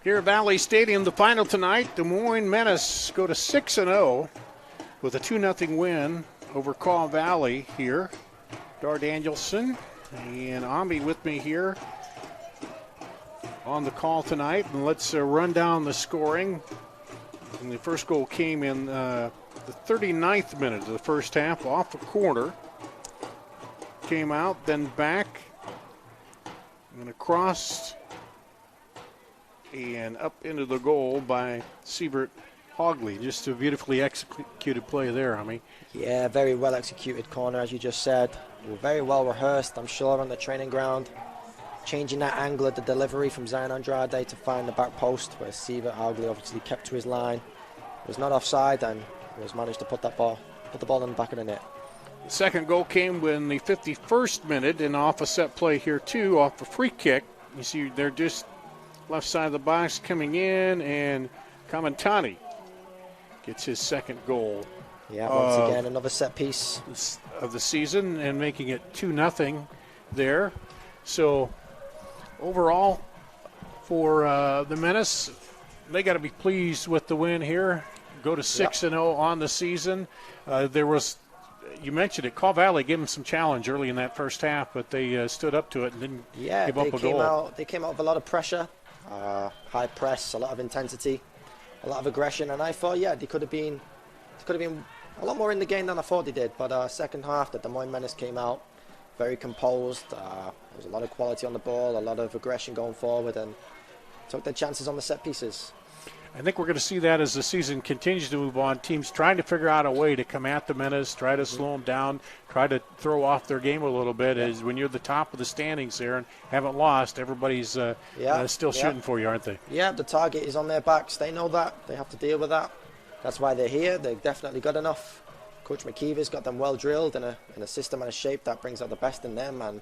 Here at Valley Stadium, the final tonight, Des Moines Menace go to 6-0 with a 2-0 win over Caw Valley here. Dar Danielson and Ami with me here on the call tonight. And let's run down the scoring. And the first goal came in the 39th minute of the first half off a corner. Came out, then back, and across and up into the goal by Sievert Hogley. Just a beautifully executed play there, Hummy.
Yeah, very well executed corner, as you just said. Very well rehearsed, I'm sure, on the training ground. Changing that angle of the delivery from Zion Andrade to find the back post, where Siva Hogley obviously kept to his line. Was not offside and was managed to put the ball in the back of the net.
The second goal came in the 51st minute and off a set play here too, off a free kick. You see they're just left side of the box coming in, and Kamantani gets his second goal.
Yeah, once again, another set piece
of the season and making it 2-0 there. So overall for the Menace, they got to be pleased with the win here. Go to 6-0 on the season. There was, you mentioned it, Caw Valley gave them some challenge early in that first half, but they stood up to it and didn't give up a goal.
They came out with a lot of pressure, high press, a lot of intensity, a lot of aggression, and I thought, they could have been a lot more in the game than I thought they did. But second half, the Des Moines Menace came out very composed. There was a lot of quality on the ball, a lot of aggression going forward, and took their chances on the set pieces.
I think we're going to see that as the season continues to move on. Teams trying to figure out a way to come at the Menace, try to slow them down, try to throw off their game a little bit. As when you're the top of the standings there and haven't lost, everybody's still shooting for you, aren't they? Yeah,
the target is on their backs. They know that. They have to deal with that. That's why they're here. They've definitely got enough. Coach McKeever's got them well drilled in a system and a shape that brings out the best in them. And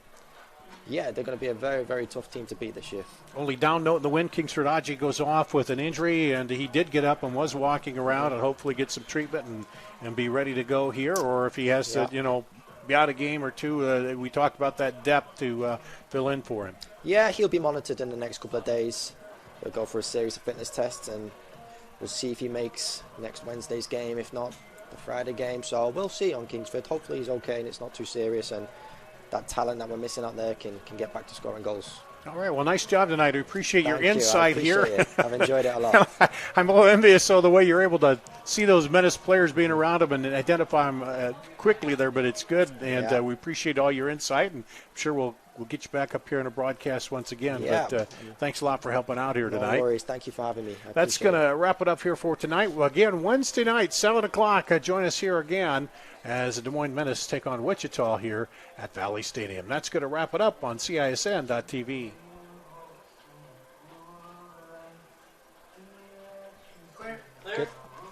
they're going to be a very, very tough team to beat this year.
Only down note in the win, Kingsford Aji goes off with an injury, and he did get up and was walking around and hopefully get some treatment and be ready to go here. Or if he has to, be out a game or two, we talked about that depth to fill in for him.
Yeah, he'll be monitored in the next couple of days. We'll go for a series of fitness tests, and we'll see if he makes next Wednesday's game, if not the Friday game. So we'll see on Kingsford. Hopefully he's okay and it's not too serious, and that talent that we're missing out there can get back to scoring goals.
All right, well, nice job tonight. I appreciate your insight here.
It. I've enjoyed it a lot.
I'm a little envious of the way you're able to see those Menace players being around them and identify them quickly there, but it's good, and we appreciate all your insight, and I'm sure we'll get you back up here in a broadcast once again.
Yeah.
But thanks a lot for helping out here tonight.
No worries. Thank you for having me.
That's going to wrap it up here for tonight. Well, again, Wednesday night, 7 o'clock, join us here again as the Des Moines Menace take on Wichita here at Valley Stadium. That's going to wrap it up on CISN.TV.